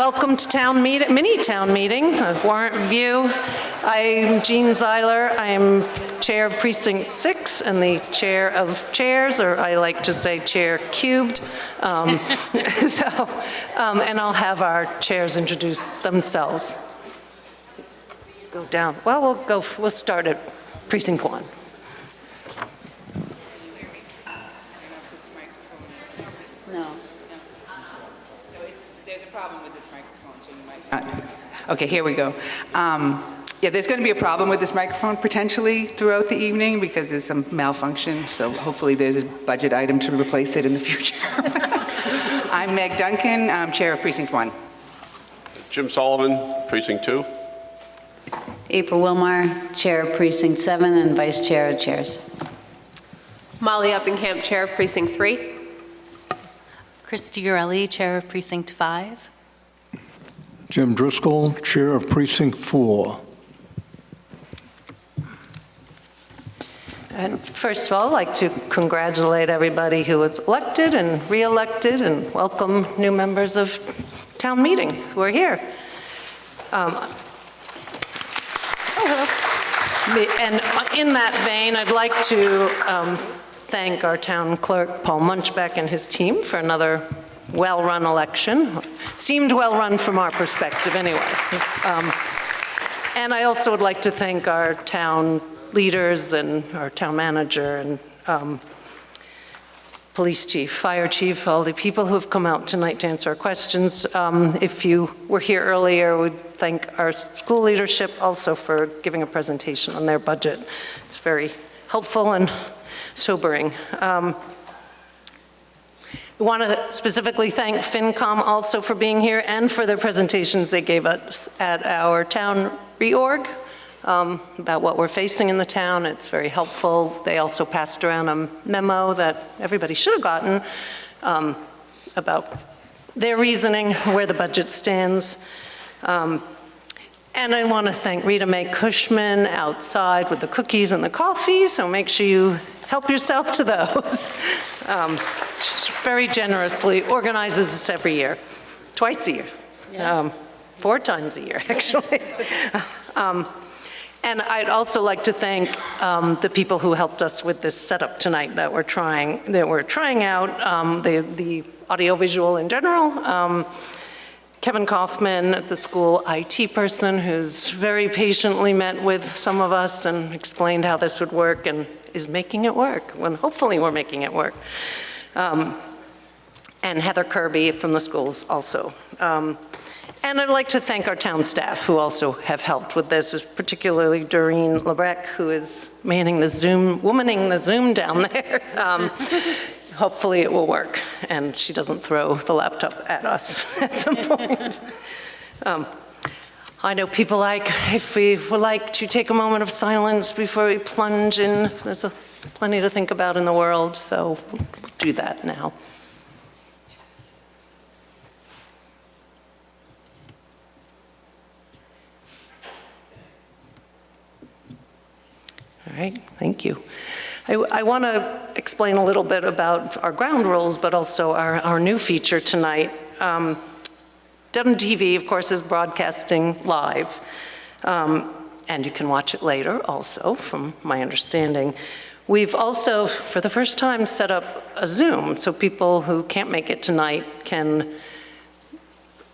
Welcome to mini town meeting, warrant review. I'm Jean Zeiler. I'm chair of Precinct 6 and the chair of chairs, or I like to say chair cubed. And I'll have our chairs introduce themselves. Go down. Well, we'll start at Precinct 1. Okay, here we go. There's going to be a problem with this microphone potentially throughout the evening because there's some malfunction, so hopefully there's a budget item to replace it in the future. I'm Meg Duncan, I'm chair of Precinct 1. Jim Sullivan, Precinct 2. April Wilmar, chair of Precinct 7 and vice chair of chairs. Molly Uppingham, chair of Precinct 3. Christy Urelli, chair of Precinct 5. Jim Driscoll, chair of Precinct 4. And first of all, I'd like to congratulate everybody who was elected and re-elected and welcome new members of town meeting who are here. And in that vein, I'd like to thank our town clerk, Paul Munchbeck, and his team for another well-run election. Seemed well-run from our perspective anyway. And I also would like to thank our town leaders and our town manager and police chief, fire chief, all the people who have come out tonight to answer our questions. If you were here earlier, we'd thank our school leadership also for giving a presentation on their budget. It's very helpful and sobering. We want to specifically thank FinCom also for being here and for their presentations they gave us at our town reorg about what we're facing in the town. It's very helpful. They also passed around a memo that everybody should have gotten about their reasoning, where the budget stands. And I want to thank Rita Mae Cushman outside with the cookies and the coffee, so make sure you help yourself to those. She very generously organizes this every year, twice a year, yeah. 4 times a year, actually. And I'd also like to thank the people who helped us with this setup tonight that we're trying out, the audiovisual in general. Kevin Kaufman, the school IT person, who's very patiently met with some of us and explained how this would work and is making it work, when hopefully we're making it work. And Heather Kirby from the schools also. And I'd like to thank our town staff who also have helped with this, particularly Doreen Lebrecq, who is womaning the Zoom down there. Hopefully it will work and she doesn't throw the laptop at us at some point. I know people if we would like to take a moment of silence before we plunge in, there's plenty to think about in the world, so we'll do that now. All right, thank you. I want to explain a little bit about our ground rules, but also our new feature tonight. Dedham TV, of course, is broadcasting live, and you can watch it later also, from my understanding. We've also, for the first time, set up a Zoom, so people who can't make it tonight can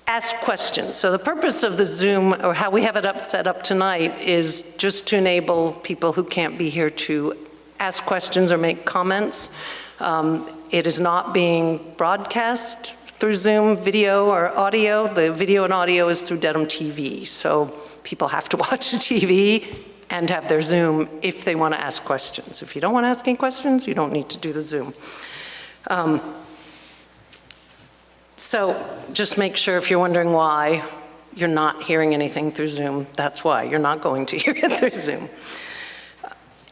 ask questions. So the purpose of the Zoom, or how we have it set up tonight, is just to enable people who can't be here to ask questions or make comments. It is not being broadcast through Zoom video or audio. The video and audio is through Dedham TV. So people have to watch the TV and have their Zoom if they want to ask questions. If you don't want to ask any questions, you don't need to do the Zoom. So just make sure, if you're wondering why you're not hearing anything through Zoom, that's why. You're not going to hear it through Zoom.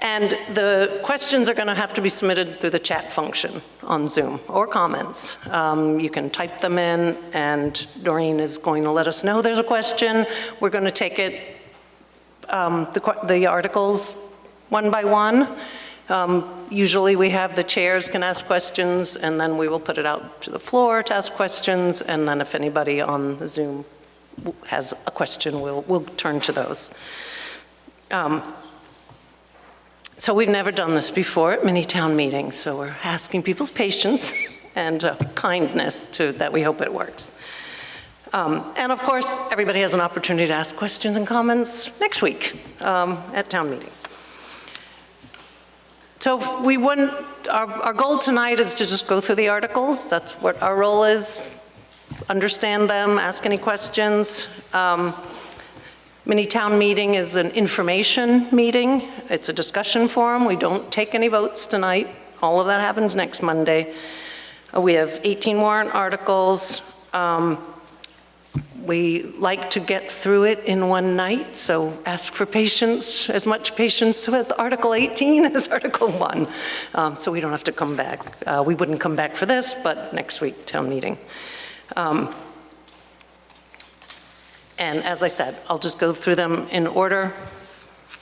And the questions are going to have to be submitted through the chat function on Zoom, or comments. You can type them in, and Doreen is going to let us know there's a question. We're going to take it, the articles one by one, Usually we have the chairs can ask questions, and then we will put it out to the floor to ask questions, and then if anybody on the Zoom has a question, we'll turn to those. So we've never done this before at many town meetings, so we're asking people's patience and kindness that we hope it works. And of course, everybody has an opportunity to ask questions and comments next week at town meeting. So our goal tonight is to just go through the articles. That's what our role is. Understand them, ask any questions. Mini town meeting is an information meeting. It's a discussion forum. We don't take any votes tonight. All of that happens next Monday. We have 18 warrant articles. We like to get through it in one night, so ask for patience, as much patience with Article 18 as Article 1, so we don't have to come back. We wouldn't come back for this, but next week, town meeting. And as I said, I'll just go through them in order,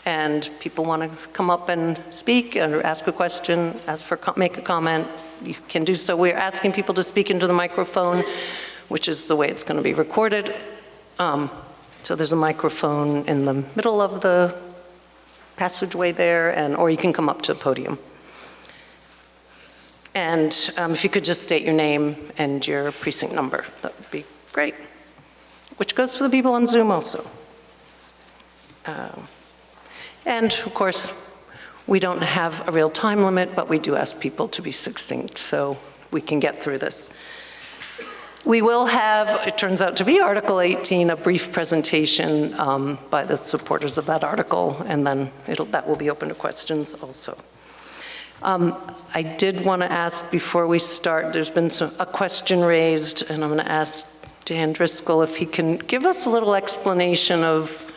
and people want to come up and speak or ask a question, make a comment, you can do so. We're asking people to speak into the microphone, which is the way it's going to be recorded. So there's a microphone in the middle of the passageway there, or you can come up to the podium. And if you could just state your name and your precinct number, that would be great. Which goes for the people on Zoom also. And of course, we don't have a real time limit, but we do ask people to be succinct so we can get through this. We will have, it turns out to be Article 18, a brief presentation by the supporters of that article, and then that will be open to questions also. I did want to ask before we start, there's been a question raised, and I'm going to ask Dan Driscoll if he can give us a little explanation of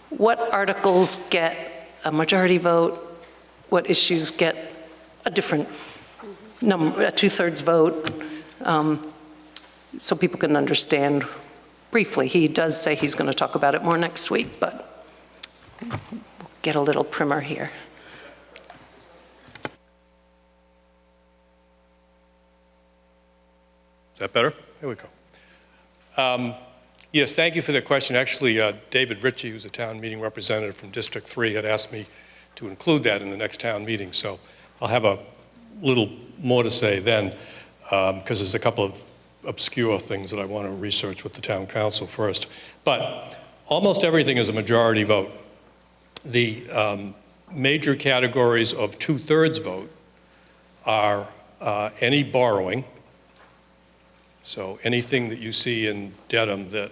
what articles get a majority vote, what issues get a different number, a 2/3 vote, so people can understand briefly. He does say he's going to talk about it more next week, but we'll get a little primer here. Is that better? Here we go. Yes, thank you for the question. Actually, David Ritchie, who's a town meeting representative from District 3, had asked me to include that in the next town meeting. So I'll have a little more to say then, because there's a couple of obscure things that I want to research with the town council first. But almost everything is a majority vote. The major categories of 2/3 vote are any borrowing. So anything that you see in Dedham that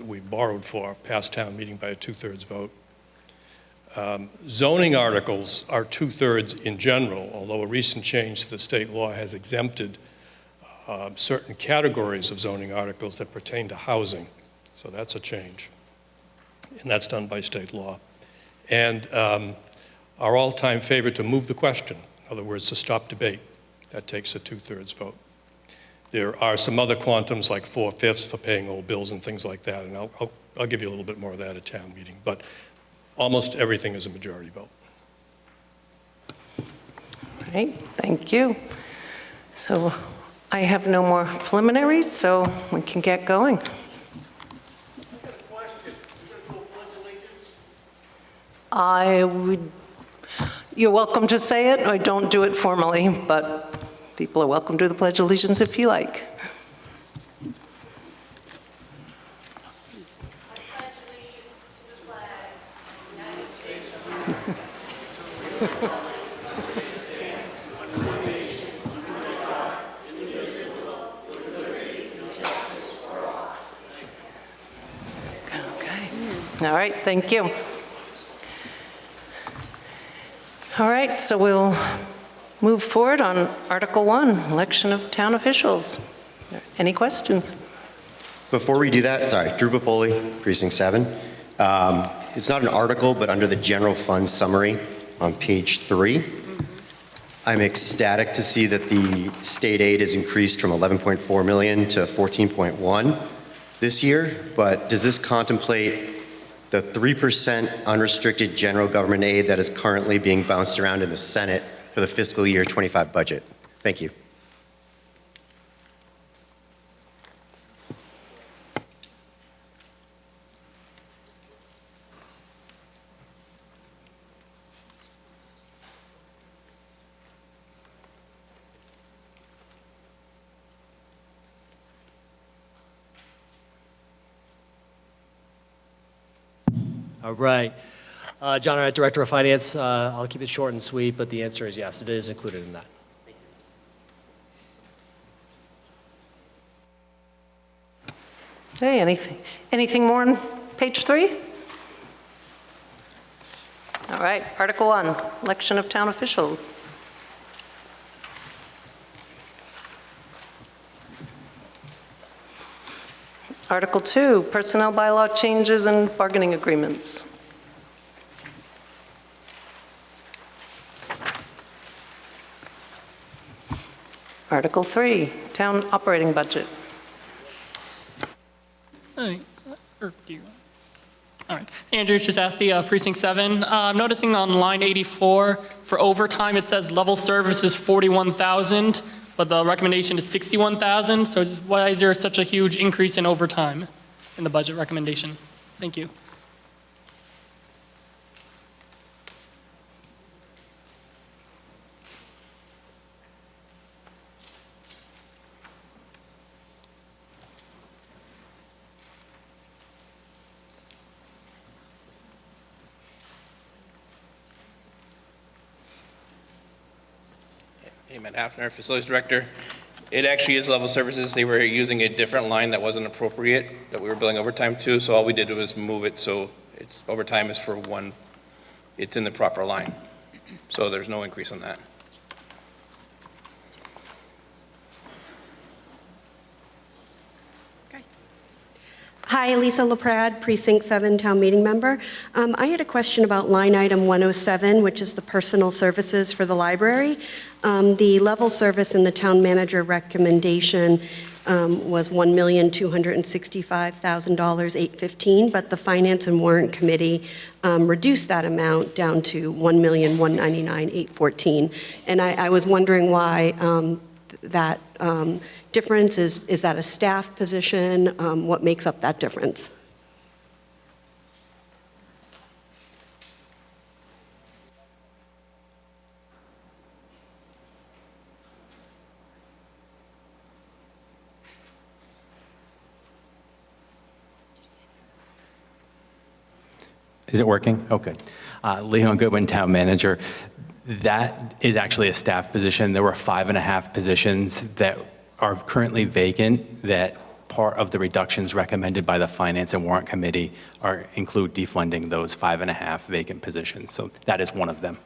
we borrowed for past town meeting by a 2/3 vote. Zoning articles are 2/3 in general, although a recent change to the state law has exempted certain categories of zoning articles that pertain to housing. So that's a change. And that's done by state law. And our all-time favorite to move the question, in other words, to stop debate, that takes a 2/3 vote. There are some other quantums like 4/5 for paying old bills and things like that, and I'll give you a little bit more of that at town meeting, but almost everything is a majority vote. All right, thank you. So I have no more preliminaries, so we can get going. You're welcome to say it. I don't do it formally, but people are welcome to do the Pledge of Allegiance if you like. I pledge allegiance to the flag of the United States of America. Okay. All right, thank you. All right, so we'll move forward on Article 1, election of town officials. Any questions? Before we do that, sorry, Drew Popoli, Precinct 7. It's not an article, but under the general fund summary on page 3, I'm ecstatic to see that the state aid has increased from 11.4 million to 14.1 this year, but does this contemplate the 3% unrestricted general government aid that is currently being bounced around in the Senate for the fiscal year 25 budget. Thank you. All right. John Arnett, Director of Finance. I'll keep it short and sweet, but the answer is yes, it is included in that. Okay, anything more on page 3? All right, Article 1, election of town officials. Article 2, personnel bylaw changes and bargaining agreements. Article 3, town operating budget. All right. Andrew Shazasti, Precinct 7. I'm noticing on line 84, for overtime, it says level service is 41,000, but the recommendation is 61,000. So why is there such a huge increase in overtime in the budget recommendation? Thank you. Hey, Matt Hafner, Facilities Director. It actually is level services. They were using a different line that wasn't appropriate, that we were billing overtime to, so all we did was move it so it's overtime is for one, it's in the proper line. So there's no increase on that. Hi, Lisa LaPrade, Precinct 7 Town Meeting Member. I had a question about line item 107, which is the personal services for the library. The level service in the town manager recommendation was $1,265,815, but the Finance and Warrant Committee reduced that amount down to $1,199,814. And I was wondering why that difference is that a staff position? What makes up that difference? Is it working? Okay. Leon Goodwin, Town Manager. That is actually a staff position. There were 5.5 positions that are currently vacant that part of the reductions recommended by the Finance and Warrant Committee include defunding those 5.5 vacant positions. So that is one of them.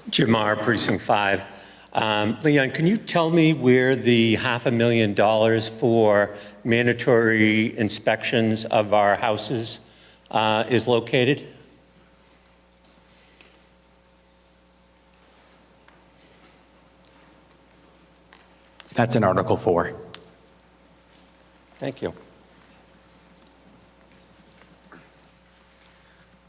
Jim Marr, Precinct 5. Leon, can you tell me where the $500,000 for mandatory inspections of our houses is located? That's in Article 4. Thank you.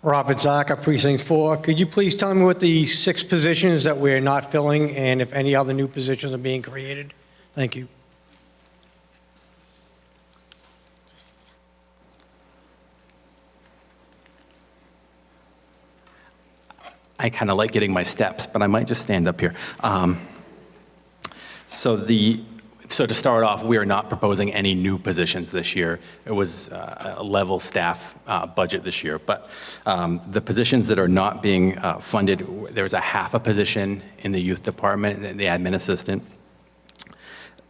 Robert Zaka, Precinct 4. Could you please tell me what the 6 positions that we're not filling and if any other new positions are being created? Thank you. I kind of like getting my steps, but I might just stand up here. So to start off, we are not proposing any new positions this year. It was a level staff budget this year. But the positions that are not being funded, there's a half a position in the youth department, the admin assistant.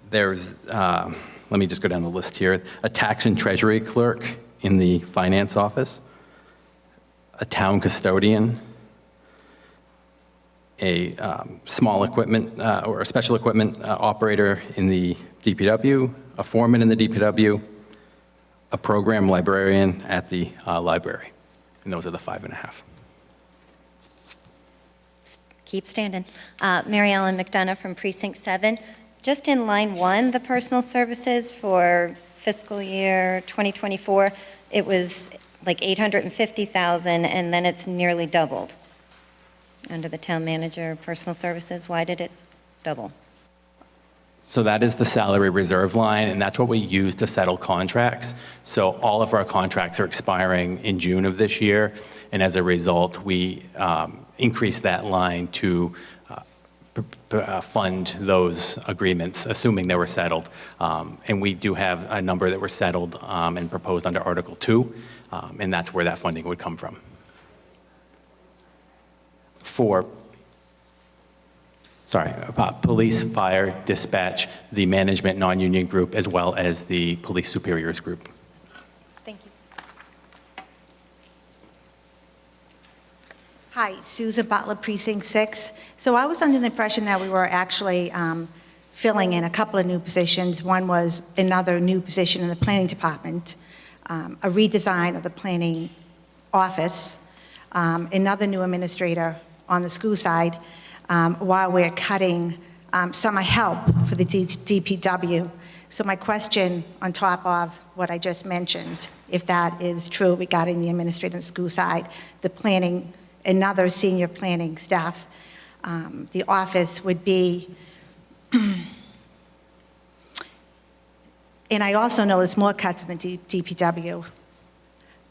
There's, let me just go down the list here, a tax and treasury clerk in the finance office, a town custodian, a small equipment or a special equipment operator in the DPW, a foreman in the DPW, a program librarian at the library. And those are the 5.5. keep standing. Mary Ellen McDonough from Precinct 7. Just in line 1, the personal services for fiscal year 2024, it was like $850,000, and then it's nearly doubled. Under the town manager personal services, why did it double? So that is the salary reserve line, and that's what we use to settle contracts. So all of our contracts are expiring in June of this year, and as a result, we increased that line to fund those agreements, assuming they were settled. And we do have a number that were settled and proposed under Article 2, and that's where that funding would come from. For police, fire, dispatch, the management non-union group, as well as the police superiors group. Thank you. Hi, Susan Butler, Precinct 6. So I was under the impression that we were actually filling in a couple of new positions. One was another new position in the planning department, a redesign of the planning office, another new administrator on the school side, while we're cutting summer help for the DPW. So my question on top of what I just mentioned, if that is true regarding the administrator on the school side, the planning, another senior planning staff, the office would be, and I also know there's more cuts in the DPW.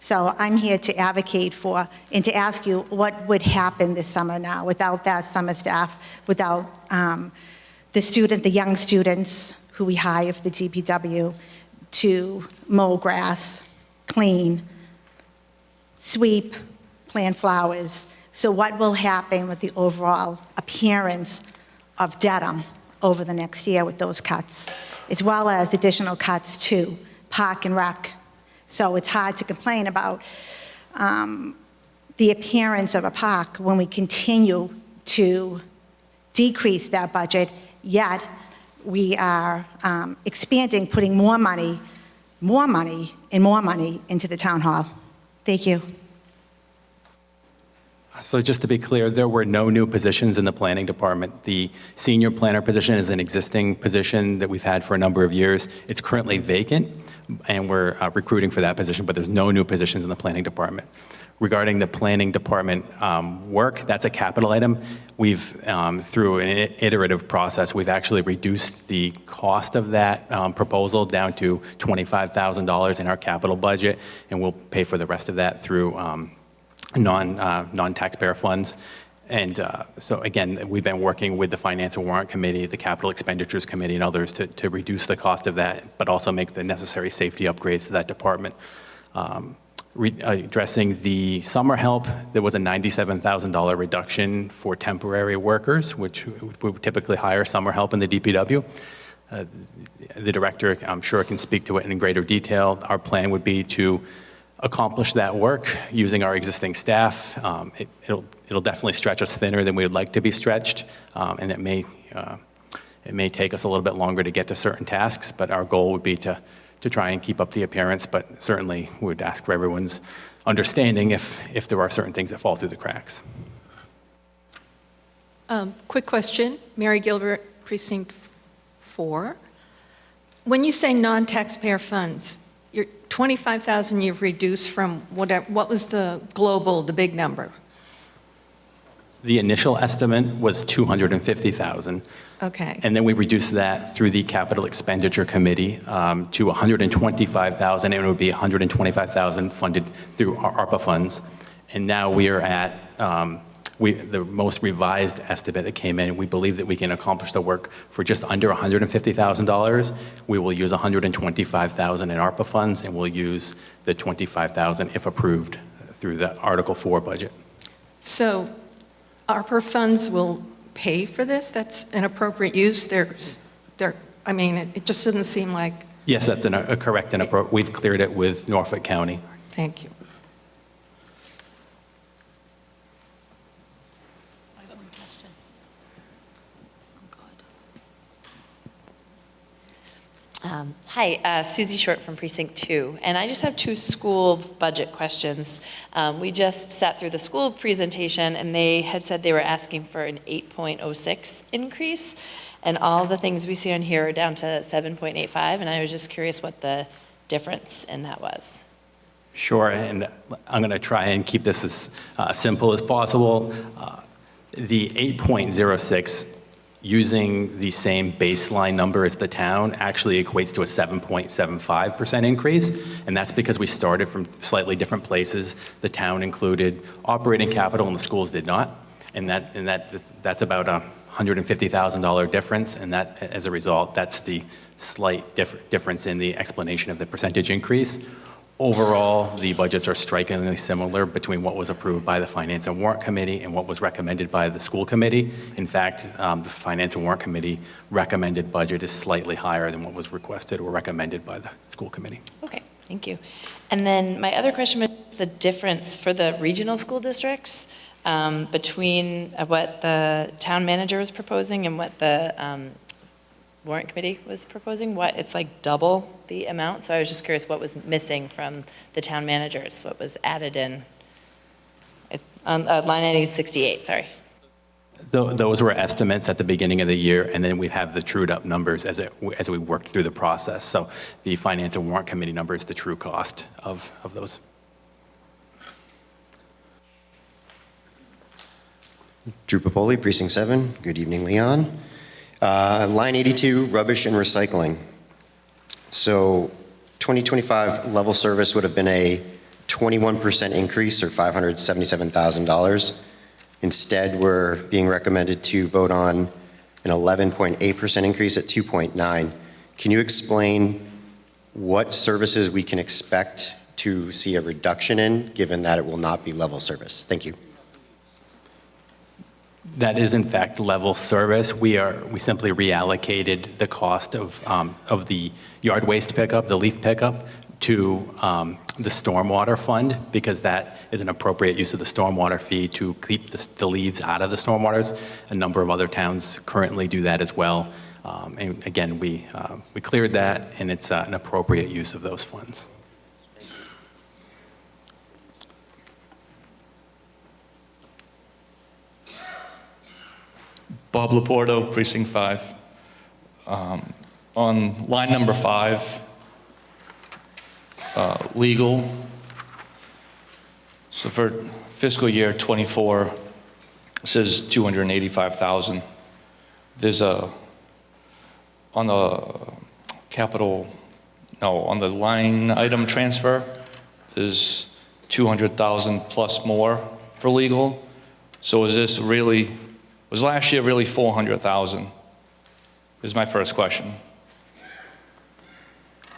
So I'm here to advocate for and to ask you what would happen this summer now without that summer staff, without the young students who we hire for the DPW to mow grass, clean, sweep, plant flowers. So what will happen with the overall appearance of Dedham over the next year with those cuts, as well as additional cuts to Park and Rec? So it's hard to complain about the appearance of a park when we continue to decrease that budget, yet we are expanding, putting more money into the town hall. Thank you. So just to be clear, there were no new positions in the planning department. The senior planner position is an existing position that we've had for a number of years. It's currently vacant, and we're recruiting for that position, but there's no new positions in the planning department. Regarding the planning department work, that's a capital item. We've, through an iterative process, we've actually reduced the cost of that proposal down to $25,000 in our capital budget, and we'll pay for the rest of that through non-taxpayer funds. And so again, we've been working with the Finance and Warrant Committee, the Capital Expenditures Committee, and others to reduce the cost of that, but also make the necessary safety upgrades to that department. Addressing the summer help, there was a $97,000 reduction for temporary workers, which we would typically hire summer help in the DPW. The director, I'm sure, can speak to it in greater detail. Our plan would be to accomplish that work using our existing staff. It'll definitely stretch us thinner than we would like to be stretched, and it may take us a little bit longer to get to certain tasks, but our goal would be to try and keep up the appearance, but certainly we would ask for everyone's understanding if there are certain things that fall through the cracks. Quick question, Mary Gilbert, Precinct 4. When you say non-taxpayer funds, your 25,000 you've reduced from what was the global, the big number? The initial estimate was $250,000. Okay. And then we reduced that through the Capital Expenditure Committee to $125,000, and it would be $125,000 funded through our ARPA funds. And now we are at the most revised estimate that came in. We believe that we can accomplish the work for just under $150,000. We will use $125,000 in ARPA funds, and we'll use the $25,000 if approved through the Article 4 budget. So ARPA funds will pay for this? That's an appropriate use? I mean, it just doesn't seem like... Yes, that's a correct and appropriate. We've cleared it with Norfolk County. Thank you. Hi, Susie Short from Precinct 2, and I just have two school budget questions. We just sat through the school presentation, and they had said they were asking for an 8.06 increase, and all the things we see on here are down to 7.85, and I was just curious what the difference in that was. Sure, and I'm going to try and keep this as simple as possible. The 8.06, using the same baseline number as the town, actually equates to a 7.75% increase, and that's because we started from slightly different places. The town included operating capital and the schools did not, and that's about a $150,000 difference, and that, as a result, that's the slight difference in the explanation of the percentage increase. Overall, the budgets are strikingly similar between what was approved by the Finance and Warrant Committee and what was recommended by the school committee. In fact, the Finance and Warrant Committee recommended budget is slightly higher than what was requested or recommended by the school committee. Okay, thank you. And then my other question was the difference for the regional school districts between what the town manager was proposing and what the Warrant Committee was proposing. It's like double the amount, so I was just curious what was missing from the town managers, what was added in on line 868, sorry. Those were estimates at the beginning of the year, and then we have the trued up numbers as we worked through the process. So the Finance and Warrant Committee number is the true cost of those. Drew Popoli, Precinct 7. Good evening, Leon. Line 82, rubbish and recycling. So 2025 level service would have been a 21% increase, or $577,000. Instead, we're being recommended to vote on an 11.8% increase at 2.9. Can you explain what services we can expect to see a reduction in, given that it will not be level service? Thank you. That is in fact level service. We simply reallocated the cost of the yard waste pickup, the leaf pickup, to the stormwater fund, because that is an appropriate use of the stormwater fee to keep the leaves out of the stormwaters. A number of other towns currently do that as well. And again, we cleared that, and it's an appropriate use of those funds. Bob Laporto, Precinct 5. On line number 5, legal. So for fiscal year 24, it says $285,000. There's on the on the line item transfer, there's $200,000 plus more for legal. So is this really, was last year really $400,000? Is my first question.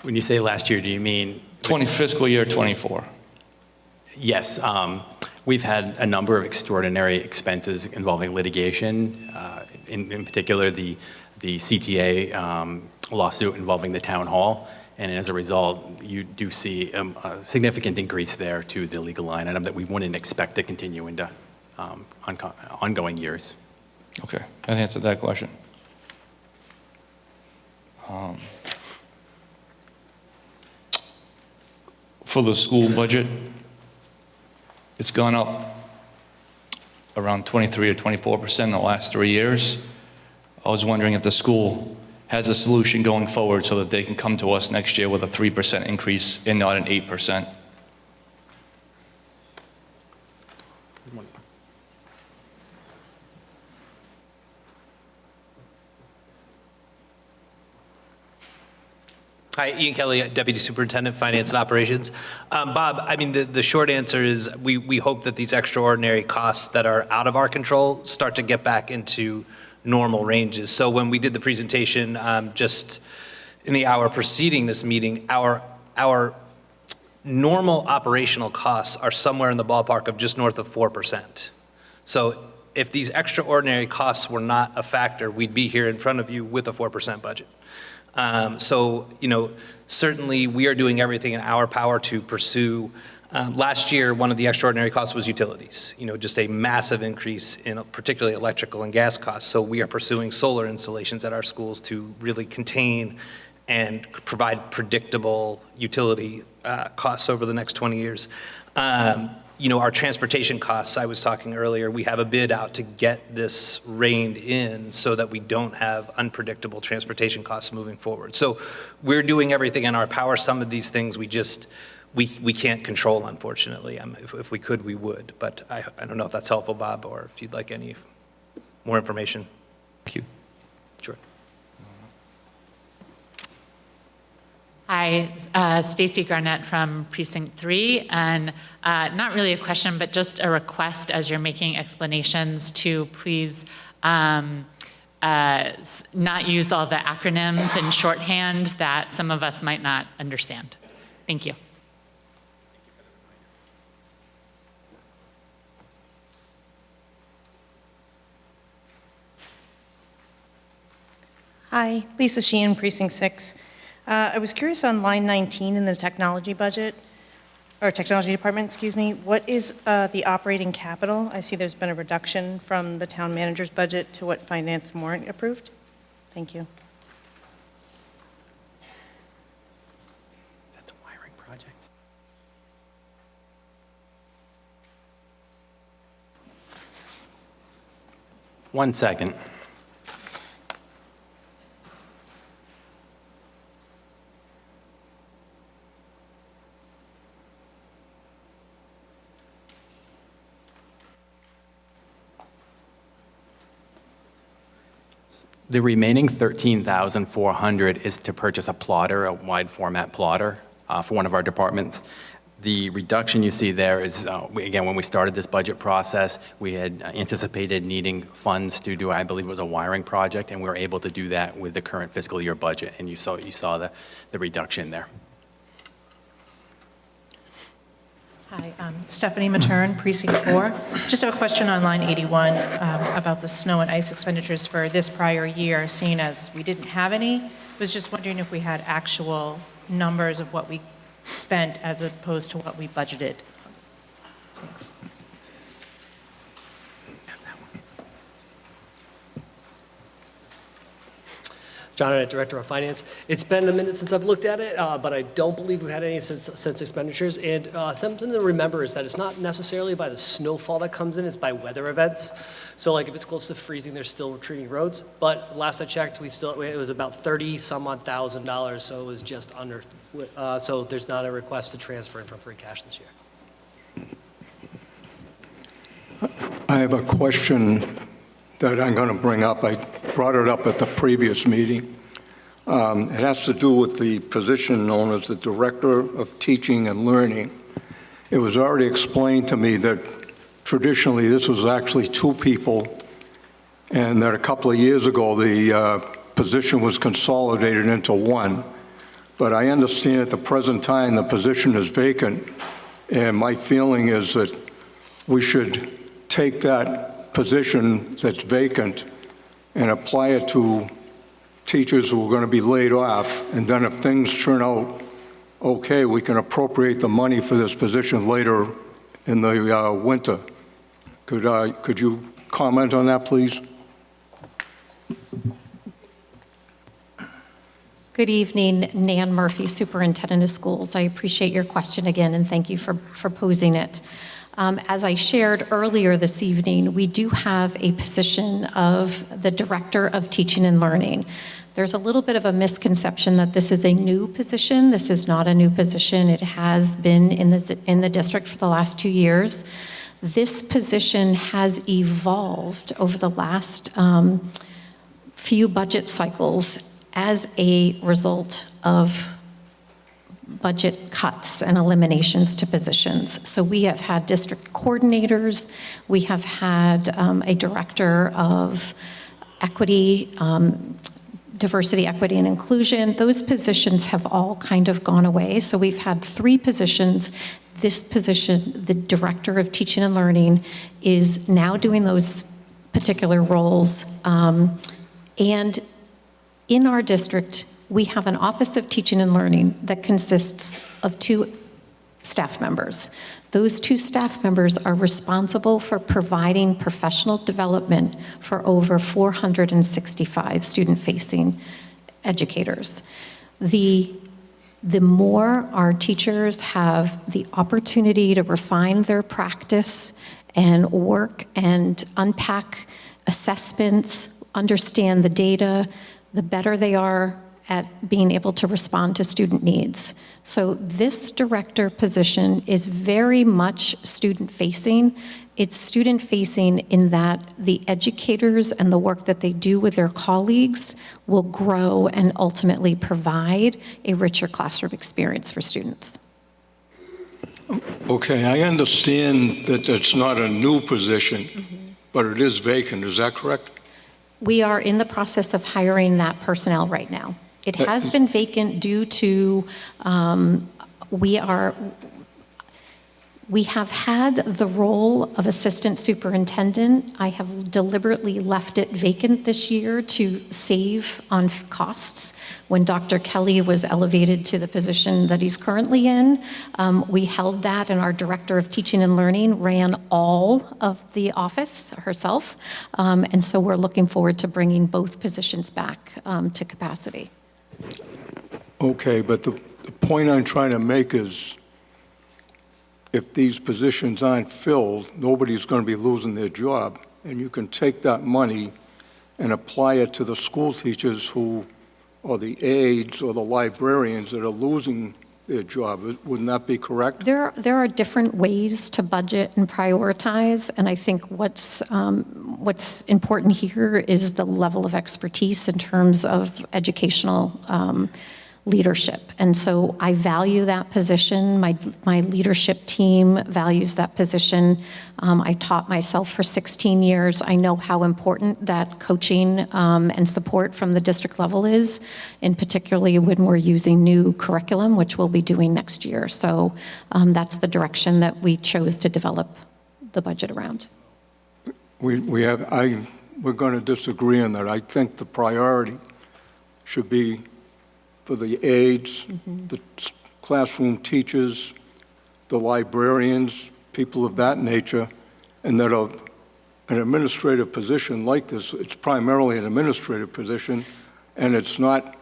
When you say last year, do you mean? Fiscal year 24. Yes. We've had a number of extraordinary expenses involving litigation, in particular the CTA lawsuit involving the town hall. And as a result, you do see a significant increase there to the legal line item that we wouldn't expect to continue into ongoing years. Okay, that answered that question. For the school budget, it's gone up around 23 or 24% in the last 3 years. I was wondering if the school has a solution going forward so that they can come to us next year with a 3% increase and not an 8%. Hi, Ian Kelly, Deputy Superintendent, Finance and Operations. Bob, I mean, the short answer is we hope that these extraordinary costs that are out of our control start to get back into normal ranges. So when we did the presentation just in the hour preceding this meeting, our normal operational costs are somewhere in the ballpark of just north of 4%. So if these extraordinary costs were not a factor, we'd be here in front of you with a 4% budget. So, you know, certainly we are doing everything in our power to pursue. Last year, one of the extraordinary costs was utilities, you know, just a massive increase in particularly electrical and gas costs. So we are pursuing solar installations at our schools to really contain and provide predictable utility costs over the next 20 years. Our transportation costs, I was talking earlier, we have a bid out to get this reined in so that we don't have unpredictable transportation costs moving forward. So we're doing everything in our power. Some of these things we can't control, unfortunately. If we could, we would. But I don't know if that's helpful, Bob, or if you'd like any more information. Thank you. Sure. Hi, Stacy Garnett from Precinct 3, and not really a question, but just a request as you're making explanations to please not use all the acronyms in shorthand that some of us might not understand. Thank you. Hi, Lisa Sheehan, Precinct 6. I was curious on line 19 in the technology budget, or technology department, excuse me. What is the operating capital? I see there's been a reduction from the town manager's budget to what finance and warrant approved. Thank you. Is that the wiring project? One second. The remaining $13,400 is to purchase a plotter, a wide format plotter for one of our departments. The reduction you see there is, again, when we started this budget process, we had anticipated needing funds to do, I believe it was a wiring project, and we were able to do that with the current fiscal year budget, and you saw the reduction there. Hi, Stephanie Matern, Precinct 4. Just have a question on line 81 about the snow and ice expenditures for this prior year, seeing as we didn't have any. I was just wondering if we had actual numbers of what we spent as opposed to what we budgeted. Thanks. John Arnett, Director of Finance. It's been a minute since I've looked at it, but I don't believe we've had any since expenditures. And something to remember is that it's not necessarily by the snowfall that comes in, it's by weather events. So like if it's close to freezing, they're still retreating roads. But last I checked, it was about $30,000, so it was just under. So there's not a request to transfer in from free cash this year. I have a question that I'm going to bring up. I brought it up at the previous meeting. It has to do with the position known as the Director of Teaching and Learning. It was already explained to me that traditionally this was actually two people, and that a couple of years ago the position was consolidated into one. But I understand at the present time the position is vacant, and my feeling is that we should take that position that's vacant and apply it to teachers who are going to be laid off, and then if things turn out okay, we can appropriate the money for this position later in the winter. Could you comment on that, please? Good evening, Nan Murphy, Superintendent of Schools. I appreciate your question again, and thank you for posing it. As I shared earlier this evening, we do have a position of the Director of Teaching and Learning. There's a little bit of a misconception that this is a new position. This is not a new position. It has been in the district for the last 2 years. This position has evolved over the last few budget cycles as a result of budget cuts and eliminations to positions. So we have had district coordinators, we have had a director of equity, diversity, equity, and inclusion. Those positions have all kind of gone away. So we've had 3 positions. This position, the Director of Teaching and Learning, is now doing those particular roles. And in our district, we have an Office of Teaching and Learning that consists of 2 staff members. Those 2 staff members are responsible for providing professional development for over 465 student-facing educators. the more our teachers have the opportunity to refine their practice and work and unpack assessments, understand the data, the better they are at being able to respond to student needs. So this director position is very much student-facing. It's student-facing in that the educators and the work that they do with their colleagues will grow and ultimately provide a richer classroom experience for students. Okay, I understand that it's not a new position, but it is vacant, is that correct? We are in the process of hiring that personnel right now. It has been vacant due to, we have had the role of assistant superintendent. I have deliberately left it vacant this year to save on costs. When Dr. Kelly was elevated to the position that he's currently in, we held that, and our director of teaching and learning ran all of the office herself. And so we're looking forward to bringing both positions back to capacity. Okay, but the point I'm trying to make is if these positions aren't filled, nobody's going to be losing their job. And you can take that money and apply it to the school teachers who, or the aides or the librarians that are losing their job. Wouldn't that be correct? There are different ways to budget and prioritize, and I think what's important here is the level of expertise in terms of educational leadership. And so I value that position. My leadership team values that position. I taught myself for 16 years. I know how important that coaching and support from the district level is, and particularly when we're using new curriculum, which we'll be doing next year. So that's the direction that we chose to develop the budget around. We're going to disagree on that. I think the priority should be for the aides, the classroom teachers, the librarians, people of that nature, and that an administrative position like this, it's primarily an administrative position, and it's not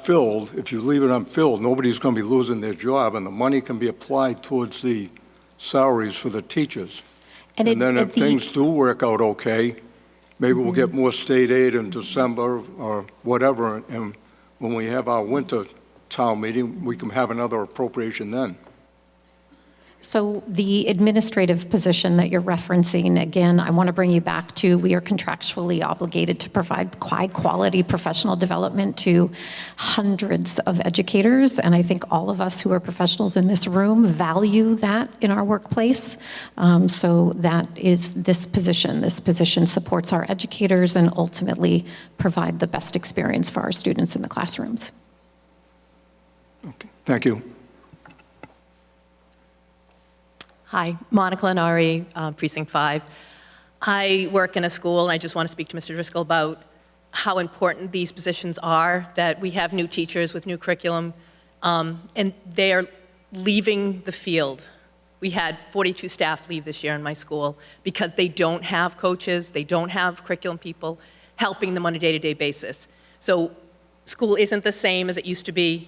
filled. If you leave it unfilled, nobody's going to be losing their job, and the money can be applied towards the salaries for the teachers. And then if things do work out okay, maybe we'll get more state aid in December or whatever, and when we have our winter town meeting, we can have another appropriation then. So the administrative position that you're referencing, again, I want to bring you back to, we are contractually obligated to provide high-quality professional development to hundreds of educators, and I think all of us who are professionals in this room value that in our workplace. So that is this position. This position supports our educators and ultimately provide the best experience for our students in the classrooms. Okay, thank you. Hi, Monica Lenari, Precinct 5. I work in a school, and I just want to speak to Mr. Driscoll about how important these positions are, that we have new teachers with new curriculum, and they are leaving the field. We had 42 staff leave this year in my school because they don't have coaches, they don't have curriculum people helping them on a day-to-day basis. So school isn't the same as it used to be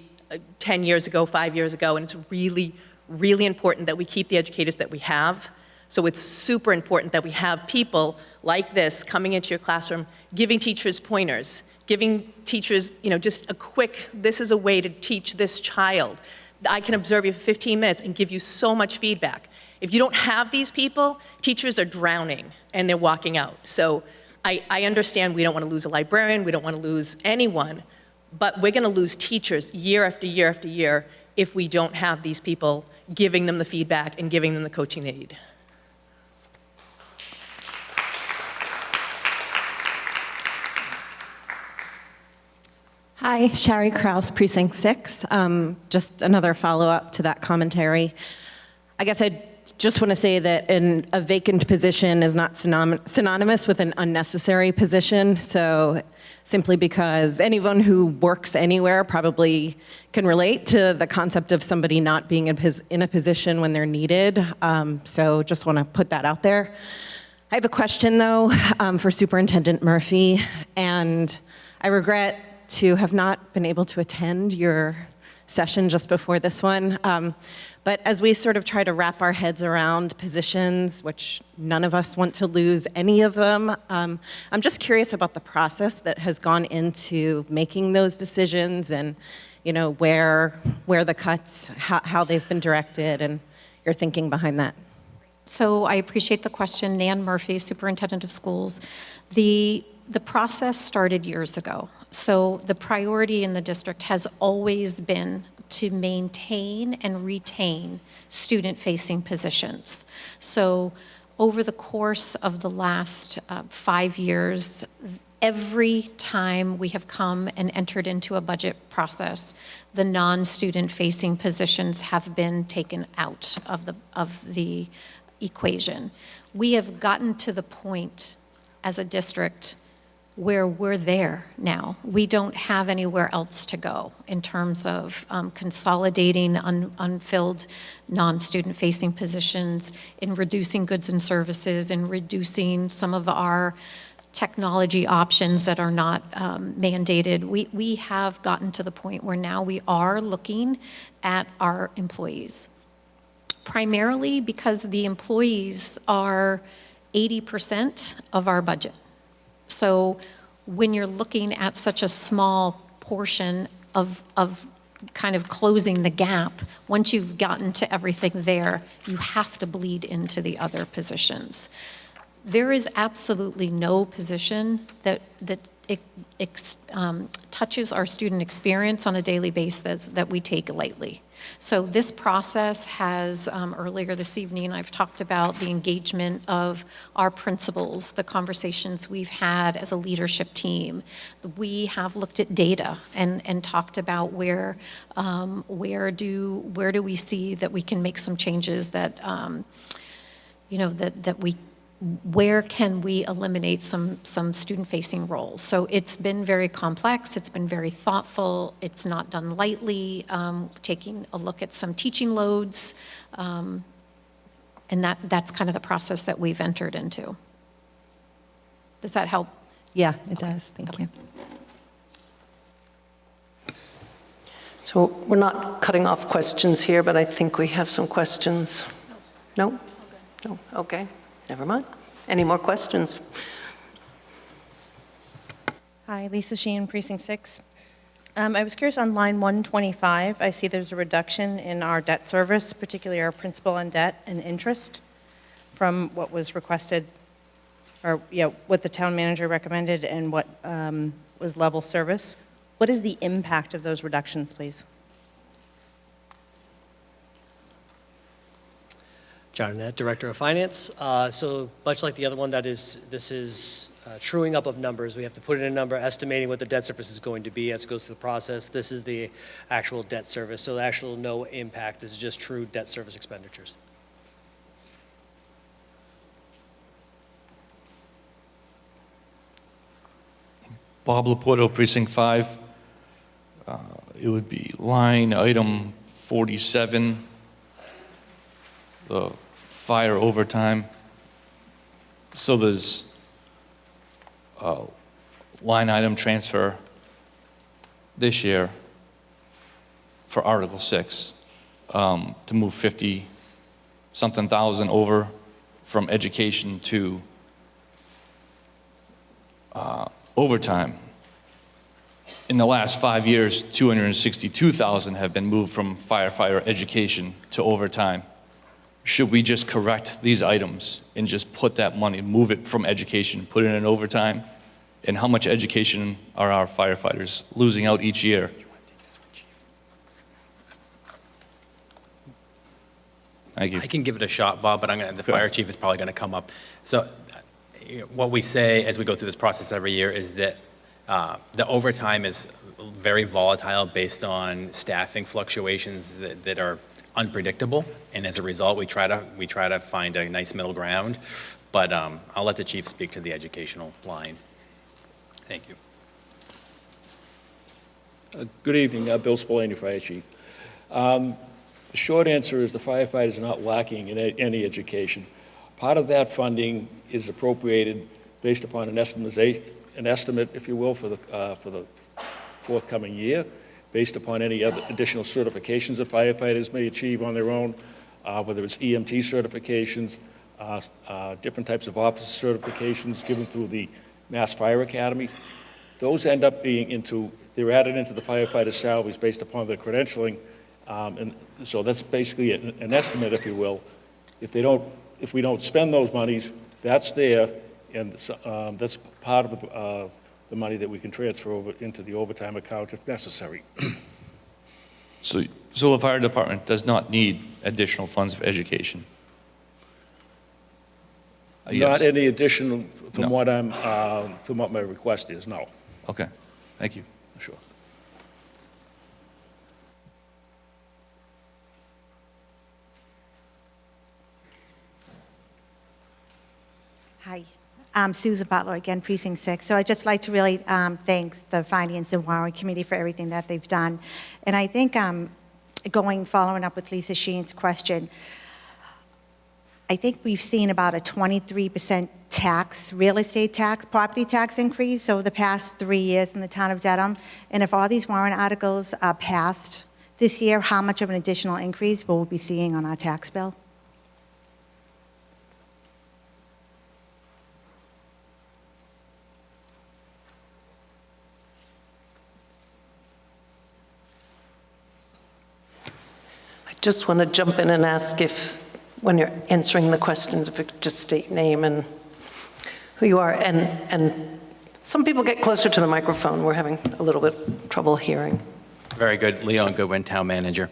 10 years ago, 5 years ago, and it's really important that we keep the educators that we have. So it's super important that we have people like this coming into your classroom, giving teachers pointers, giving teachers, just a quick, this is a way to teach this child. I can observe you for 15 minutes and give you so much feedback. If you don't have these people, teachers are drowning and they're walking out. So I understand we don't want to lose a librarian, we don't want to lose anyone, but we're going to lose teachers year after year after year if we don't have these people giving them the feedback and giving them the coaching they need. Hi, Shari Kraus, Precinct 6. Just another follow-up to that commentary. I guess I just want to say that a vacant position is not synonymous with an unnecessary position. So simply because anyone who works anywhere probably can relate to the concept of somebody not being in a position when they're needed. So just want to put that out there. I have a question, though, for Superintendent Murphy, and I regret to have not been able to attend your session just before this one. But as we sort of try to wrap our heads around positions, which none of us want to lose any of them, I'm just curious about the process that has gone into making those decisions and, you know, where the cuts, how they've been directed, and your thinking behind that. So I appreciate the question. Nan Murphy, Superintendent of Schools. The process started years ago. So the priority in the district has always been to maintain and retain student-facing positions. So over the course of the last 5 years, every time we have come and entered into a budget process, the non-student facing positions have been taken out of the equation. We have gotten to the point as a district where we're there now. We don't have anywhere else to go in terms of consolidating unfilled non-student facing positions, in reducing goods and services, in reducing some of our technology options that are not mandated. We have gotten to the point where now we are looking at our employees, primarily because the employees are 80% of our budget. So when you're looking at such a small portion of kind of closing the gap, once you've gotten to everything there, you have to bleed into the other positions. There is absolutely no position that touches our student experience on a daily basis that we take lightly. So this process has, earlier this evening, I've talked about the engagement of our principals, the conversations we've had as a leadership team. We have looked at data and talked about where do we see that we can make some changes that, where can we eliminate some student-facing roles? So it's been very complex, it's been very thoughtful, it's not done lightly, taking a look at some teaching loads, and that's kind of the process that we've entered into. Does that help? Yeah, it does. Thank you. So we're not cutting off questions here, but I think we have some questions. No? No? Okay. Never mind. Any more questions? Hi, Lisa Sheehan, Precinct 6. I was curious on line 125, I see there's a reduction in our debt service, particularly our principal on debt and interest from what was requested, or what the town manager recommended and what was level service. What is the impact of those reductions, please? John Arnett, Director of Finance. So much like the other one, this is truing up of numbers. We have to put in a number, estimating what the debt service is going to be as it goes through the process. This is the actual debt service. So the actual no impact. This is just true debt service expenditures. Bob Laporto, Precinct 5. It would be line item 47, the fire overtime. So there's a line item transfer this year for Article 6 to move 50-something thousand over from education to overtime. In the last 5 years, 262,000 have been moved from firefighter education to overtime. Should we just correct these items and just put that money, move it from education, put it in overtime? And how much education are our firefighters losing out each year? Thank you. I can give it a shot, Bob, but the fire chief is probably going to come up. So what we say as we go through this process every year is that the overtime is very volatile based on staffing fluctuations that are unpredictable, and as a result, we try to find a nice middle ground. But I'll let the chief speak to the educational line. Thank you. Good evening, Bill Spillane, Fire Chief. The short answer is the firefighters are not lacking in any education. Part of that funding is appropriated based upon an estimate, if you will, for forthcoming year, based upon any other additional certifications that firefighters may achieve on their own, whether it's EMT certifications, different types of officer certifications given through the Mass Fire Academies. Those end up being they're added into the firefighter salaries based upon their credentialing. And so that's basically an estimate, if you will. If we don't spend those monies, that's there, and that's part of the money that we can transfer over into the overtime account if necessary. So the fire department does not need additional funds for education? Yes. Not any additional from No. from what my request is, no. Okay, thank you. Sure. Hi, I'm Susan Butler again, Precinct 6. So I'd just like to really thank the Finance and Warrant Committee for everything that they've done. And I think following up with Lisa Sheen's question, I think we've seen about a 23% real estate tax, property tax increase over the past 3 years in the town of Dedham. And if all these warrant articles are passed this year, how much of an additional increase will we be seeing on our tax bill? I just want to jump in and ask if, when you're answering the questions, if you could just state name and who you are. And some people get closer to the microphone. We're having a little bit trouble hearing. Very good. Leon Goodwin, Town Manager.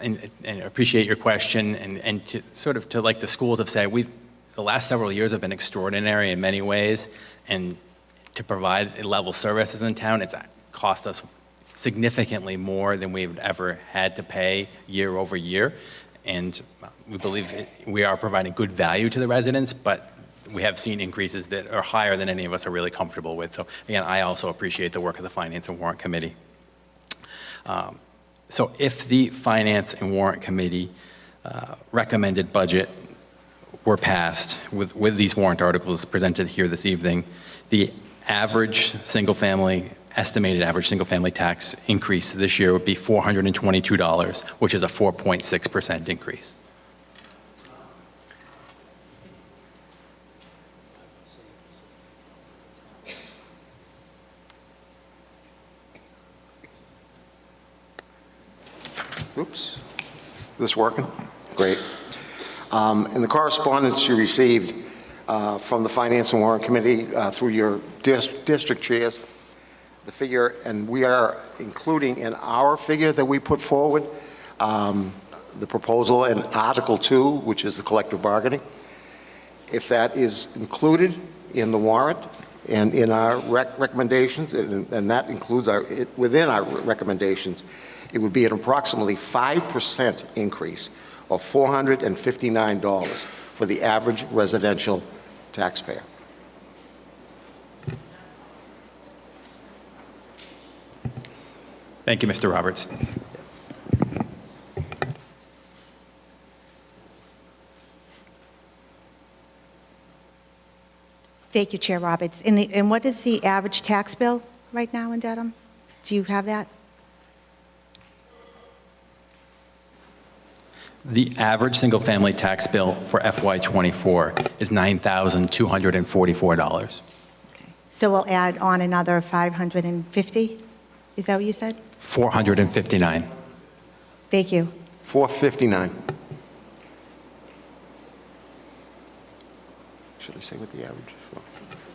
And appreciate your question. And to sort of to like the schools have said, the last several years have been extraordinary in many ways. And to provide level services in town, it's cost us significantly more than we've ever had to pay year over year. And we believe we are providing good value to the residents, but we have seen increases that are higher than any of us are really comfortable with. So again, I also appreciate the work of the Finance and Warrant Committee. So if the Finance and Warrant Committee recommended budget were passed with these warrant articles presented here this evening, the estimated average single-family tax increase this year would be $422, which is a 4.6% increase. Oops. This working? Great. In the correspondence you received from the Finance and Warrant Committee through your district chairs, the figure, and we are including in our figure that we put forward, the proposal in Article 2, which is the collective bargaining. If that is included in the warrant and in our recommendations, and that includes within our recommendations, it would be an approximately 5% increase of $459 for the average residential taxpayer. Thank you, Mr. Roberts. Thank you, Chair Roberts. And what is the average tax bill right now in Dedham? Do you have that? The average single-family tax bill for FY24 is $9,244. So we'll add on another 550? Is that what you said? 459. Thank you. 459. Should I say what the average is?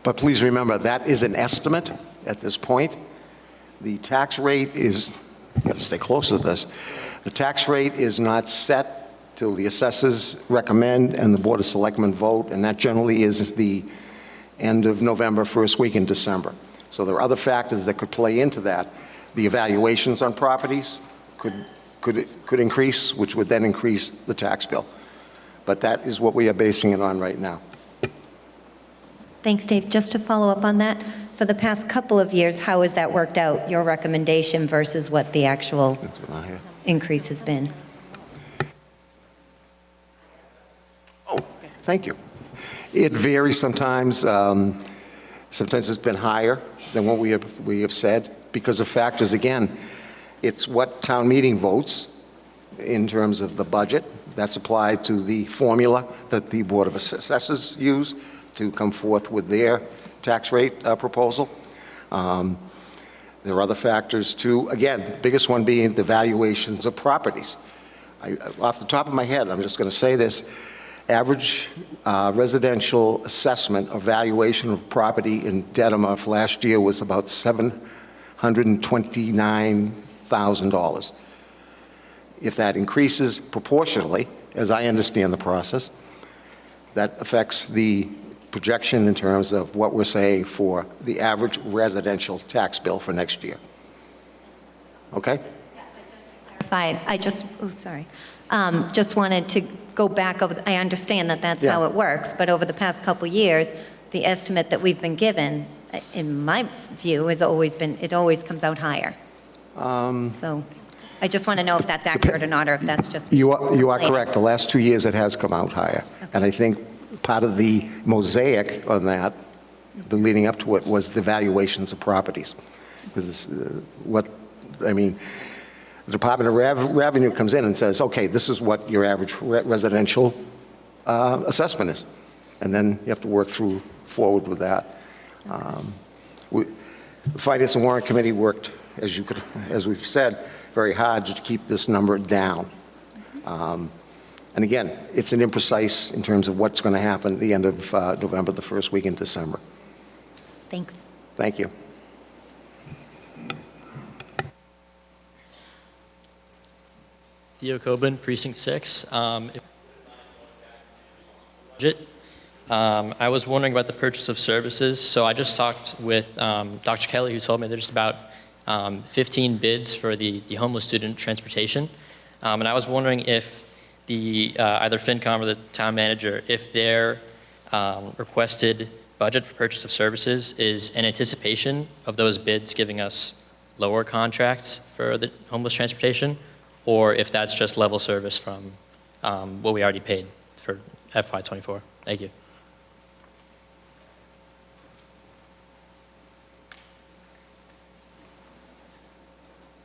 But please remember, that is an estimate at this point. The tax rate is, you got to stay close to this, the tax rate is not set till the assessors recommend and the Board of Selectmen vote, and that generally is the end of November, first week in December. So there are other factors that could play into that. The evaluations on properties could increase, which would then increase the tax bill. But that is what we are basing it on right now. Thanks, Dave. Just to follow up on that, for the past couple of years, how has that worked out, your recommendation versus what the actual increase has been? Oh, thank you. It varies sometimes. Sometimes it's been higher than what we have said because of factors, again, it's what town meeting votes in terms of the budget. That's applied to the formula that the Board of Assessors use to come forth with their tax rate proposal. There are other factors too. Again, the biggest one being the valuations of properties. Off the top of my head, I'm just going to say this. Average residential assessment or valuation of property in Dedham of last year was about $729,000. If that increases proportionally, as I understand the process, that affects the projection in terms of what we're saying for the average residential tax bill for next year. Okay? Fine. Just wanted to go back over, I understand that that's how it works, but over the past couple years, the estimate that we've been given, in my view, has always been, it always comes out higher. So I just want to know if that's accurate or not, or if that's just... You are correct. The last 2 years, it has come out higher. Okay. And I think part of the mosaic on that, the leading up to it, was the valuations of properties. Because the Department of Revenue comes in and says, okay, this is what your average residential assessment is. And then you have to work forward with that. The Finance and Warrant Committee worked, as we've said, very hard to keep this number down. And again, it's an imprecise in terms of what's going to happen at the end of November, the first week in December. Thanks. Thank you. Theo Coburn, Precinct 6. Budget. I was wondering about the purchase of services. So I just talked with Dr. Kelly, who told me there's about 15 bids for the homeless student transportation. And I was wondering if the either FinCom or the town manager, if their requested budget for purchase of services is in anticipation of those bids giving us lower contracts for the homeless transportation, or if that's just level service from what we already paid for FY24. Thank you.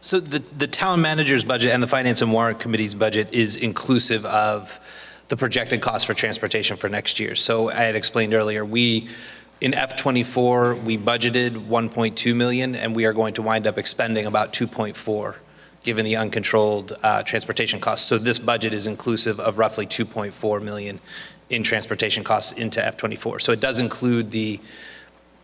So the town manager's budget and the Finance and Warrant Committee's budget is inclusive of the projected cost for transportation for next year. So I had explained earlier, in F24, we budgeted 1.2 million, and we are going to wind up expending about 2.4, given the uncontrolled transportation costs. So this budget is inclusive of roughly 2.4 million in transportation costs into F24. So it does include the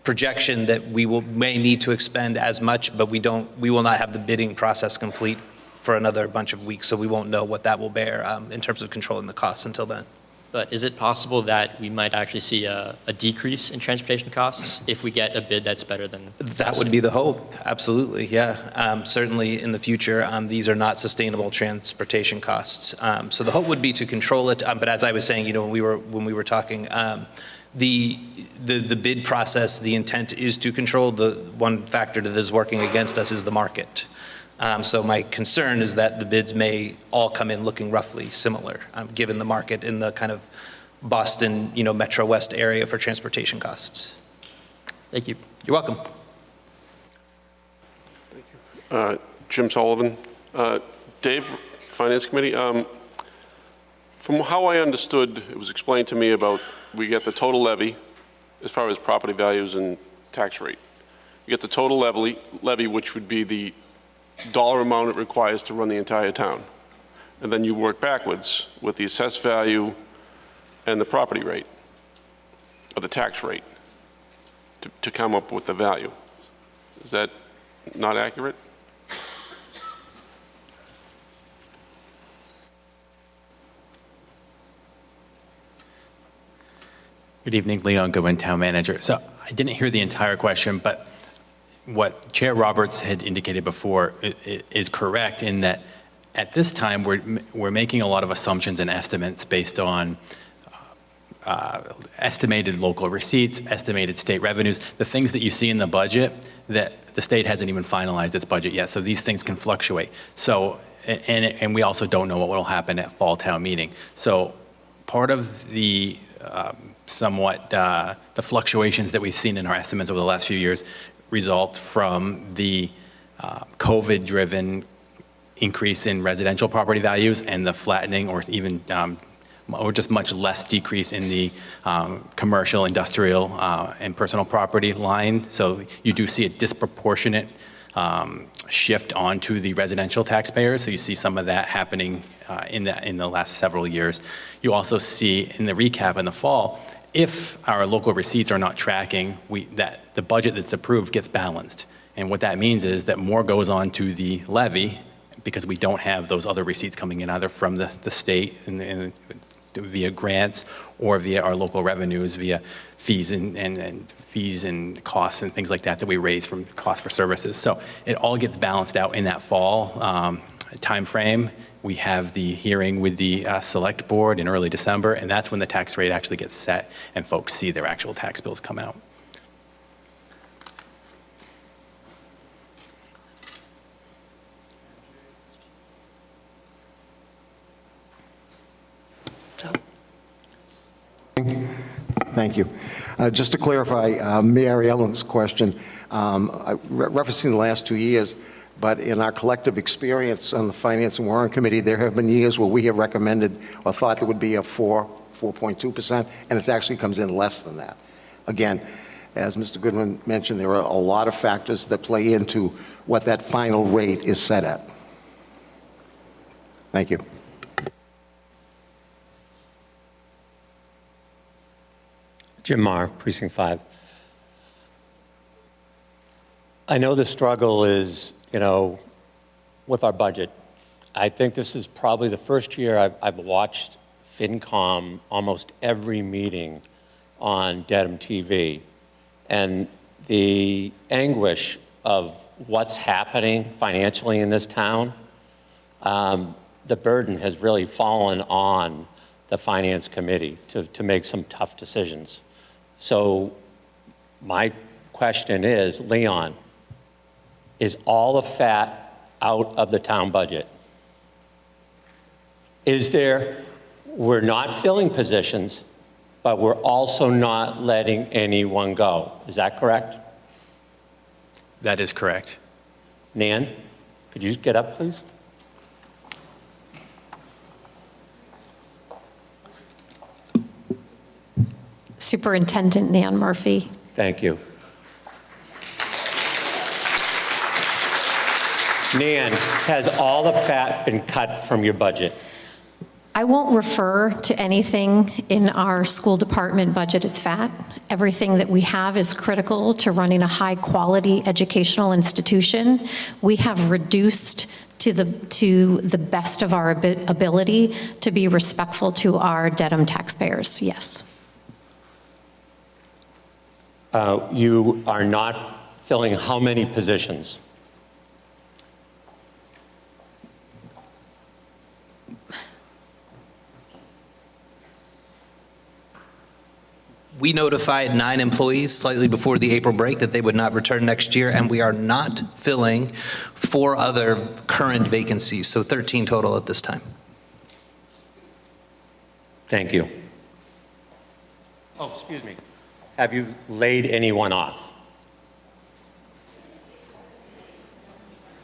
projection that we may need to expend as much, but we will not have the bidding process complete for another bunch of weeks, so we won't know what that will bear in terms of controlling the costs until then. But is it possible that we might actually see a decrease in transportation costs if we get a bid that's better than... That would be the hope, absolutely, yeah. Certainly in the future, these are not sustainable transportation costs. So the hope would be to control it, but as I was saying, when we were talking, the bid process, the intent is to control. The one factor that is working against us is the market. So my concern is that the bids may all come in looking roughly similar, given the market in the kind of Boston, Metro West area for transportation costs. Thank you. You're welcome. Thank you. Jim Sullivan. Dave, Finance Committee. From how I understood, it was explained to me about we get the total levy as far as property values and tax rate. You get the total levy, which would be the dollar amount it requires to run the entire town. And then you work backwards with the assessed value and the property rate, or the tax rate, to come up with the value. Is that not accurate? Good evening, Leon Goodwin, Town Manager. So I didn't hear the entire question, but what Chair Roberts had indicated before is correct in that at this time we're making a lot of assumptions and estimates based on estimated local receipts, estimated state revenues, the things that you see in the budget that the state hasn't even finalized its budget yet. So these things can fluctuate. So, and we also don't know what will happen at fall town meeting. So part of the somewhat, the fluctuations that we've seen in our estimates over the last few years result from the COVID-driven increase in residential property values and the flattening or even or just much less decrease in the commercial, industrial, and personal property line. So you do see a disproportionate shift onto the residential taxpayers. So you see some of that happening in the last several years. You also see in the recap in the fall, if our local receipts are not tracking, that the budget that's approved gets balanced. And what that means is that more goes on to the levy because we don't have those other receipts coming in either from the state and via grants or via our local revenues via fees and fees and costs and things like that we raise from cost for services. So it all gets balanced out in that fall time frame. We have the hearing with the select board in early December, and that's when the tax rate actually gets set and folks see their actual tax bills come out. Thank you. Just to clarify Mary Ellen's question, referencing the last 2 years, but in our collective experience on the Finance and Warrant Committee, there have been years where we have recommended or thought there would be a 4.2%, and it actually comes in less than that. Again, as Mr. Goodman mentioned, there are a lot of factors that play into what that final rate is set at. Thank you. Jim Marr, Precinct 5. I know the struggle is, with our budget. I think this is probably the first year I've watched FinCom almost every meeting on Dedham TV. And the anguish of what's happening financially in this town, the burden has really fallen on the Finance Committee to make some tough decisions. So my question is, Leon, is all the fat out of the town budget? We're not filling positions, but we're also not letting anyone go. Is that correct? That is correct. Nan, could you get up, please? Superintendent Nan Murphy. Thank you. Nan, has all the fat been cut from your budget? I won't refer to anything in our school department budget as fat. Everything that we have is critical to running a high-quality educational institution. We have reduced to the best of our ability to be respectful to our Dedham taxpayers, yes. You are not filling how many positions? We notified 9 employees slightly before the April break that they would not return next year, and we are not filling 4 other current vacancies, so 13 total at this time. Thank you. Oh, excuse me. Have you laid anyone off?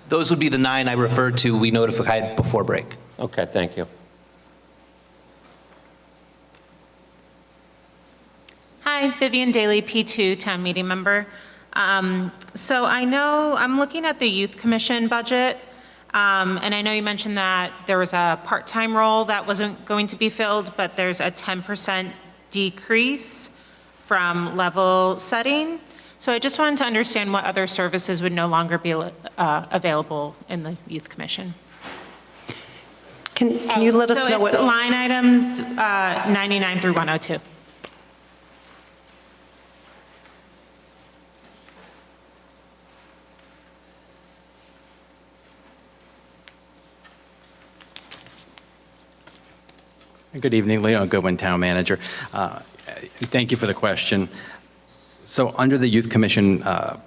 Those would be the 9 I referred to, we notified before break. Okay, thank you. Hi, Vivian Daly, P2, town meeting member. So I know, I'm looking at the Youth Commission budget, and I know you mentioned that there was a part-time role that wasn't going to be filled, but there's a 10% decrease from level setting. So I just wanted to understand what other services would no longer be available in the Youth Commission. Can you let us know what? So it's line items 99 through 102. Good evening, Leon Goodwin, Town Manager. Thank you for the question. So under the Youth Commission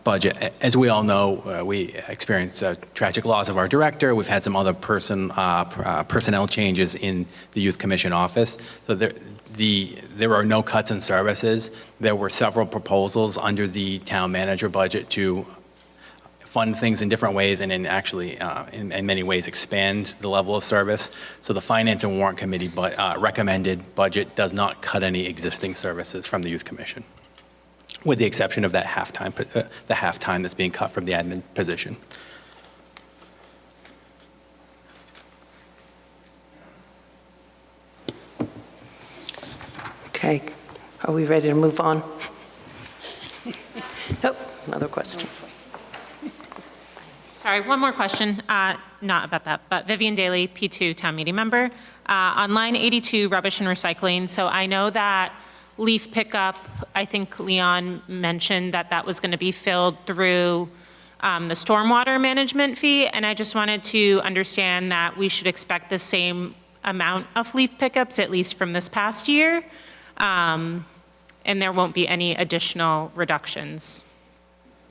budget, as we all know, we experienced tragic loss of our director. We've had some other personnel changes in the Youth Commission office. So there are no cuts in services. There were several proposals under the town manager budget to fund things in different ways and actually, in many ways, expand the level of service. So the Finance and Warrant Committee recommended budget does not cut any existing services from the Youth Commission, with the exception of that the half-time that's being cut from the admin position. Okay, are we ready to move on? Oh, another question. Sorry, one more question, not about that, but Vivian Daly, P2 town meeting member. On line 82, rubbish and recycling, so I know that leaf pickup, I think Leon mentioned that that was going to be filled through the stormwater management fee, and I just wanted to understand that we should expect the same amount of leaf pickups, at least from this past year, and there won't be any additional reductions.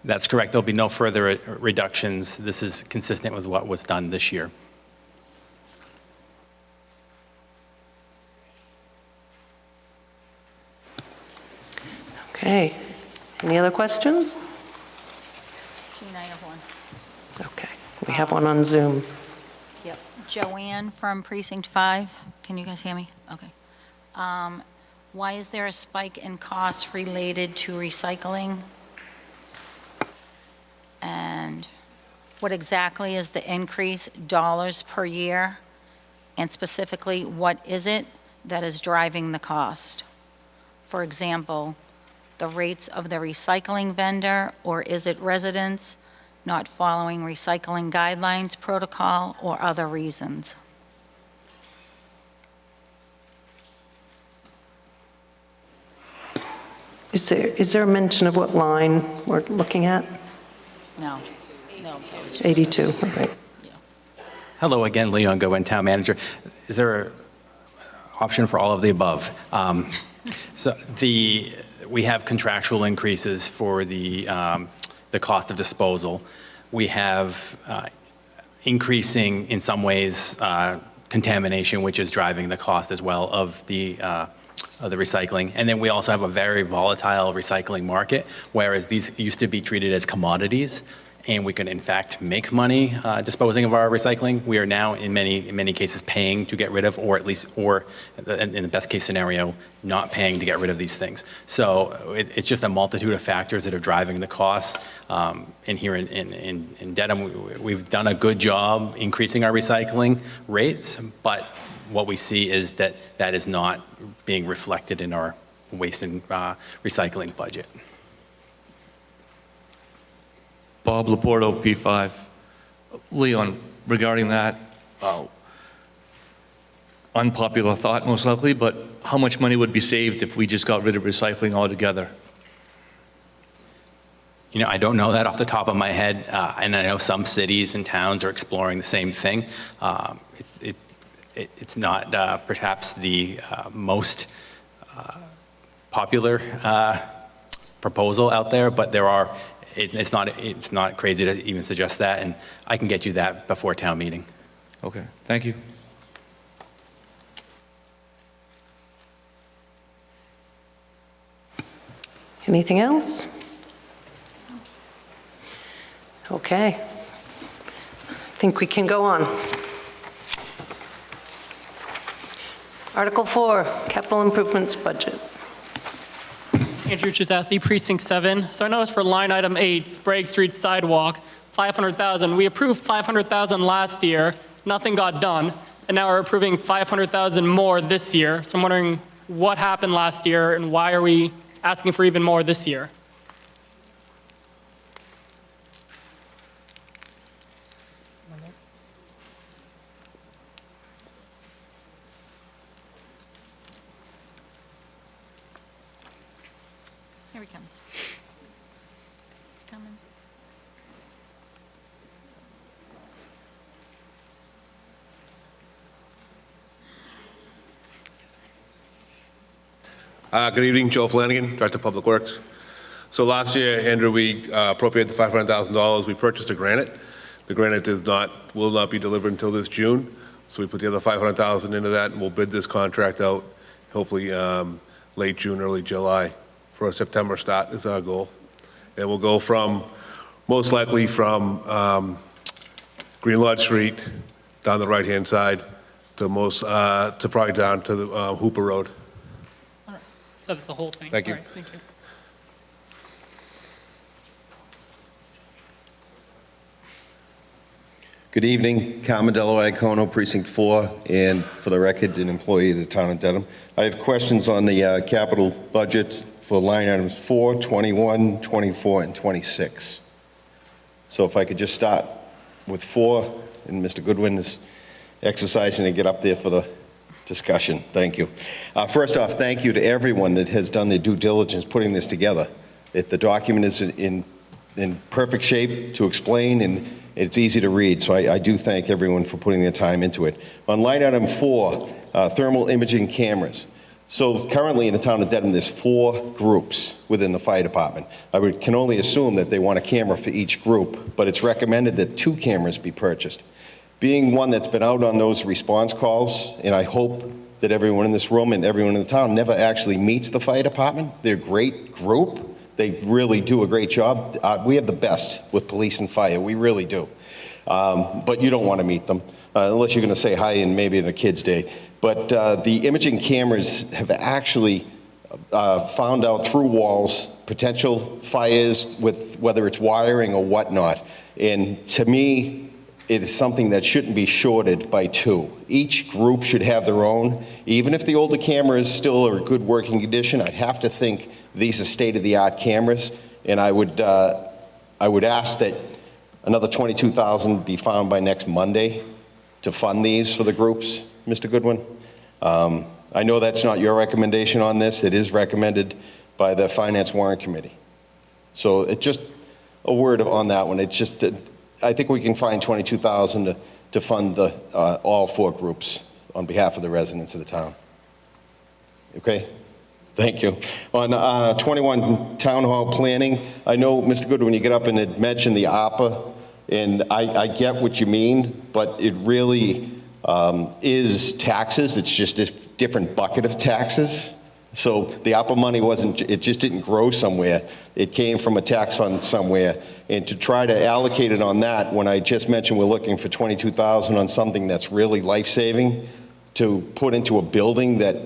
That's correct. There'll be no further reductions. This is consistent with what was done this year. Okay, any other questions? Jean, I have one. Okay, we have one on Zoom. Yep. Joanne from Precinct 5. Can you guys hear me? Okay. Why is there a spike in costs related to recycling? And what exactly is the increase, dollars per year? And specifically, what is it that is driving the cost? For example, the rates of the recycling vendor, or is it residents not following recycling guidelines, protocol, or other reasons? Is there a mention of what line we're looking at? No. No. 82, all right. Hello again, Leon Goen, Town Manager. Is there an option for all of the above? We have contractual increases for the cost of disposal. We have increasing, in some ways, contamination, which is driving the cost as well of the recycling. And then we also have a very volatile recycling market, whereas these used to be treated as commodities, and we can in fact make money disposing of our recycling. We are now in many cases paying to get rid of, or in the best case scenario, not paying to get rid of these things. So it's just a multitude of factors that are driving the costs. And here in Dedham, we've done a good job increasing our recycling rates, but what we see is that that is not being reflected in our waste and recycling budget. Bob Laporto, P5. Leon, regarding that, unpopular thought most likely, but how much money would be saved if we just got rid of recycling altogether? You know, I don't know that off the top of my head, and I know some cities and towns are exploring the same thing. It's not perhaps the most popular proposal out there, but there are. It's not crazy to even suggest that, and I can get you that before town meeting. Okay, thank you. Anything else? Okay. I think we can go on. Article 4, capital improvements budget. Andrew Chisasi, Precinct 7. So I know it's for line item 8, Sprague Street sidewalk, $500,000. We approved $500,000 last year, nothing got done, and now we're approving $500,000 more this year. So I'm wondering what happened last year and why are we asking for even more this year? Here he comes. He's coming. Good evening, Joe Flanagan, Director of Public Works. So last year, Andrew, we appropriated the $500,000. We purchased a granite. The granite will not be delivered until this June. So we put the other $500,000 into that, and we'll bid this contract out, hopefully late June, early July, for a September start is our goal. And we'll go most likely from Green Lodge Street down the right-hand side to probably down to the Hooper Road. All right. So that's the whole thing. Thank you. All right, thank you. Good evening, Carmen Iacono, Precinct 4, and for the record, an employee of the town of Dedham. I have questions on the capital budget for line items 4, 21, 24, and 26. So if I could just start with 4, and Mr. Goodwin is exercising to get up there for the discussion. Thank you. First off, thank you to everyone that has done their due diligence putting this together. The document is in perfect shape to explain, and it's easy to read, so I do thank everyone for putting their time into it. On line item 4, thermal imaging cameras. So currently in the town of Dedham, there's 4 groups within the fire department. Can only assume that they want a camera for each group, but it's recommended that 2 cameras be purchased. Being one that's been out on those response calls, and I hope that everyone in this room and everyone in the town never actually meets the fire department. They're a great group. They really do a great job. We have the best with police and fire. We really do. But you don't want to meet them unless you're going to say hi and maybe in a kid's day. But the imaging cameras have actually found out through walls potential fires with whether it's wiring or whatnot. And to me, it is something that shouldn't be shorted by 2. Each group should have their own. Even if the older cameras still are in good working condition, I'd have to think these are state-of-the-art cameras, and I would ask that another $22,000 be found by next Monday to fund these for the groups, Mr. Goodwin. I know that's not your recommendation on this. It is recommended by the Finance Warrant Committee. So it just a word on that one. It's just I think we can find $22,000 to fund all 4 groups on behalf of the residents of the town. Okay? Thank you. On 21, Town Hall planning, I know, Mr. Goodwin, when you get up and had mentioned the ARPA, and I get what you mean, but it really is taxes. It's just a different bucket of taxes. So the ARPA money it just didn't grow somewhere. It came from a tax fund somewhere. And to try to allocate it on that, when I just mentioned we're looking for $22,000 on something that's really life-saving, to put into a building that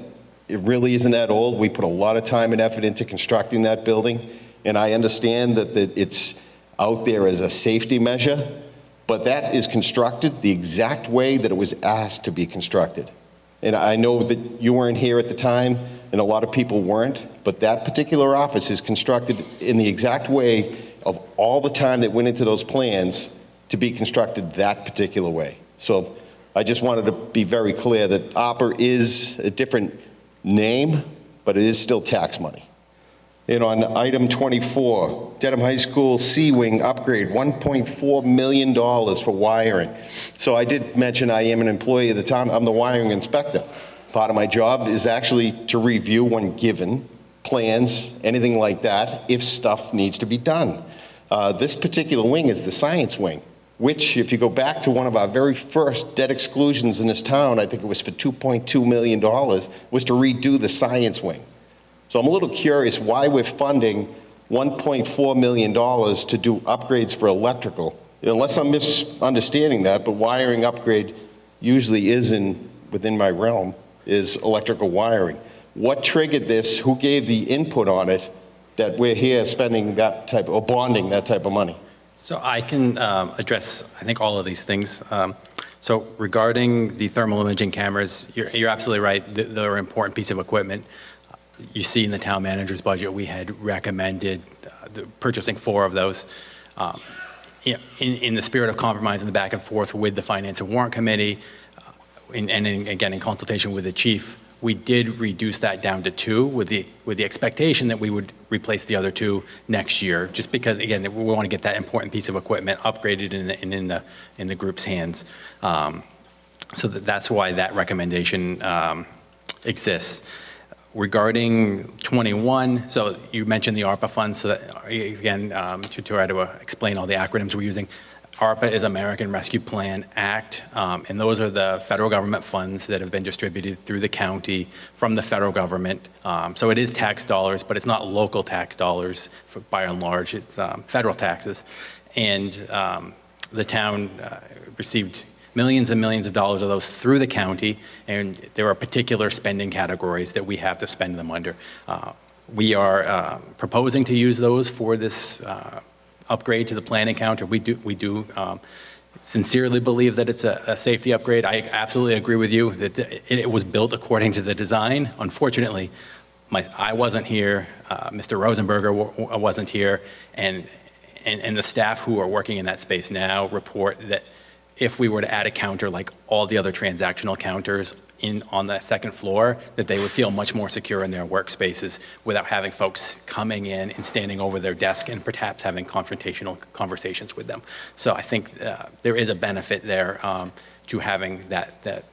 it really isn't that old. We put a lot of time and effort into constructing that building, and I understand that it's out there as a safety measure, but that is constructed the exact way that it was asked to be constructed. And I know that you weren't here at the time, and a lot of people weren't, but that particular office is constructed in the exact way of all the time that went into those plans to be constructed that particular way. So I just wanted to be very clear that ARPA is a different name, but it is still tax money. And on item 24, Dedham High School C-Wing upgrade, $1.4 million for wiring. So I did mention I am an employee of the town. I'm the wiring inspector. Part of my job is actually to review when given plans, anything like that, if stuff needs to be done. This particular wing is the science wing, which, if you go back to one of our very first debt exclusions in this town, I think it was for $2.2 million, was to redo the science wing. So I'm a little curious why we're funding $1.4 million to do upgrades for electrical, unless I'm misunderstanding that, but wiring upgrade usually is within my realm, is electrical wiring. What triggered this? Who gave the input on it that we're here spending that type, or bonding that type of money? So I can address, I think, all of these things. So regarding the thermal imaging cameras, you're absolutely right. They're an important piece of equipment. You see in the town manager's budget, we had recommended purchasing 4 of those. In the spirit of compromise in the back and forth with the Finance and Warrant Committee, and again, in consultation with the chief, we did reduce that down to 2 with the expectation that we would replace the other 2 next year, just because, again, we want to get that important piece of equipment upgraded in the group's hands. So that's why that recommendation exists. Regarding 21, so you mentioned the ARPA funds, so that, again, to try to explain all the acronyms we're using. ARPA is American Rescue Plan Act, and those are the federal government funds that have been distributed through the county from the federal government. So it is tax dollars, but it's not local tax dollars by and large, it's federal taxes. And the town received millions and millions of dollars of those through the county, and there are particular spending categories that we have to spend them under. We are proposing to use those for this upgrade to the planning counter. We do sincerely believe that it's a safety upgrade. I absolutely agree with you that it was built according to the design. Unfortunately, I wasn't here, Mr. Rosenberger wasn't here, and the staff who are working in that space now report that if we were to add a counter like all the other transactional counters on the second floor, that they would feel much more secure in their workspaces without having folks coming in and standing over their desk and perhaps having confrontational conversations with them. So I think there is a benefit there to having that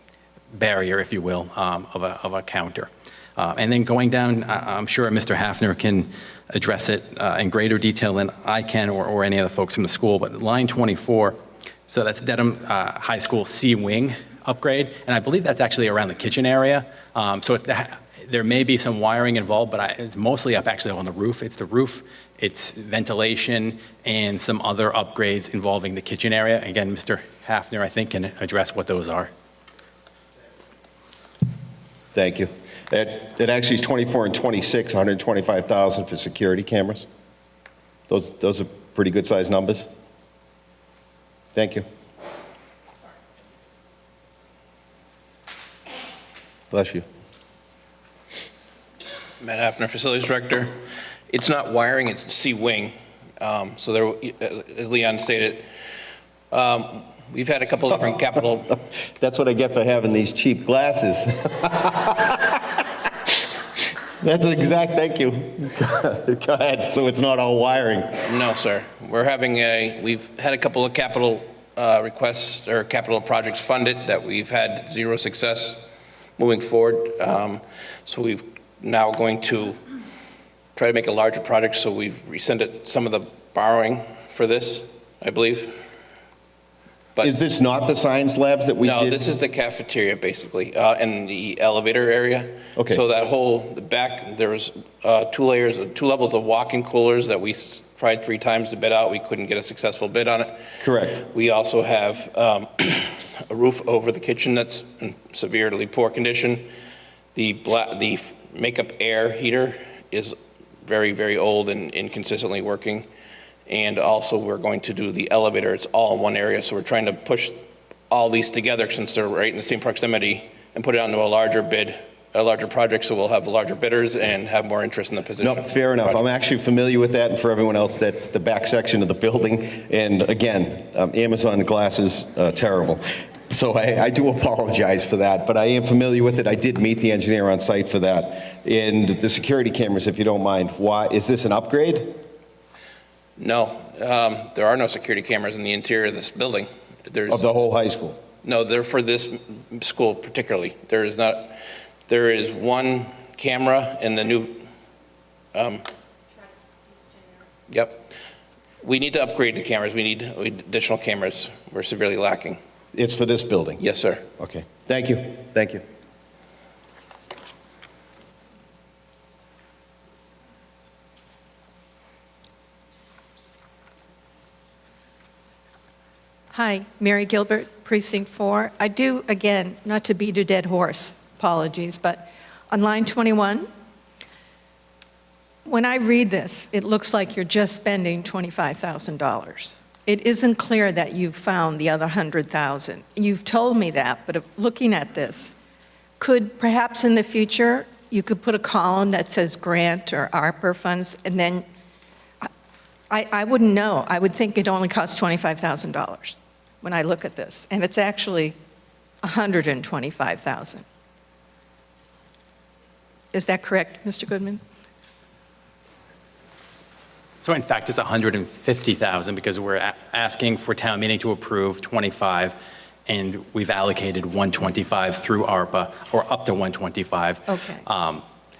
barrier, if you will, of a counter. And then going down, I'm sure Mr. Hafner can address it in greater detail than I can or any of the folks from the school, but line 24, so that's Dedham High School C wing upgrade, and I believe that's actually around the kitchen area. So there may be some wiring involved, but it's mostly up actually on the roof. It's the roof, it's ventilation, and some other upgrades involving the kitchen area. Again, Mr. Hafner, I think, can address what those are. Thank you. It actually is 24 and 26, 125,000 for security cameras. Those are pretty good sized numbers. Thank you. Bless you. Matt Hafner, Facilities Director. It's not wiring, it's C-wing. So there, as Leon stated, we've had a couple of different capital. That's what I get for having these cheap glasses. That's an exact, thank you. Go ahead, so it's not all wiring. No, sir. We've had a couple of capital requests or capital projects funded that we've had zero success moving forward. So we've now going to try to make a larger project, so we've rescinded some of the borrowing for this, I believe. But is this not the science labs that we did? No, this is the cafeteria, basically, in the elevator area. Okay. So that whole, the back, there was two levels of walk-in coolers that we tried 3 times to bid out. We couldn't get a successful bid on it. Correct. We also have a roof over the kitchen that's in severely poor condition. The makeup air heater is very, very old and inconsistently working. And also we're going to do the elevator. It's all in one area. So we're trying to push all these together since they're right in the same proximity and put it onto a larger bid, a larger project, so we'll have larger bidders and have more interest in the position. No, fair enough. I'm actually familiar with that, and for everyone else, that's the back section of the building. And again, Amazon glasses, terrible. So I do apologize for that, but I am familiar with it. I did meet the engineer on site for that. And the security cameras, if you don't mind, why, is this an upgrade? No, there are no security cameras in the interior of this building. Of the whole high school? No, they're for this school particularly. There is not. There is one camera in the new. Yep. We need to upgrade the cameras. We need additional cameras. We're severely lacking. It's for this building? Yes, sir. Okay. Thank you. Thank you. Hi, Mary Gilbert, Precinct 4. I do, again, not to beat a dead horse, apologies, but on line 21, when I read this, it looks like you're just spending $25,000. It isn't clear that you've found the other $100,000. You've told me that, but looking at this, could perhaps in the future you could put a column that says grant or ARPA funds, and then I wouldn't know. I would think it only costs $25,000 when I look at this, and it's actually $125,000. Is that correct, Mr. Goodman? So in fact, it's $150,000 because we're asking for town meeting to approve 25, and we've allocated 125 through ARPA, or up to 125. Okay.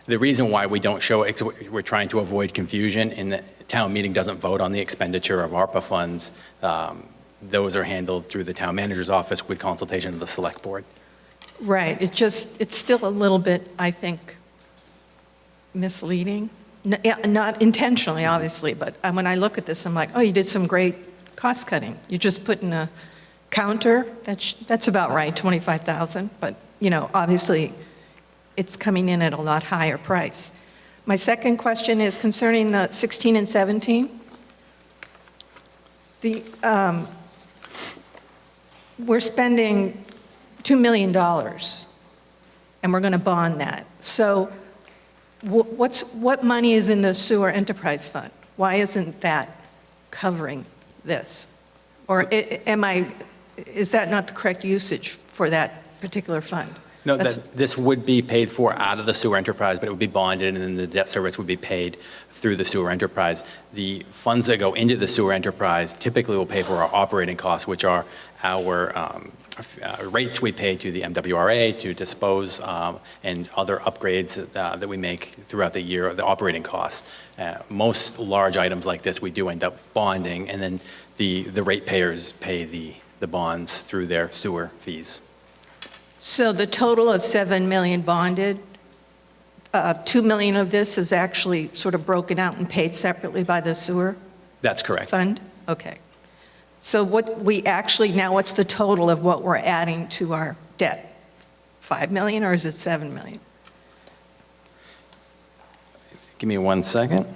The reason why we don't show it, we're trying to avoid confusion, and the town meeting doesn't vote on the expenditure of ARPA funds. Those are handled through the town manager's office with consultation of the select board. Right, it's still a little bit, I think, misleading. Yeah, not intentionally, obviously, but when I look at this, I'm like, oh, you did some great cost cutting. You just put in a counter, that's about right, 25,000, but, you know, obviously, it's coming in at a lot higher price. My second question is concerning the 16 and 17. We're spending $2 million, and we're going to bond that. So what money is in the sewer enterprise fund? Why isn't that covering this? Or is that not the correct usage for that particular fund? No, this would be paid for out of the sewer enterprise, but it would be bonded, and then the debt service would be paid through the sewer enterprise. The funds that go into the sewer enterprise typically will pay for our operating costs, which are our rates we pay to the MWRA to dispose and other upgrades that we make throughout the year, the operating costs. Most large items like this, we do end up bonding, and then the ratepayers pay the bonds through their sewer fees. So the total of 7 million bonded, 2 million of this is actually sort of broken out and paid separately by the sewer? That's correct. Fund? Okay. So what's the total of what we're adding to our debt? 5 million, or is it 7 million? Give me 1 second.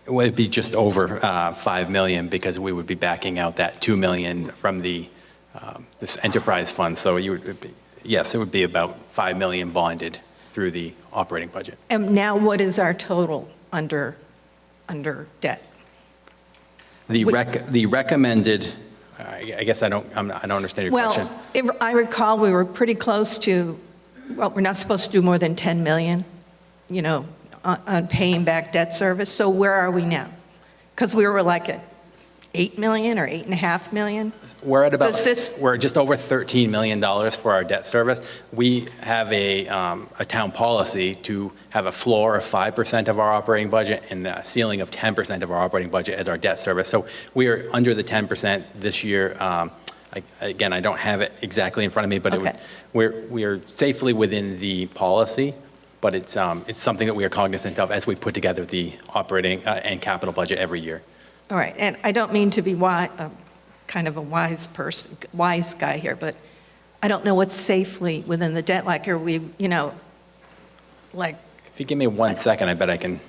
It would be just over 5 million, because we would be backing out that 2 million from this enterprise fund. So yes, it would be about 5 million bonded through the operating budget. And now what is our total under debt? The recommended, I guess I don't understand your question. Well, I recall we were pretty close to, well, we're not supposed to do more than 10 million, you know, on paying back debt service. So where are we now? Because we were like at 8 million or 8.5 million? We're at we're just over $13 million for our debt service. We have a town policy to have a floor of 5% of our operating budget and a ceiling of 10% of our operating budget as our debt service. So we are under the 10% this year. Again, I don't have it exactly in front of me, but we are safely within the policy. But it's something that we are cognizant of as we put together the operating and capital budget every year. All right, and I don't mean to be kind of a wise guy here, but I don't know what's safely within the debt. Like, are we, you know, like... If you give me 1 second, I bet I can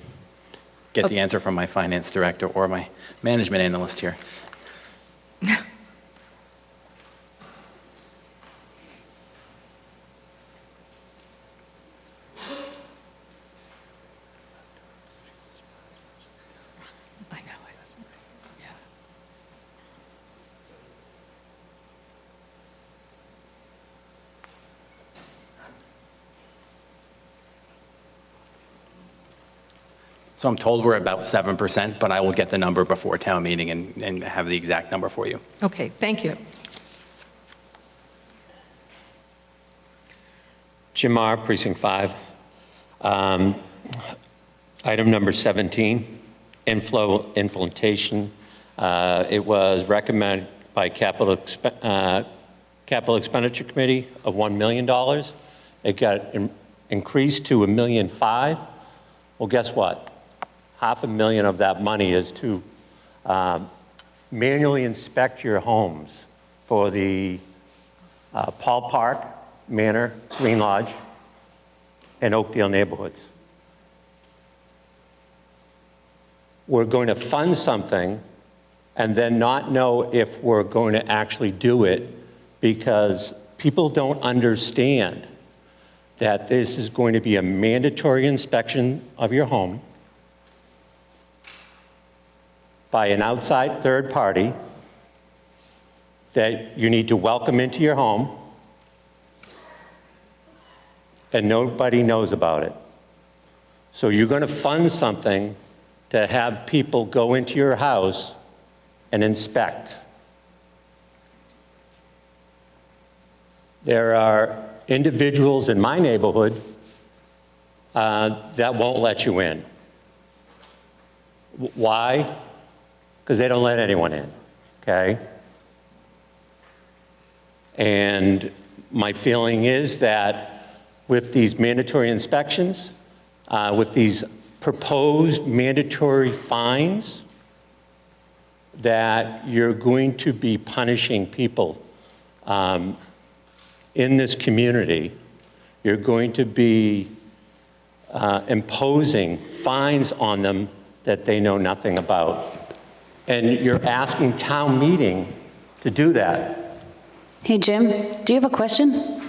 get the answer from my finance director or my management analyst here. So I'm told we're about 7%, but I will get the number before town meeting and have the exact number for you. Okay, thank you. Jim R., Precinct 5. Item number 17, infiltration. It was recommended by Capital Expenditure Committee of $1 million. It got increased to $1.5 million. Well, guess what? $500,000 of that money is to manually inspect your homes for the Paul Park, Manor, Green Lodge, and Oakdale neighborhoods. We're going to fund something and then not know if we're going to actually do it, because people don't understand that this is going to be a mandatory inspection of your home by an outside third party that you need to welcome into your home, and nobody knows about it. So you're going to fund something to have people go into your house and inspect. There are individuals in my neighborhood that won't let you in. Why? Because they don't let anyone in, okay? And my feeling is that with these mandatory inspections, with these proposed mandatory fines, that you're going to be punishing people in this community. You're going to be imposing fines on them that they know nothing about. And you're asking town meeting to do that. Hey, Jim, do you have a question?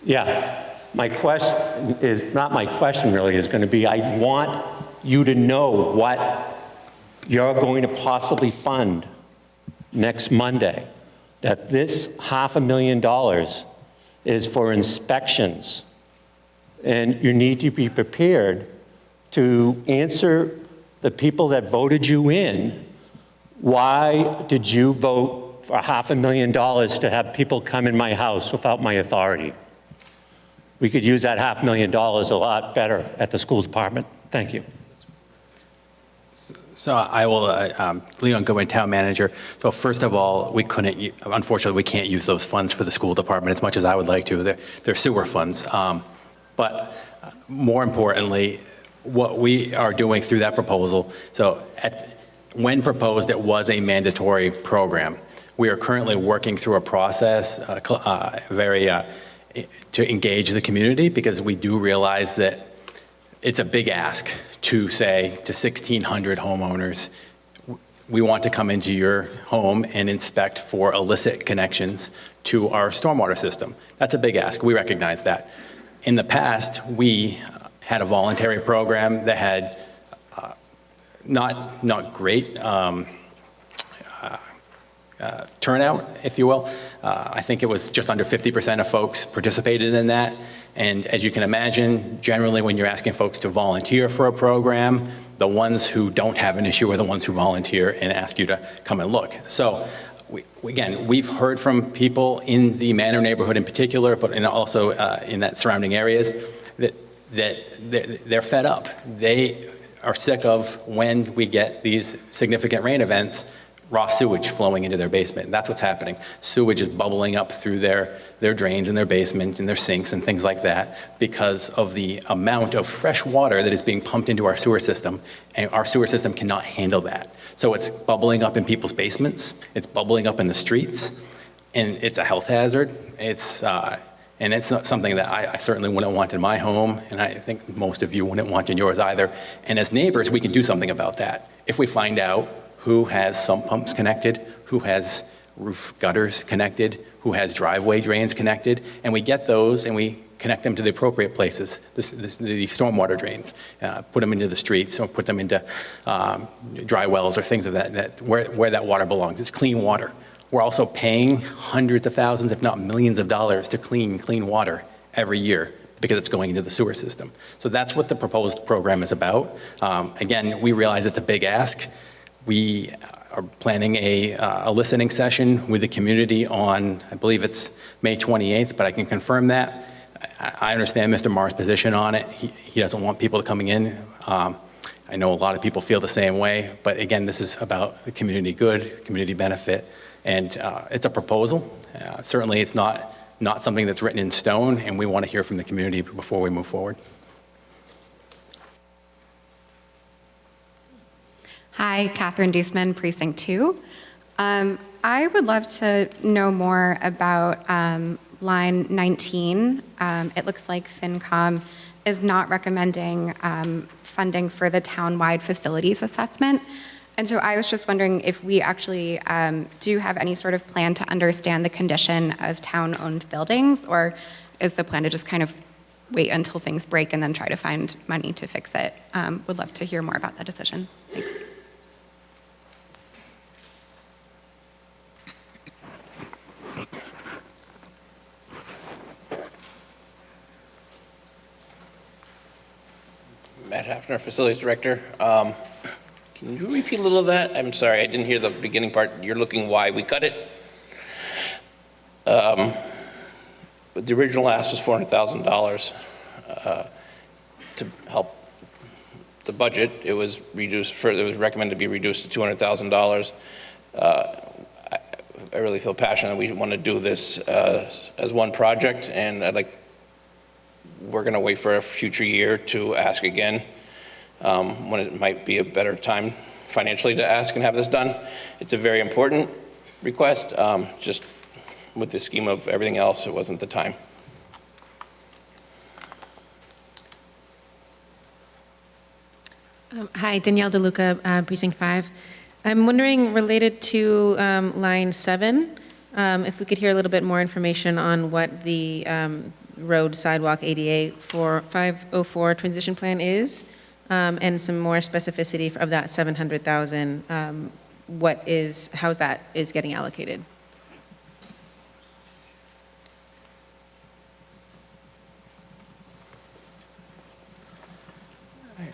Yeah, my question is, not my question really, is going to be, I want you to know what you're going to possibly fund next Monday. That this $500,000 is for inspections. And you need to be prepared to answer the people that voted you in. Why did you vote for $500,000 to have people come in my house without my authority? We could use that $500,000 a lot better at the school department. Thank you. So I will, Leon Goodwin, Town Manager. So first of all, we couldn't, unfortunately, we can't use those funds for the school department as much as I would like to. They're sewer funds. But more importantly, what we are doing through that proposal, so when proposed, it was a mandatory program. We are currently working through a process to engage the community, because we do realize that it's a big ask to say to 1,600 homeowners, we want to come into your home and inspect for illicit connections to our stormwater system. That's a big ask. We recognize that. In the past, we had a voluntary program that had not great turnout, if you will. I think it was just under 50% of folks participated in that. And as you can imagine, generally when you're asking folks to volunteer for a program, the ones who don't have an issue are the ones who volunteer and ask you to come and look. So again, we've heard from people in the Manor neighborhood in particular, but also in that surrounding areas, that they're fed up. They are sick of, when we get these significant rain events, raw sewage flowing into their basement. That's what's happening. Sewage is bubbling up through their drains in their basement and their sinks and things like that because of the amount of fresh water that is being pumped into our sewer system, and our sewer system cannot handle that. So it's bubbling up in people's basements, it's bubbling up in the streets, and it's a health hazard. And it's not something that I certainly wouldn't want in my home, and I think most of you wouldn't want in yours either. And as neighbors, we can do something about that. If we find out who has sump pumps connected, who has roof gutters connected, who has driveway drains connected, and we get those and we connect them to the appropriate places, the stormwater drains, put them into the streets or put them into dry wells or things of that where that water belongs. It's clean water. We're also paying hundreds of thousands, if not millions of dollars to clean water every year because it's going into the sewer system. So that's what the proposed program is about. Again, we realize it's a big ask. We are planning a listening session with the community on, I believe it's May 28th, but I can confirm that. I understand Mr. Marr's position on it. He doesn't want people coming in. I know a lot of people feel the same way, but again, this is about the community good, community benefit, and it's a proposal. Certainly it's not something that's written in stone, and we want to hear from the community before we move forward. Hi, Catherine Deisman, Precinct 2. I would love to know more about line 19. It looks like FinCom is not recommending funding for the town-wide facilities assessment. And so I was just wondering if we actually do have any sort of plan to understand the condition of town-owned buildings, or is the plan to just kind of wait until things break and then try to find money to fix it? Would love to hear more about that decision. Thanks. Matt Hafner, Facilities Director. Can you repeat a little of that? I'm sorry, I didn't hear the beginning part. You're looking why we cut it? the original ask was $400,000 to help the budget. It was reduced, it was recommended to be reduced to $200,000. I really feel passionate. We want to do this as one project, and we're going to wait for a future year to ask again when it might be a better time financially to ask and have this done. It's a very important request. Just with the scheme of everything else, it wasn't the time. Hi, Danielle DeLuca, Precinct 5. I'm wondering, related to line 7, if we could hear a little bit more information on what the road, sidewalk, ADA 504 transition plan is, and some more specificity of that 700,000. How that is getting allocated.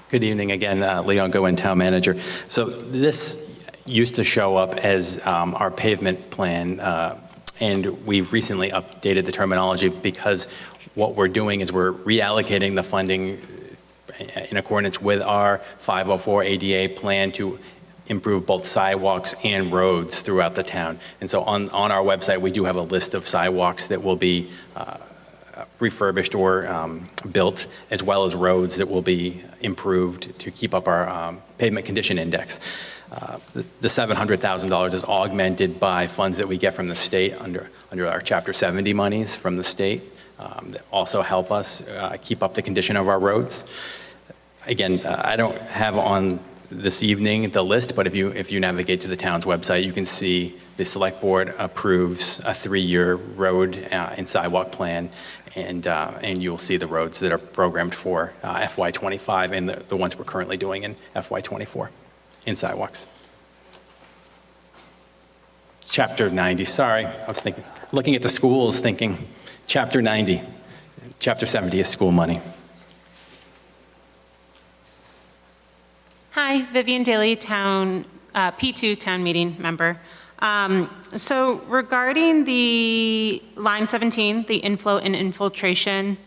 Good evening again, Leon Goen, Town Manager. So this used to show up as our pavement plan, and we've recently updated the terminology because what we're doing is we're reallocating the funding in accordance with our 504 ADA plan to improve both sidewalks and roads throughout the town. And so on our website, we do have a list of sidewalks that will be refurbished or built, as well as roads that will be improved to keep up our pavement condition index. The $700,000 is augmented by funds that we get from the state under our Chapter 70 monies from the state that also help us keep up the condition of our roads. Again, I don't have on this evening the list, but if you navigate to the town's website, you can see the select board approves a 3-year road and sidewalk plan, and you'll see the roads that are programmed for FY25 and the ones we're currently doing in FY24 in sidewalks. Chapter 90, sorry, I was looking at the schools thinking Chapter 90, Chapter 70 is school money. Hi, Vivian Daly, P2 town meeting member. So regarding the line 17, the inflow and infiltration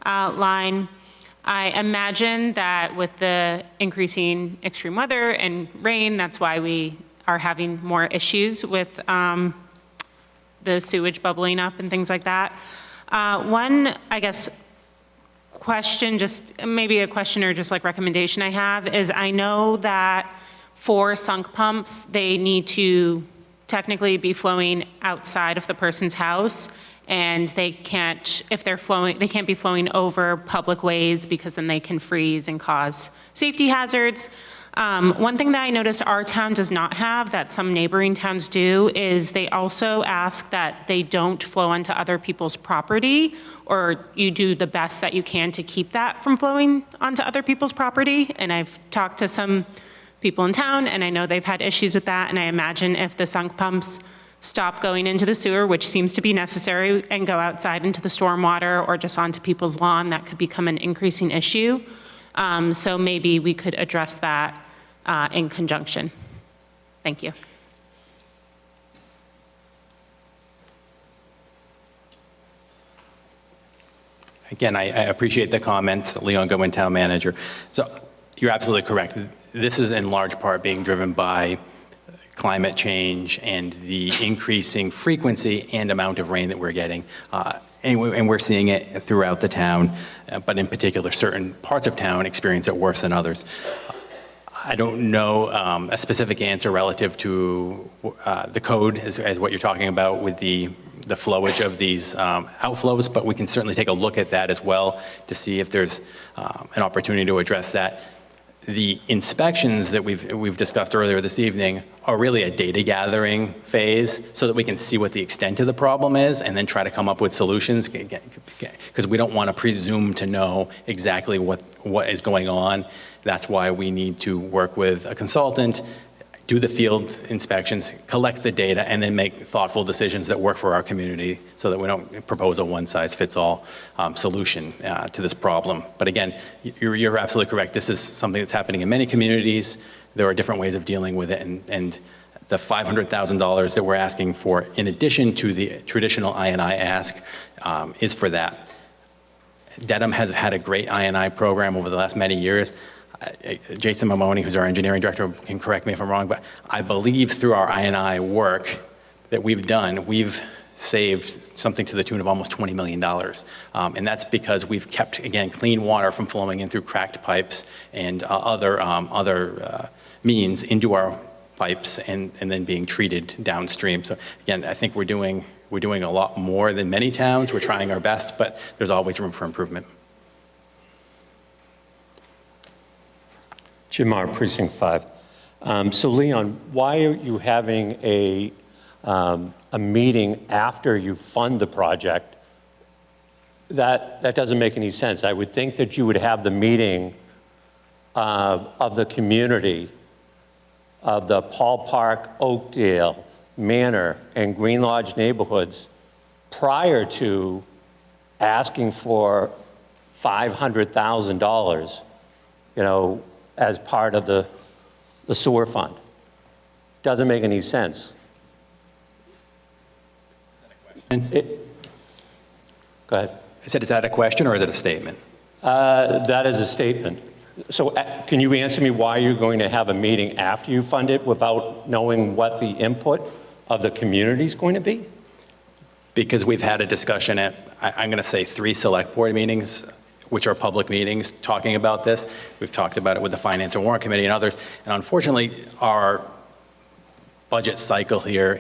line, I imagine that with the increasing extreme weather and rain, that's why we are having more issues with the sewage bubbling up and things like that. One, I guess, question, just maybe a question or just like recommendation I have is I know that for sunk pumps, they need to technically be flowing outside of the person's house, and they can't, if they're flowing, they can't be flowing over public ways because then they can freeze and cause safety hazards. One thing that I noticed our town does not have that some neighboring towns do is they also ask that they don't flow onto other people's property, or you do the best that you can to keep that from flowing onto other people's property. And I've talked to some people in town, and I know they've had issues with that, and I imagine if the sunk pumps stop going into the sewer, which seems to be necessary, and go outside into the stormwater or just onto people's lawn, that could become an increasing issue. So maybe we could address that in conjunction. Thank you. Again, I appreciate the comments, Leon Goen, Town Manager. So you're absolutely correct. This is in large part being driven by climate change and the increasing frequency and amount of rain that we're getting. And we're seeing it throughout the town, but in particular, certain parts of town experience it worse than others. I don't know a specific answer relative to the code as what you're talking about with the flowage of these outflows, but we can certainly take a look at that as well to see if there's an opportunity to address that. The inspections that we've discussed earlier this evening are really a data gathering phase so that we can see what the extent of the problem is and then try to come up with solutions, because we don't want to presume to know exactly what is going on. That's why we need to work with a consultant, do the field inspections, collect the data, and then make thoughtful decisions that work for our community so that we don't propose a one-size-fits-all solution to this problem. But again, you're absolutely correct. This is something that's happening in many communities. There are different ways of dealing with it, and The $500,000 that we're asking for, in addition to the traditional I&I ask, is for that. Dedham has had a great I&I program over the last many years. Jason Mamoni, who's our engineering director, can correct me if I'm wrong, but I believe through our I&I work that we've done, we've saved something to the tune of almost $20 million. And that's because we've kept, again, clean water from flowing in through cracked pipes and other means into our pipes and then being treated downstream. So again, I think we're doing a lot more than many towns. We're trying our best, but there's always room for improvement. Jim Marr, Precinct 5. So Leon, why are you having a meeting after you fund the project? That doesn't make any sense. I would think that you would have the meeting of the community of the Paul Park, Oakdale, Manor, and Green Lodge neighborhoods prior to asking for $500,000, as part of the sewer fund. Doesn't make any sense. Go ahead. I said, is that a question or is it a statement? That is a statement. So can you answer me why you're going to have a meeting after you fund it without knowing what the input of the community is going to be? Because we've had a discussion at, I'm going to say 3 select board meetings, which are public meetings, talking about this. We've talked about it with the Finance and Warrant Committee and others. And unfortunately, our budget cycle here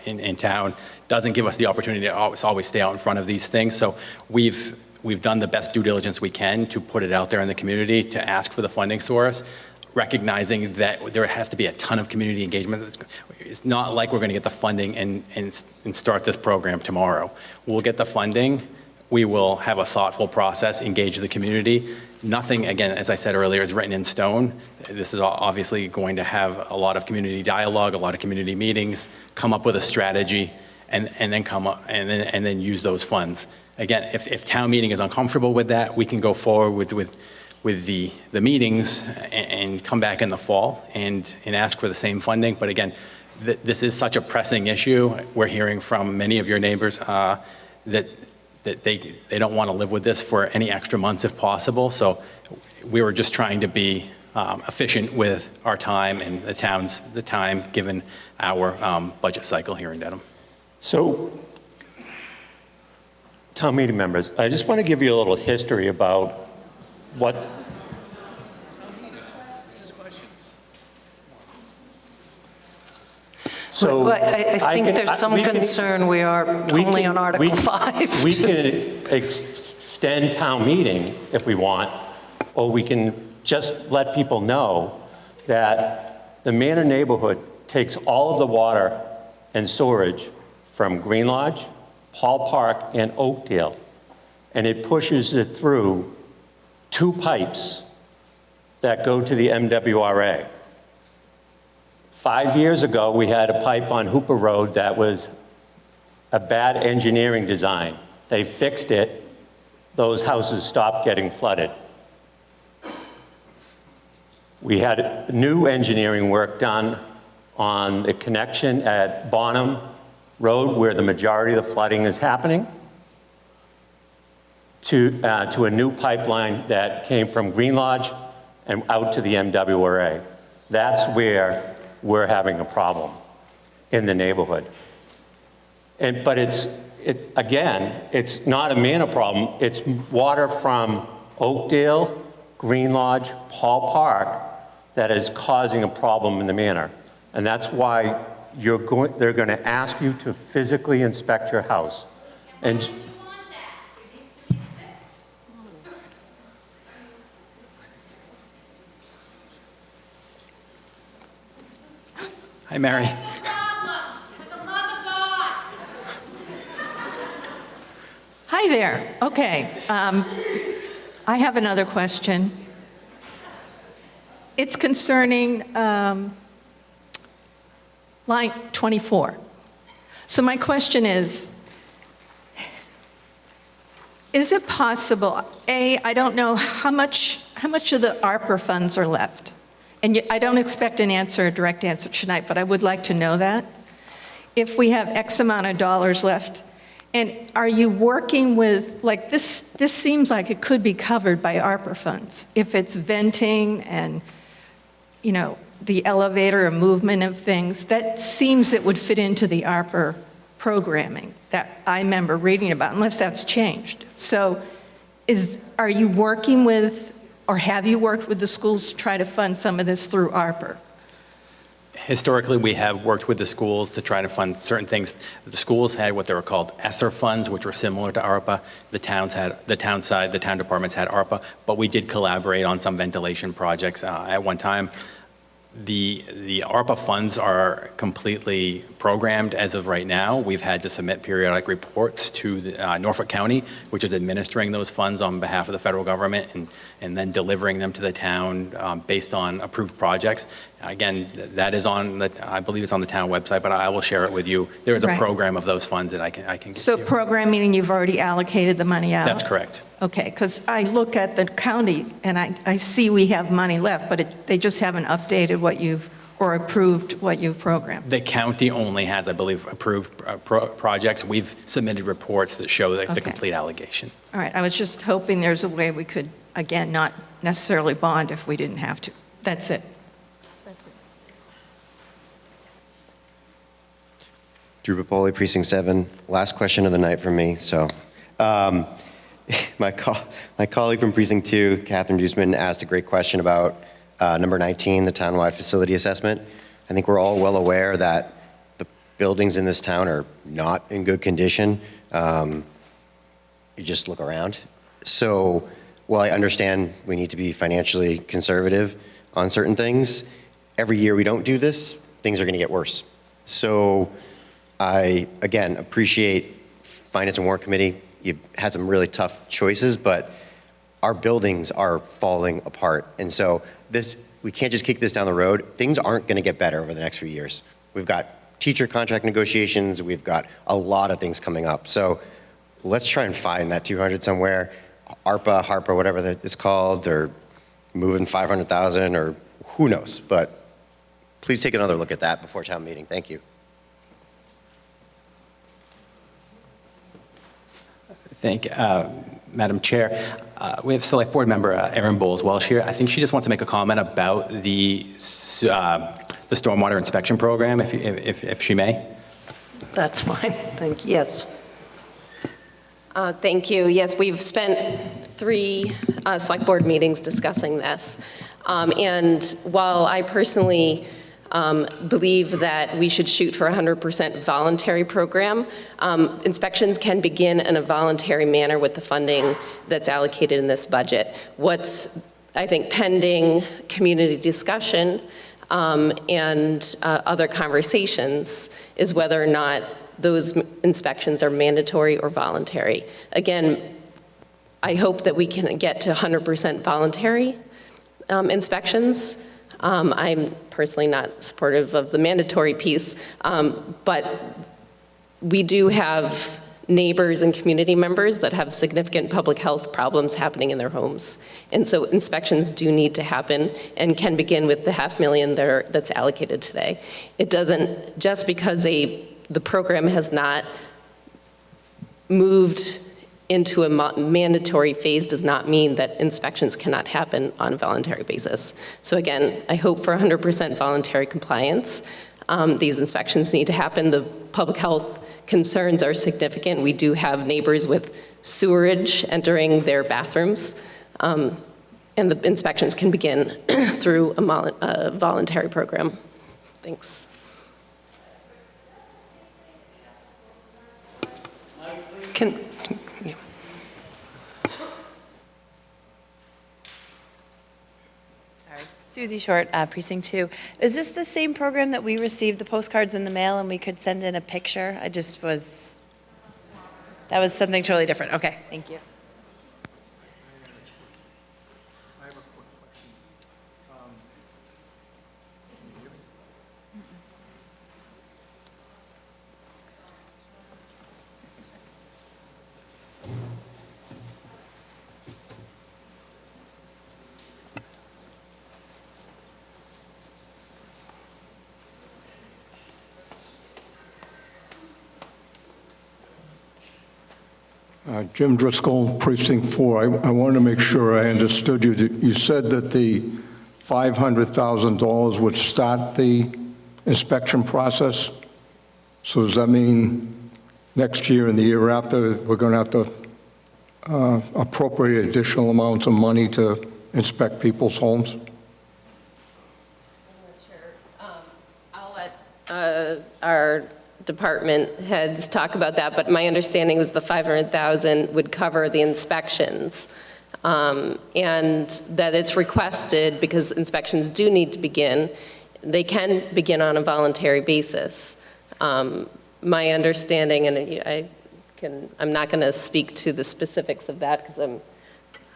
in town doesn't give us the opportunity to always stay out in front of these things. So we've done the best due diligence we can to put it out there in the community to ask for the funding source, recognizing that there has to be a ton of community engagement. It's not like we're going to get the funding and start this program tomorrow. We'll get the funding. We will have a thoughtful process, engage the community. Nothing, again, as I said earlier, is written in stone. This is obviously going to have a lot of community dialogue, a lot of community meetings, come up with a strategy, and then use those funds. Again, if town meeting is uncomfortable with that, we can go forward with the meetings and come back in the fall and ask for the same funding. But again, this is such a pressing issue. We're hearing from many of your neighbors that they don't want to live with this for any extra months if possible. So we were just trying to be efficient with our time and the time given our budget cycle here in Dedham. So, town meeting members, I just want to give you a little history about what. So I think there's some concern we are only on Article 5. We can extend town meeting if we want, or we can just let people know that the Manor neighborhood takes all of the water and sewerage from Green Lodge, Paul Park, and Oakdale, and it pushes it through 2 pipes that go to the MWRA. 5 years ago, we had a pipe on Hooper Road that was a bad engineering design. They fixed it. Those houses stopped getting flooded. We had new engineering work done on the connection at Bonham Road, where the majority of the flooding is happening, to a new pipeline that came from Green Lodge and out to the MWRA. That's where we're having a problem in the neighborhood. But again, it's not a Manor problem. It's water from Oakdale, Green Lodge, Paul Park that is causing a problem in the Manor. And that's why they're going to ask you to physically inspect your house. And Hi, Mary. Hi there. Okay. I have another question. It's concerning line 24. So my question is it possible, I don't know how much of the ARPA funds are left. and I don't expect an answer, a direct answer tonight, but I would like to know that. If we have X amount of dollars left, and are you working with, like this seems like it could be covered by ARPA funds. If it's venting and, you know, the elevator or movement of things, that seems it would fit into the ARPA programming that I remember reading about, unless that's changed. So are you working with, or have you worked with the schools to try to fund some of this through ARPA? Historically, we have worked with the schools to try to fund certain things. The schools had what they were called ESSER funds, which were similar to ARPA. The town departments had ARPA, but we did collaborate on some ventilation projects at one time. The ARPA funds are completely programmed as of right now. We've had to submit periodic reports to Norfolk County, which is administering those funds on behalf of the federal government and then delivering them to the town based on approved projects. Again, that is on I believe it's on the town website, but I will share it with you. There is a program of those funds that I can get So you. program meaning you've already allocated the money out? That's correct. Okay, because I look at the county and I see we have money left, but they just haven't updated what you've, or approved what you've programmed. The county only has, I believe, approved projects. We've submitted reports that show the complete allocation. All right, I was just hoping there's a way we could, again, not necessarily bond if we didn't have to. That's it. Drew Popoli, Precinct 7. Last question of the night from me. So, my colleague from Precinct 2, Catherine Duesman, asked a great question about number 19, the townwide facility assessment. I think we're all well aware that the buildings in this town are not in good condition. You just look around. So, while I understand we need to be financially conservative on certain things, every year we don't do this, things are going to get worse. So, I, again, appreciate Finance and Warrant Committee. You've had some really tough choices, but our buildings are falling apart. And so we can't just kick this down the road. Things aren't going to get better over the next few years. We've got teacher contract negotiations. We've got a lot of things coming up. So let's try and find that 200 somewhere. ARPA, HARPA, whatever it's called, or moving 500,000, or who knows. But please take another look at that before town meeting. Thank you. Thank you, Madam Chair. We have Select Board Member Erin Bowles-Welsh here. I think she just wants to make a comment about the stormwater inspection program, if she may. That's fine. Thank you. Yes. Thank you. Yes, we've spent 3 Select Board meetings discussing this. And while I personally believe that we should shoot for a 100% voluntary program, inspections can begin in a voluntary manner with the funding that's allocated in this budget. What's, I think, pending community discussion and other conversations is whether or not those inspections are mandatory or voluntary. Again, I hope that we can get to 100% voluntary inspections. I'm personally not supportive of the mandatory piece, but we do have neighbors and community members that have significant public health problems happening in their homes. And so inspections do need to happen and can begin with the $500,000 that's allocated today. It doesn't, just because the program has not moved into a mandatory phase does not mean that inspections cannot happen on a voluntary basis. So again, I hope for 100% voluntary compliance. These inspections need to happen. The public health concerns are significant. We do have neighbors with sewerage entering their bathrooms, and the inspections can begin through a voluntary program. Thanks. Susie Short, Precinct 2. Is this the same program that we received the postcards in the mail and we could send in a picture? That was something totally different. Okay, thank you. Jim Driscoll, Precinct 4. I wanted to make sure I understood you. You said that the $500,000 would start the inspection process? So does that mean next year and the year after, we're going to have to appropriate additional amounts of money to inspect people's homes? I'll let our department heads talk about that, but my understanding was the $500,000 would cover the inspections, and that it's requested because inspections do need to begin. They can begin on a voluntary basis. My understanding, and I'm not going to speak to the specifics of that because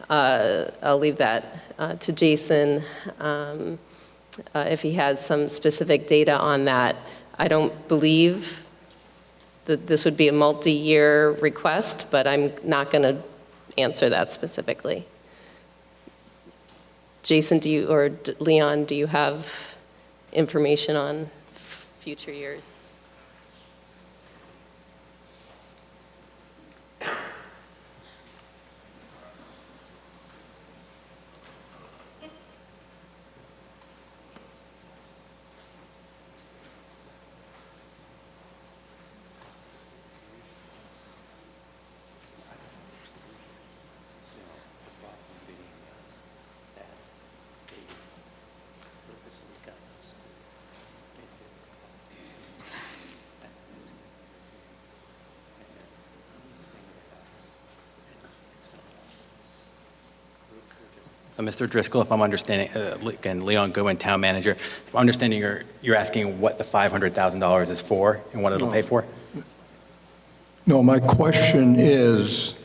I'll leave that to Jason if he has some specific data on that. I don't believe that this would be a multi-year request, but I'm not going to answer that specifically. Jason, or Leon, do you have information on future years? So Mr. Driscoll, if I'm understanding, again, Leon Goodwin, Town Manager, if I'm understanding, you're asking what the $500,000 is for and what it'll pay for? No, my question is,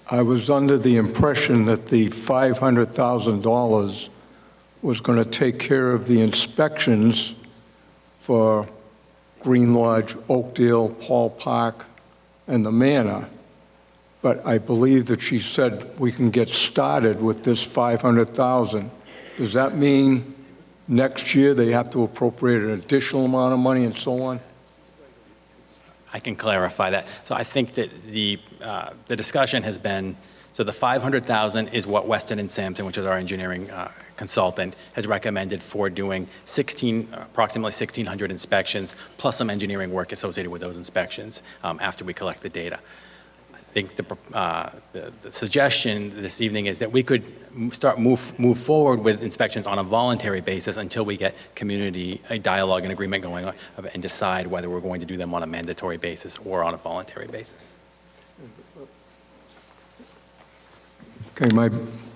I was under the impression that the $500,000 was going to take care of the inspections for Green Lodge, Oakdale, Paul Park, and the Manor. But I believe that she said we can get started with this $500,000. Does that mean next year they have to appropriate an additional amount of money and so on? I can clarify that. So I think that the discussion has been, so the $500,000 is what Weston and Sampson, which is our engineering consultant, has recommended for doing approximately 1,600 inspections, plus some engineering work associated with those inspections after we collect the data. I think the suggestion this evening is that we could move forward with inspections on a voluntary basis until we get community dialogue and agreement going on and decide whether we're going to do them on a mandatory basis or on a voluntary basis. Okay,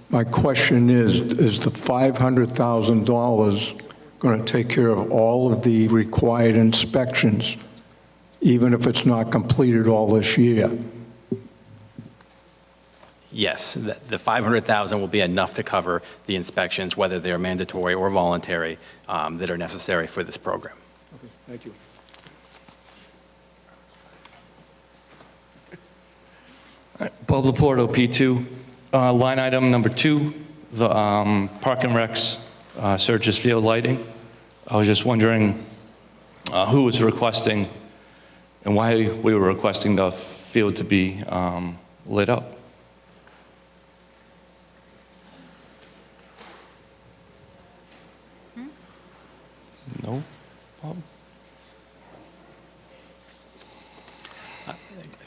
my question is the $500,000 going to take care of all of the required inspections, even if it's not completed all this year? Yes, the $500,000 will be enough to cover the inspections, whether they're mandatory or voluntary, that are necessary for this program. Okay, thank you. Bob Laporto, P2. Line item number 2, the Park and Recs Surges Field lighting. I was just wondering who was requesting and why we were requesting the field to be lit up. No? Bob?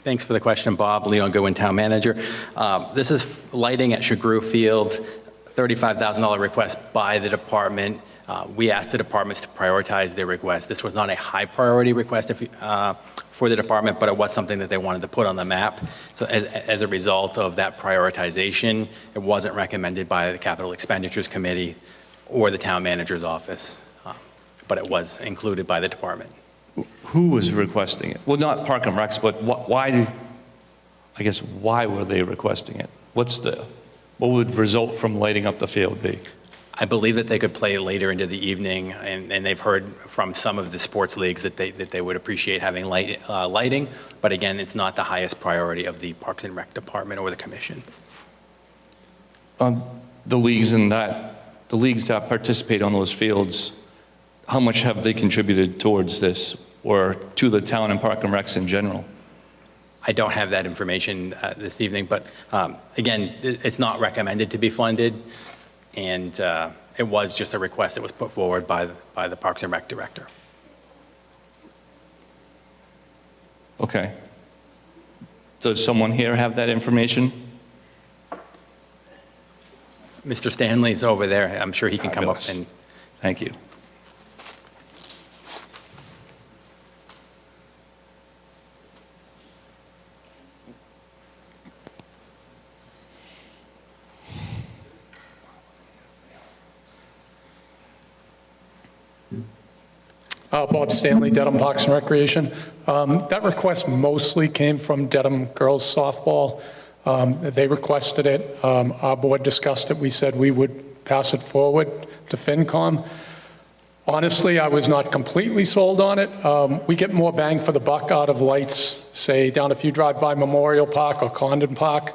Thanks for the question, Bob. Leon Goodwin, Town Manager. This is lighting at Chagru Field, $35,000 request by the department. We asked the departments to prioritize their request. This was not a high priority request for the department, but it was something that they wanted to put on the map. So as a result of that prioritization, it wasn't recommended by the Capital Expenditures Committee or the Town Manager's office, but it was included by the department. Who was requesting it? Well, not Park and Recs, but why were they requesting it? What would result from lighting up the field be? I believe that they could play later into the evening, and they've heard from some of the sports leagues that they would appreciate having lighting, but again, it's not the highest priority of the Parks and Rec Department or the Commission. The leagues that participate on those fields, how much have they contributed towards this or to the town and Park and Recs in general? I don't have that information this evening, but again, it's not recommended to be funded, and it was just a request that was put forward by the Parks and Rec director. Okay. Does someone here have that information? Mr. Stanley's over there. I'm sure he can come up Fabulous. and. Thank you. Bob Stanley, Dedham Parks and Recreation. That request mostly came from Dedham Girls Softball. They requested it. Our board discussed it. We said we would pass it forward to FinCom. Honestly, I was not completely sold on it. We get more bang for the buck out of lights, say down if you drive by Memorial Park or Condon Park,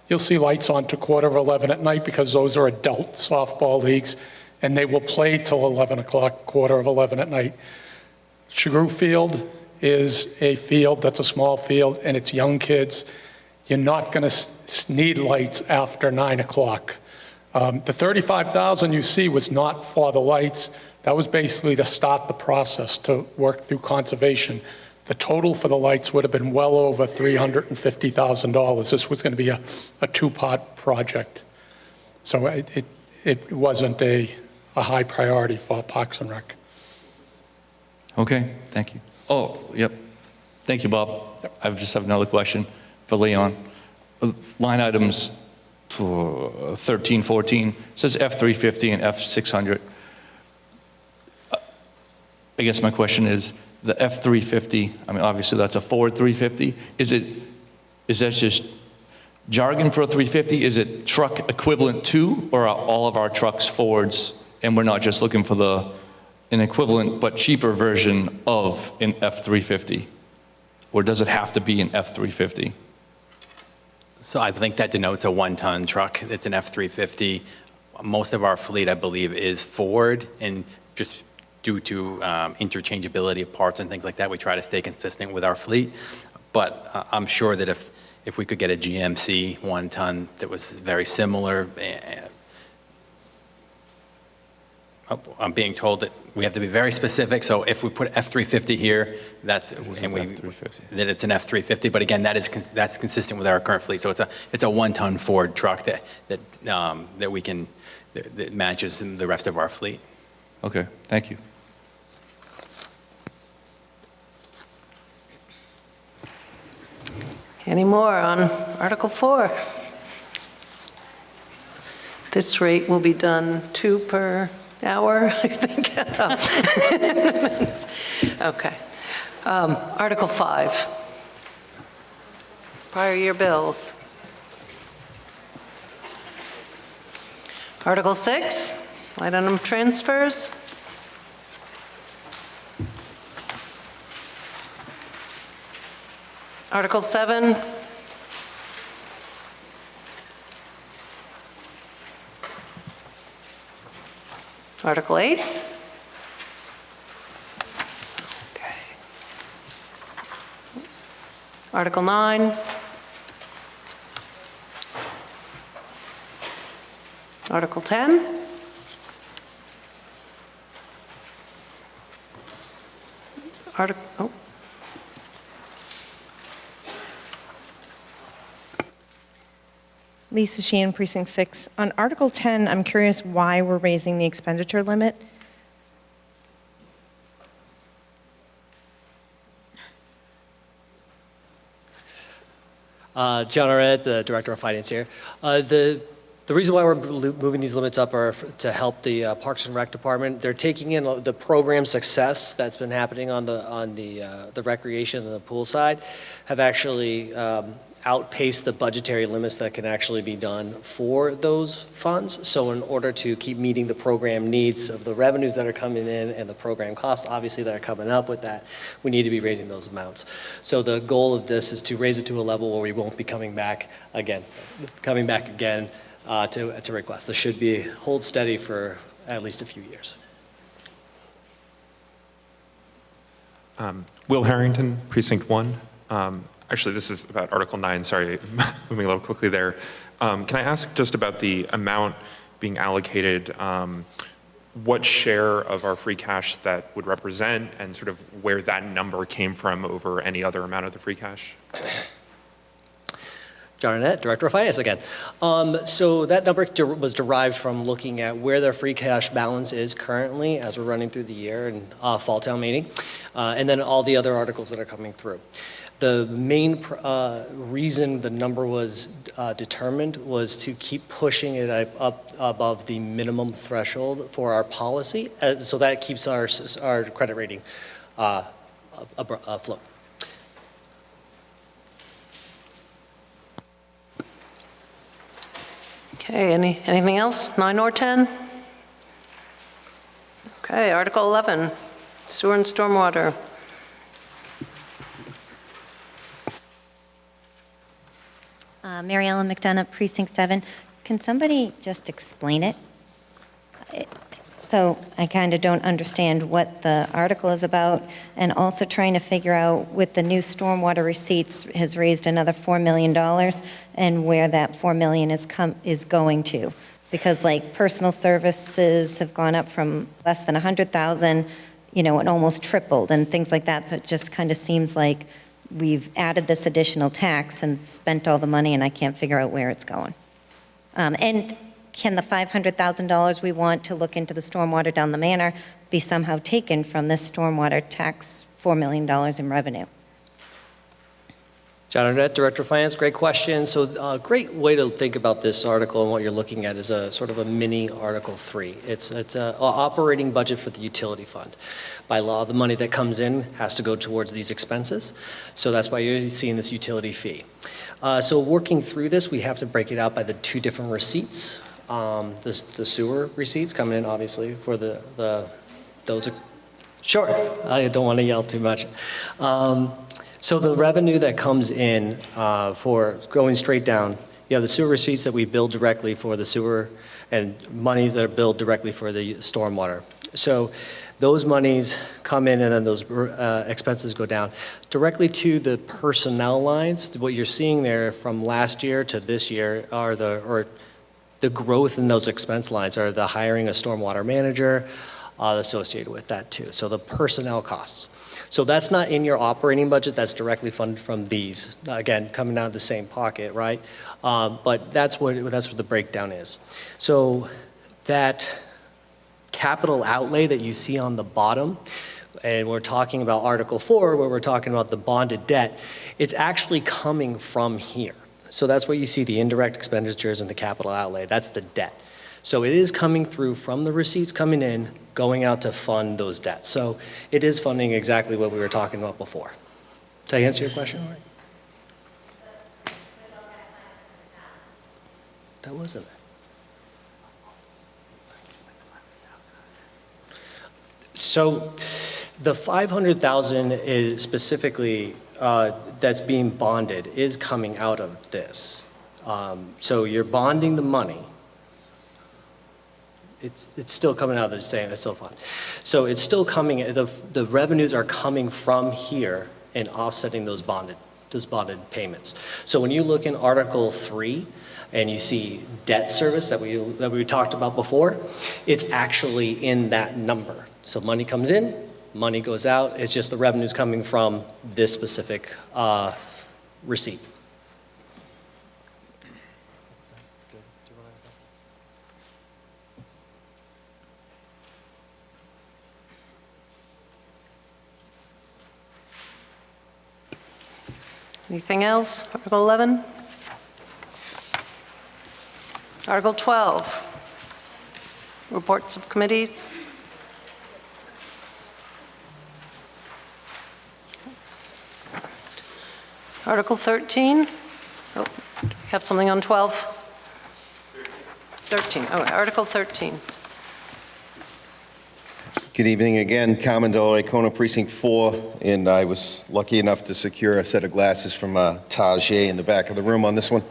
you'll see lights on to 11:15 at night because those are adult softball leagues and they will play till 11 o'clock, 11:15 at night. Chagru Field is a field that's a small field and it's young kids. You're not going to need lights after 9 o'clock. The $35,000 you see was not for the lights. That was basically to start the process to work through conservation. The total for the lights would have been well over $350,000. This was going to be a two-part project. So it wasn't a high priority for Parks and Rec. Okay, thank you. Oh, yep. Thank you, Bob. Yep. I just have another question for Leon. Line items 13, 14, says F350 and F600. I guess my question is, the F350, I mean, obviously that's a Ford 350. Is that just jargon for a 350? Is it truck equivalent to, or are all of our trucks Fords, and we're not just looking for an equivalent but cheaper version of an F350? Or does it have to be an F350? So I think that denotes a one-ton truck. It's an F-350. Most of our fleet, I believe, is Ford, and just due to interchangeability of parts and things like that, we try to stay consistent with our fleet. But I'm sure that if we could get a GMC one-ton that was very similar, I'm being told that we have to be very specific. So if we put F-350 here, that it's an F-350. But again, that's consistent with our current fleet. So it's a one-ton Ford truck that matches the rest of our fleet. Okay, thank you. Any more on Article 4? This rate will be done 2 per hour, I think. Okay. Article 5. Prior year bills. Article 6, line item transfers. Article 7. Article 8. Okay. Article 9. Article 10. Lisa Sheehan, Precinct 6. On Article 10, I'm curious why we're raising the expenditure limit. John Arnett, the Director of Finance here. The reason why we're moving these limits up are to help the Parks and Rec Department. They're taking in the program success that's been happening on the recreation and the pool side, have actually outpaced the budgetary limits that can actually be done for those funds. So in order to keep meeting the program needs of the revenues that are coming in and the program costs, obviously, that are coming up with that, we need to be raising those amounts. So the goal of this is to raise it to a level where we won't be coming back again to request. This should be hold steady for at least a few years. Will Harrington, Precinct 1. Actually, this is about Article 9, sorry, moving a little quickly there. Can I ask just about the amount being allocated, what share of our free cash that would represent, and sort of where that number came from over any other amount of the free cash? John Arnett, Director of Finance again. So that number was derived from looking at where their free cash balance is currently as we're running through the year and fall town meeting, and then all the other articles that are coming through. The main reason the number was determined was to keep pushing it up above the minimum threshold for our policy, so that keeps our credit rating afloat. Okay, anything else? 9 or 10? Okay, Article 11, sewer and stormwater. Mary Ellen McDonough, Precinct 7. Can somebody just explain it? So I kind of don't understand what the article is about, and also trying to figure out with the new stormwater receipts has raised another $4 million, and where that $4 million is going to. Because like personal services have gone up from less than 100,000, you know, and almost tripled and things like that. So it just kind of seems like we've added this additional tax and spent all the money, and I can't figure out where it's going. And can the $500,000 we want to look into the stormwater down the manor be somehow taken from this stormwater tax $4 million in revenue? John Arnett, Director of Finance, great question. So a great way to think about this article and what you're looking at is a sort of a mini Article 3. It's an operating budget for the utility fund. By law, the money that comes in has to go towards these expenses. So that's why you're seeing this utility fee. So working through this, we have to break it out by the two different receipts. The sewer receipts coming in, obviously, for those. Sure, I don't want to yell too much. So the revenue that comes in for going straight down, you have the sewer receipts that we bill directly for the sewer and monies that are billed directly for the stormwater. So those monies come in and then those expenses go down. Directly to the personnel lines, what you're seeing there from last year to this year are the growth in those expense lines are the hiring a stormwater manager associated with that too. So the personnel costs. So that's not in your operating budget, that's directly funded from these. Again, coming out of the same pocket, right? But that's what the breakdown is. So that capital outlay that you see on the bottom, and we're talking about Article 4, where we're talking about the bonded debt, it's actually coming from here. So that's where you see the indirect expenditures and the capital outlay, that's the debt. So it is coming through from the receipts coming in, going out to fund those debts. So it is funding exactly what we were talking about before. Did I answer your question? That wasn't it. So the 500,000 is specifically that's being bonded is coming out of this. So you're bonding the money. It's still coming out of the same, it's still fine. So it's still coming, the revenues are coming from here and offsetting those bonded payments. So when you look in Article 3 and you see debt service that we talked about before, it's actually in that number. So money comes in, money goes out, it's just the revenues coming from this specific receipt. Anything else? Article 11? Article 12, reports of committees. Article 13. Oh, do we have something on 12? 13. Oh, Article 13. Good evening again, Carmen Delaware, Kona Precinct 4, and I was lucky enough to secure a set of glasses from Tajay in the back of the room on this one.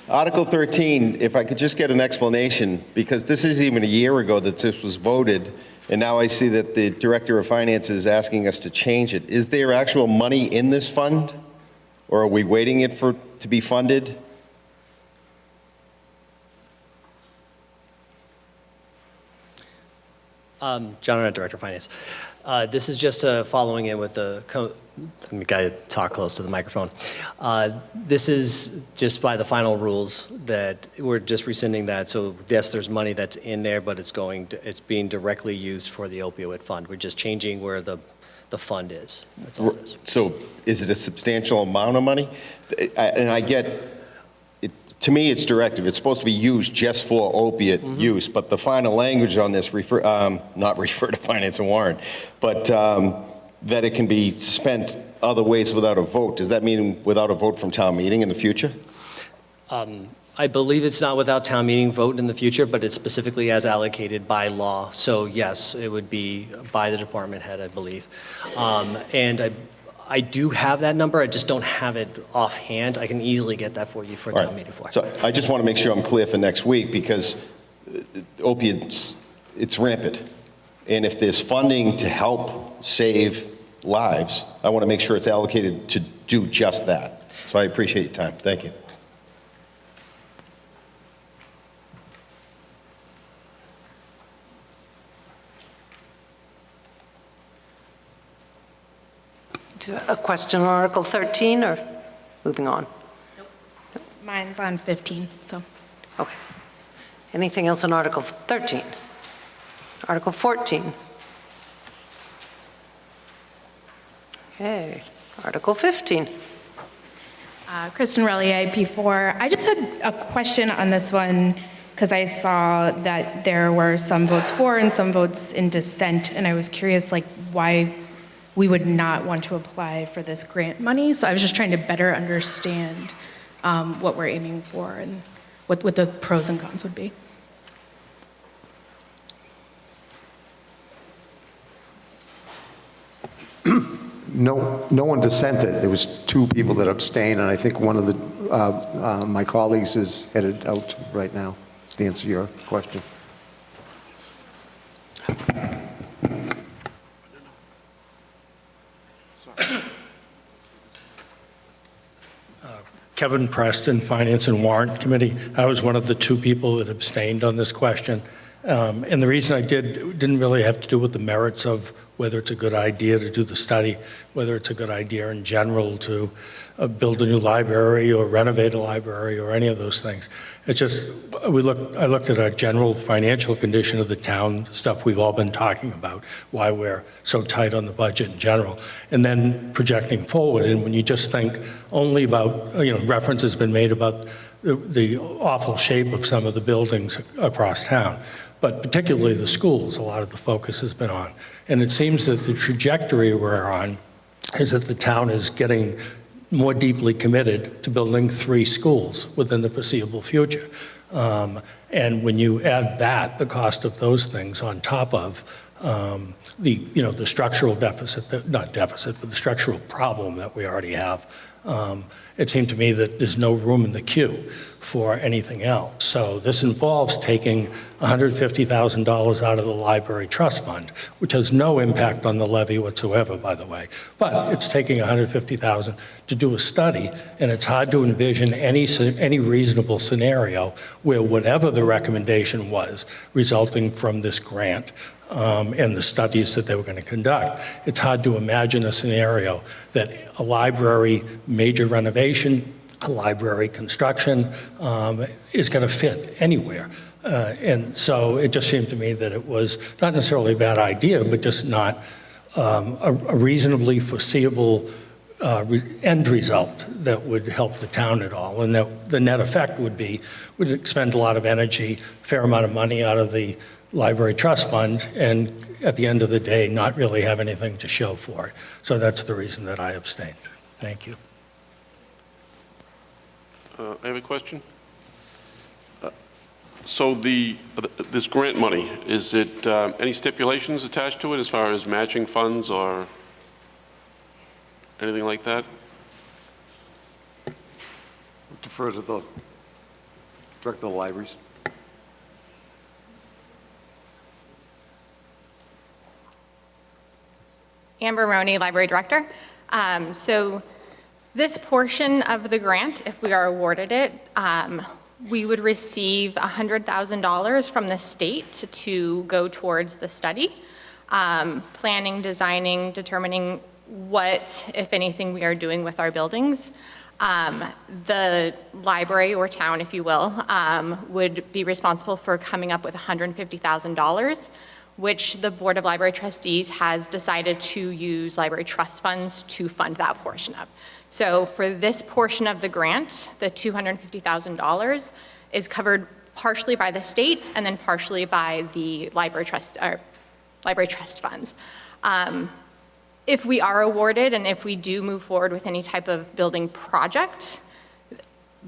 Article 13, if I could just get an explanation, because this is even a year ago that this was voted, and now I see that the Director of Finance is asking us to change it. Is there actual money in this fund, Or are we waiting it to be funded? John Arnett, Director of Finance. This is just following in with the, let me gotta talk close to the microphone. This is just by the final rules that we're just rescinding that. So yes, there's money that's in there, but it's being directly used for the opioid fund. We're just changing where the fund is. That's all it is. So is it a substantial amount of money? And I get, to me, it's directive. It's supposed to be used just for opiate use, but the final language on this not refer to finance and warrant, but that it can be spent other ways without a vote. Does that mean without a vote from town meeting in the future? I believe it's not without town meeting vote in the future, but it's specifically as allocated by law. So yes, it would be by the department head, I believe. And I do have that number, I just don't have it offhand. I can easily get that for you for town meeting floor. So I just want to make sure I'm clear for next week, because opiates, it's rampant. And if there's funding to help save lives, I want to make sure it's allocated to do just that. So I appreciate your time. Thank you. A question on Article 13, or moving on? Mine's on 15, so. Okay. Anything else on Article 13? Article 14? Okay. Article 15? Kristen Relly, IP4. I just had a question on this one because I saw that there were some votes for and some votes in dissent, and I was curious, like, why we would not want to apply for this grant money. So I was just trying to better understand what we're aiming for and what the pros and cons would be. No one dissented. There was 2 people that abstained, and I think one of the my colleagues is headed out right now to answer your question. Kevin Preston, Finance and Warrant Committee. I was one of the 2 people that abstained on this question. And the reason I didn't really have to do with the merits of whether it's a good idea to do the study, whether it's a good idea in general to build a new library or renovate a library or any of those things. It's just, I looked at a general financial condition of the town, stuff we've all been talking about, why we're so tight on the budget in general, and then projecting forward. And when you just think only about, reference has been made about the awful shape of some of the buildings across town, but particularly the schools, a lot of the focus has been on. And it seems that the trajectory we're on is that the town is getting more deeply committed to building 3 schools within the foreseeable future. And when you add that, the cost of those things on top of the structural deficit, not deficit, but the structural problem that we already have, it seemed to me that there's no room in the queue for anything else. So this involves taking $150,000 out of the library trust fund, which has no impact on the levy whatsoever, by the way. But it's taking $150,000 to do a study, and it's hard to envision any reasonable scenario where whatever the recommendation was resulting from this grant and the studies that they were going to conduct, it's hard to imagine a scenario that a library major renovation, a library construction is going to fit anywhere. And so it just seemed to me that it was not necessarily a bad idea, but just not a reasonably foreseeable end result that would help the town at all. And that the net effect would expend a lot of energy, a fair amount of money out of the library trust fund, and at the end of the day, not really have anything to show for it. So that's the reason that I abstained. Thank you. I have a question. So this grant money, is it any stipulations attached to it as far as matching funds or anything like that? Defer to the director of the libraries. Amber Roney, Library Director. So This portion of the grant, if we are awarded it, we would receive $100,000 from the state to go towards the study, planning, designing, determining what, if anything, we are doing with our buildings. The library, or town, if you will, would be responsible for coming up with $150,000, which the Board of Library Trustees has decided to use library trust funds to fund that portion of. So for this portion of the grant, the $250,000 is covered partially by the state and then partially by the library trust funds. If we are awarded and if we do move forward with any type of building project,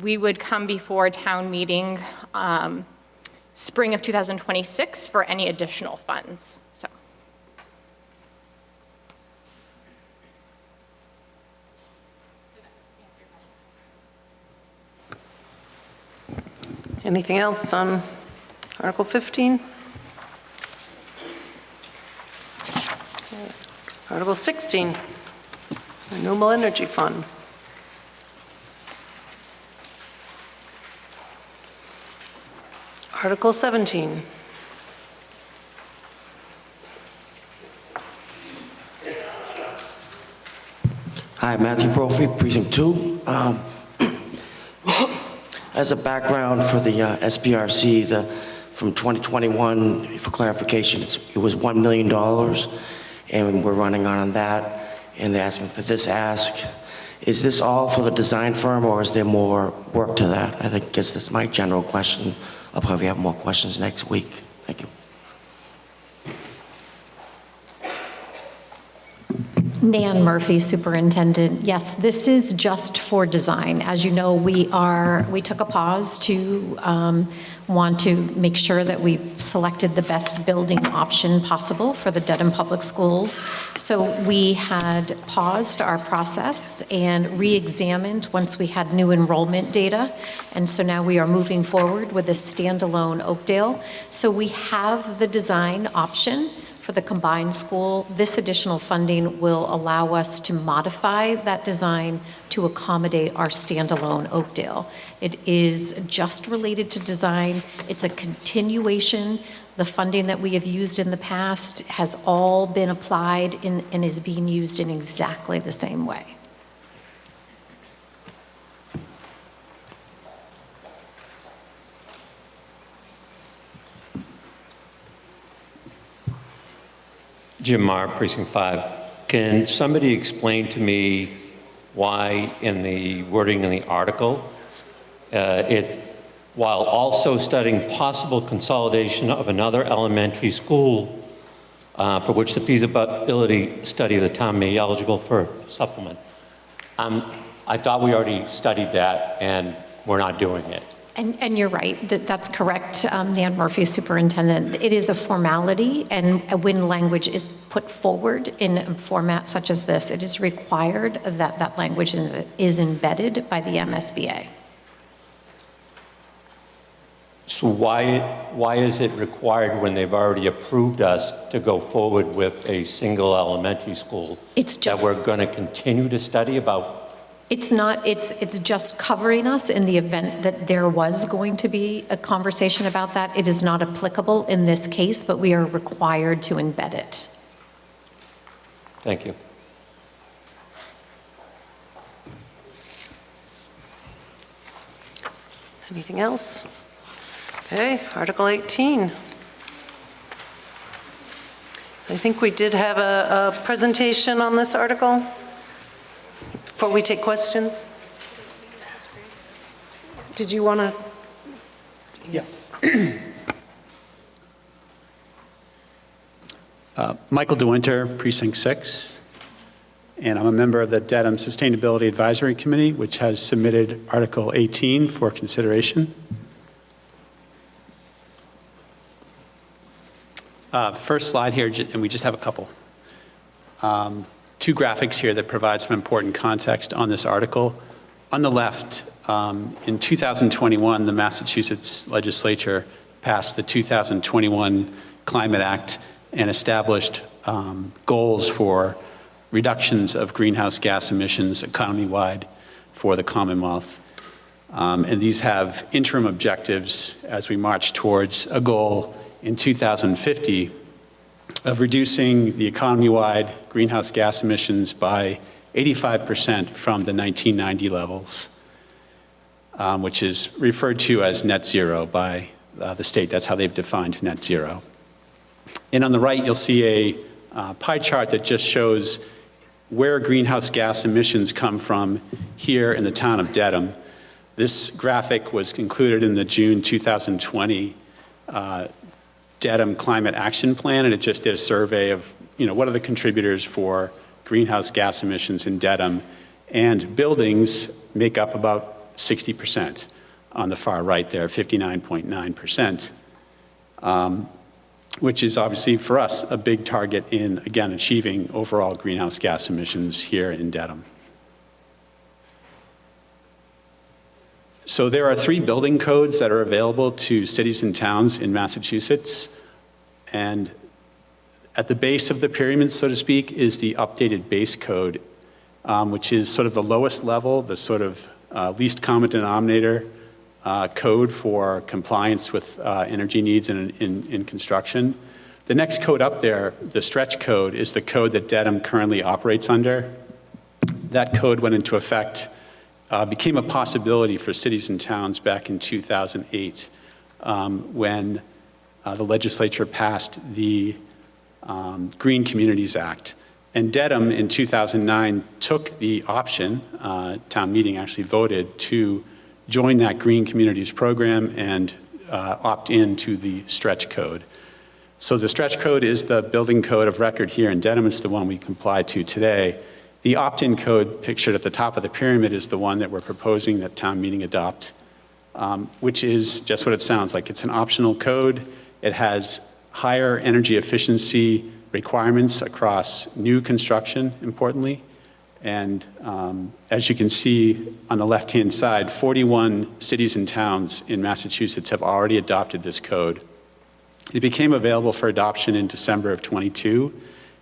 we would come before town meeting spring of 2026 for any additional funds. So. Anything else on Article 15? Article 16, Renewable Energy Fund. Article 17. Hi, Matthew Brophy, Precinct 2. As a background for the SBRC, from 2021, for clarification, it was $1 million, and we're running on that, and they're asking for this ask. Is this all for the design firm, or is there more work to that? I guess that's my general question. I'll probably have more questions next week. Thank you. Nan Murphy, Superintendent. Yes, this is just for design. As you know, we took a pause to want to make sure that we've selected the best building option possible for the Dedham Public Schools. So we had paused our process and re-examined once we had new enrollment data. And so now we are moving forward with a standalone Oakdale. So we have the design option for the combined school. This additional funding will allow us to modify that design to accommodate our standalone Oakdale. It is just related to design. It's a continuation. The funding that we have used in the past has all been applied and is being used in exactly the same way. Jim Marr, Precinct 5. Can somebody explain to me why in the wording in the article, while also studying possible consolidation of another elementary school for which the feasibility study of the town may be eligible for supplement? I thought we already studied that and we're not doing it. And you're right, that's correct, Nan Murphy, Superintendent. It is a formality, and when language is put forward in a format such as this, it is required that that language is embedded by the MSBA. So why is it required when they've already approved us to go forward with a single elementary school that we're going to continue to study about? It's not, it's just covering us in the event that there was going to be a conversation about that. It is not applicable in this case, but we are required to embed it. Thank you. Anything else? Okay, Article 18. I think we did have a presentation on this article. Before we take questions? Did you want to? Yes. Michael DeWinter, Precinct 6, and I'm a member of the Dedham Sustainability Advisory Committee, which has submitted Article 18 for consideration. First slide here, and we just have a couple. Two graphics here that provide some important context on this article. On the left, in 2021, the Massachusetts legislature passed the 2021 Climate Act and established goals for reductions of greenhouse gas emissions economy-wide for the Commonwealth. And these have interim objectives as we march towards a goal in 2050 of reducing the economy-wide greenhouse gas emissions by 85% from the 1990 levels, which is referred to as net zero by the state. That's how they've defined net zero. And on the right, you'll see a pie chart that just shows where greenhouse gas emissions come from here in the town of Dedham. This graphic was included in the June 2020 Dedham Climate Action Plan, and it just did a survey of, what are the contributors for greenhouse gas emissions in Dedham. And buildings make up about 60% on the far right there, 59.9%, which is obviously for us a big target in, again, achieving overall greenhouse gas emissions here in Dedham. So there are 3 building codes that are available to cities and towns in Massachusetts. And at the base of the pyramid, so to speak, is the updated base code, which is sort of the lowest level, the sort of least common denominator code for compliance with energy needs in construction. The next code up there, the stretch code, is the code that Dedham currently operates under. That code went into effect, became a possibility for cities and towns back in 2008 when the legislature passed the Green Communities Act. And Dedham in 2009 took the option, town meeting actually voted to join that Green Communities program and opt in to the stretch code. So the stretch code is the building code of record here in Dedham. It's the one we comply to today. The opt-in code pictured at the top of the pyramid is the one that we're proposing that town meeting adopt, which is just what it sounds like. It's an optional code. It has higher energy efficiency requirements across new construction, importantly. And as you can see on the left-hand side, 41 cities and towns in Massachusetts have already adopted this code. It became available for adoption in December of '22,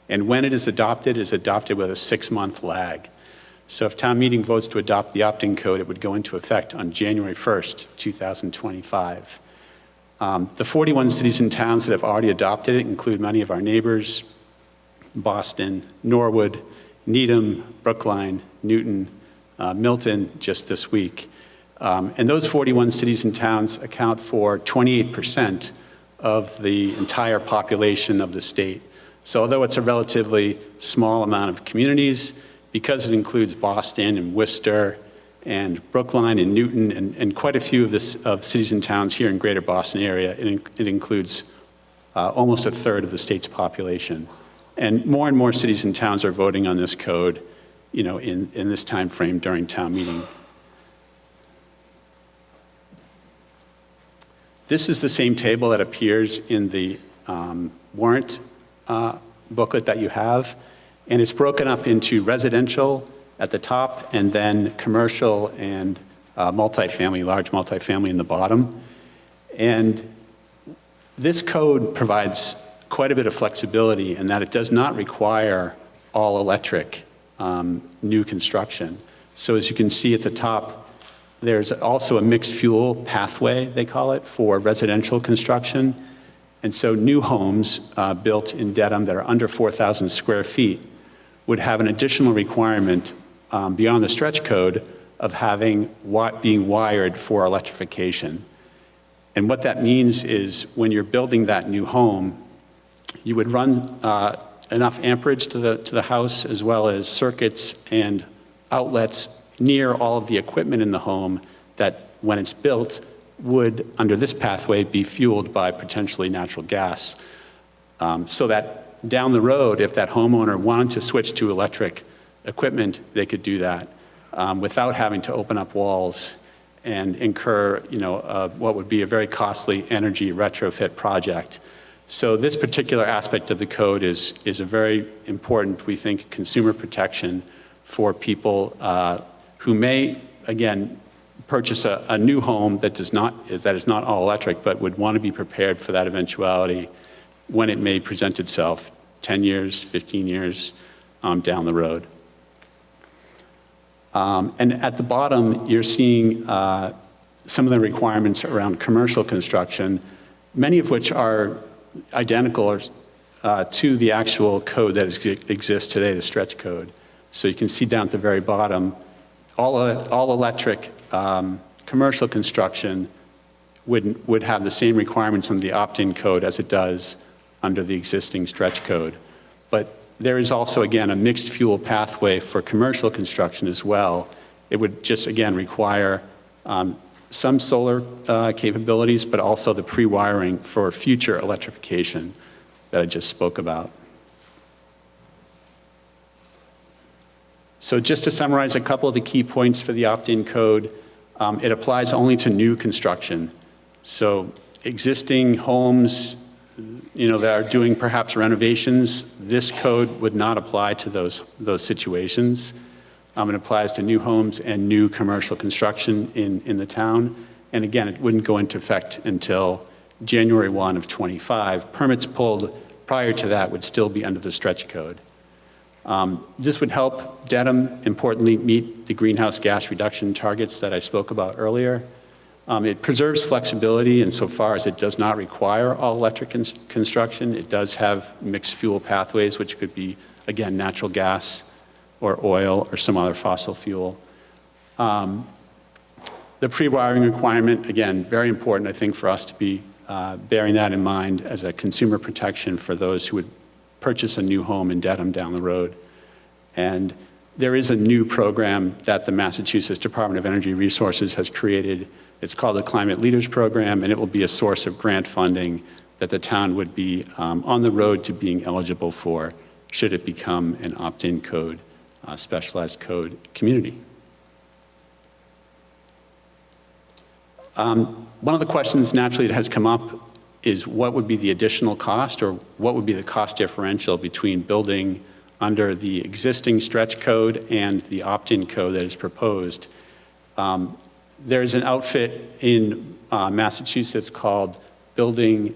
and when it is adopted with a 6-month lag. So if town meeting votes to adopt the opt-in code, it would go into effect on January 1st, 2025. The 41 cities and towns that have already adopted it include many of our neighbors: Boston, Norwood, Needham, Brookline, Newton, Milton just this week. And those 41 cities and towns account for 28% of the entire population of the state. So although it's a relatively small amount of communities, because it includes Boston and Worcester and Brookline and Newton and quite a few of the cities and towns here in greater Boston area, it includes almost a third of the state's population. And more cities and towns are voting on this code, in this time frame during town meeting. This is the same table that appears in the warrant booklet that you have, and it's broken up into residential at the top, and then commercial and multifamily, large multifamily in the bottom. And this code provides quite a bit of flexibility in that it does not require all electric new construction. So as you can see at the top, there's also a mixed fuel pathway, they call it, for residential construction. And so new homes built in Dedham that are under 4,000 square feet would have an additional requirement beyond the stretch code of being wired for electrification. And what that means is when you're building that new home, you would run enough amperage to the house, as well as circuits and outlets near all of the equipment in the home that, when it's built, would, under this pathway, be fueled by potentially natural gas. So that down the road, if that homeowner wanted to switch to electric equipment, they could do that without having to open up walls and incur, what would be a very costly energy retrofit project. So this particular aspect of the code is a very important, we think, consumer protection for people who may, again, purchase a new home that is not all electric, but would want to be prepared for that eventuality when it may present itself 10 years, 15 years down the road. And at the bottom, you're seeing some of the requirements around commercial construction, many of which are identical to the actual code that exists today, the stretch code. So you can see down at the very bottom, all electric commercial construction would have the same requirements under the opt-in code as it does under the existing stretch code. But there is also, again, a mixed fuel pathway for commercial construction as well. It would just, again, require some solar capabilities, but also the pre-wiring for future electrification that I just spoke about. So just to summarize a couple of the key points for the opt-in code, it applies only to new construction. So existing homes, that are doing perhaps renovations, this code would not apply to those situations. It applies to new homes and new commercial construction in the town. And again, it wouldn't go into effect until January 1 of '25. Permits pulled prior to that would still be under the stretch code. This would help Dedham, importantly, meet the greenhouse gas reduction targets that I spoke about earlier. It preserves flexibility insofar as it does not require all electric construction. It does have mixed fuel pathways, which could be, again, natural gas or oil or some other fossil fuel. The pre-wiring requirement, again, very important, I think, for us to be bearing that in mind as a consumer protection for those who would purchase a new home in Dedham down the road. And there is a new program that the Massachusetts Department of Energy Resources has created. It's called the Climate Leaders Program, and it will be a source of grant funding that the town would be on the road to being eligible for should it become an opt-in code, specialized code community. One of the questions naturally that has come up is what would be the additional cost, or what would be the cost differential between building under the existing stretch code and the opt-in code that is proposed. There's an outfit in Massachusetts called Building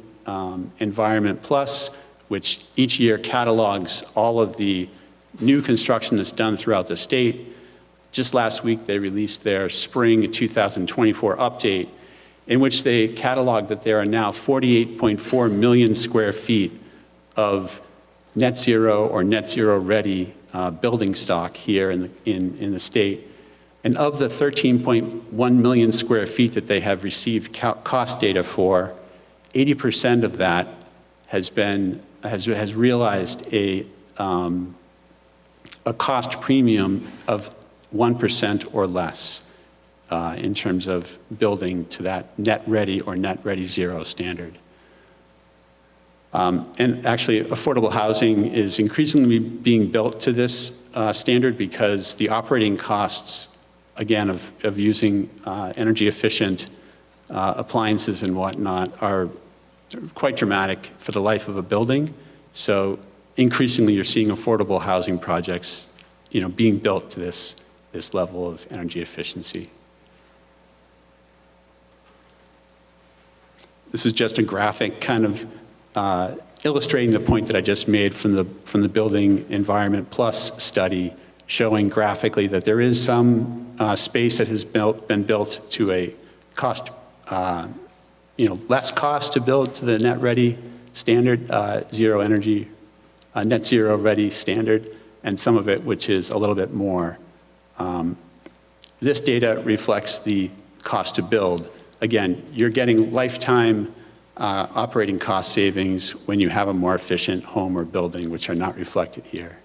Environment Plus, which each year catalogs all of the new construction that's done throughout the state. Just last week, they released their spring 2024 update, in which they cataloged that there are now 48.4 million square feet of net zero or net zero ready building stock here in the state. And of the 13.1 million square feet that they have received cost data for, 80% of that has realized a cost premium of 1% or less in terms of building to that net ready or net ready zero standard. And actually, affordable housing is increasingly being built to this standard because the operating costs, again, of using energy efficient appliances and whatnot are quite dramatic for the life of a building. So increasingly, you're seeing affordable housing projects, being built to this level of energy efficiency. This is just a graphic kind of illustrating the point that I just made from the Building Environment Plus study, showing graphically that there is some space that has been built to a cost, less cost to build to the net ready standard, zero energy, net zero ready standard, and some of it which is a little bit more. This data reflects the cost to build. Again, you're getting lifetime operating cost savings when you have a more efficient home or building, which are not reflected here.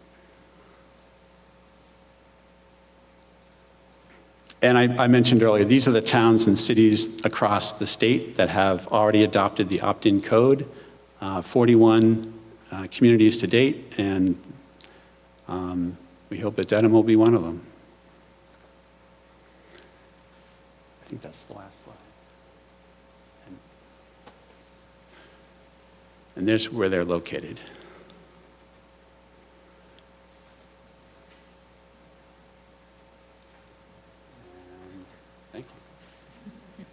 And I mentioned earlier, these are the towns and cities across the state that have already adopted the opt-in code, 41 communities to date, and we hope that Dedham will be one of them. I think that's the last slide. And there's where they're located. Thank you.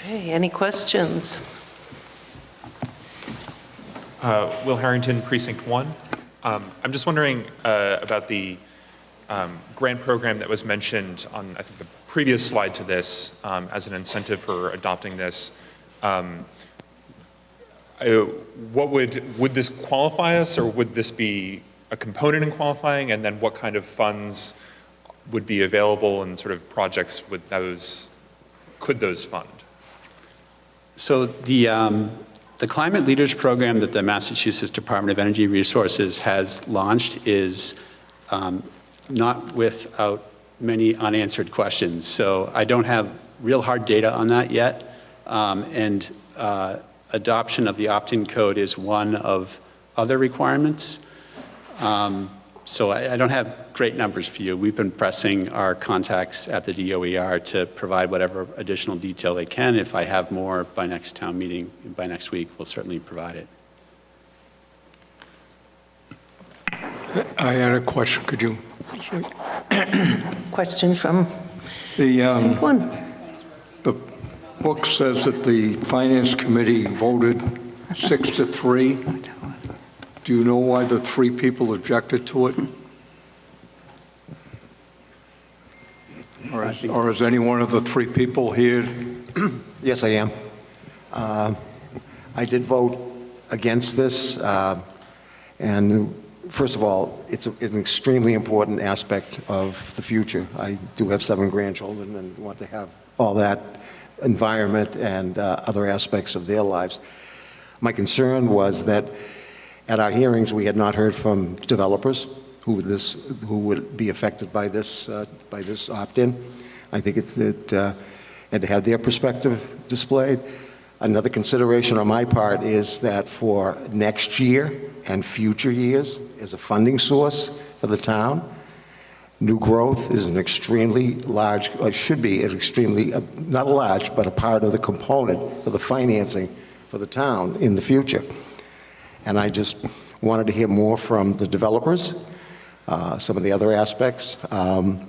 Okay, any questions? Will Harrington, Precinct 1. I'm just wondering about the grant program that was mentioned on, I think, the previous slide to this as an incentive for adopting this. Would this qualify us, or would this be a component in qualifying? And then what kind of funds would be available, and sort of projects would could those fund? So the Climate Leaders Program that the Massachusetts Department of Energy Resources has launched is not without many unanswered questions. So I don't have real hard data on that yet. Adoption of the opt-in code is one of other requirements. So I don't have great numbers for you. We've been pressing our contacts at the DOER to provide whatever additional detail they can. If I have more by next town meeting, by next week, we'll certainly provide it. I had a question. Could you? Question from the one. The book says that the Finance Committee voted 6-3. Do you know why the 3 people objected to it? Or is any one of the 3 people here? Yes, I am. I did vote against this. And first of all, it's an extremely important aspect of the future. I do have 7 grandchildren and want to have all that environment and other aspects of their lives. My concern was that at our hearings, we had not heard from developers who would be affected by this opt-in. I think it had to have their perspective displayed. Another consideration on my part is that for next year and future years, as a funding source for the town, new growth is an extremely large, or should be an extremely, not a large, but a part of the component for the financing for the town in the future. And I just wanted to hear more from the developers, some of the other aspects, and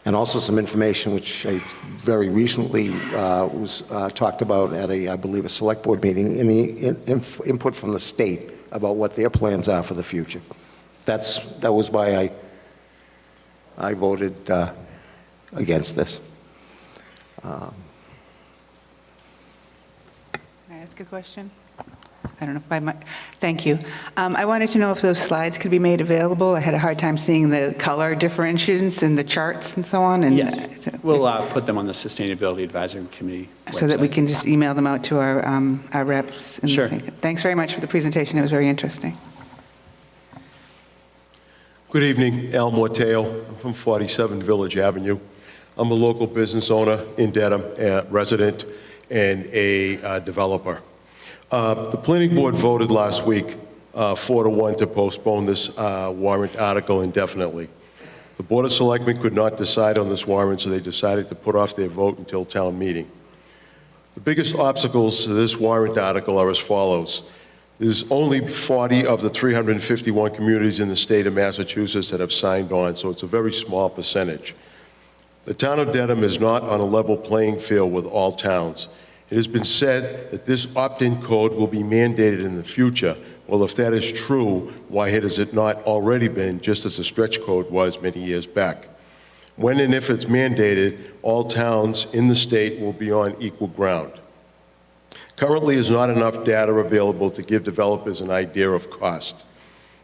also some information which I very recently was talked about at I believe, a select board meeting, any input from the state about what their plans are for the future. That was why I voted against this. Can I ask a question? I don't know if I might. Thank you. I wanted to know if those slides could be made available. I had a hard time seeing the color differentiations in the charts and so on. And yes, we'll put them on the Sustainability Advisory Committee website. So that we can just email them out to our reps. And sure. Thanks very much for the presentation. It was very interesting. Good evening, Al Morteo. I'm from 47 Village Avenue. I'm a local business owner in Dedham, a resident and a developer. The planning board voted last week 4-1 to postpone this warrant article indefinitely. The Board of Selectmen could not decide on this warrant, so they decided to put off their vote until town meeting. The biggest obstacles to this warrant article are as follows. There's only 40 of the 351 communities in the state of Massachusetts that have signed on, so it's a very small percentage. The town of Dedham is not on a level playing field with all towns. It has been said that this opt-in code will be mandated in the future. Well, if that is true, why has it not already been, just as the stretch code was many years back? When and if it's mandated, all towns in the state will be on equal ground. Currently, there's not enough data available to give developers an idea of cost.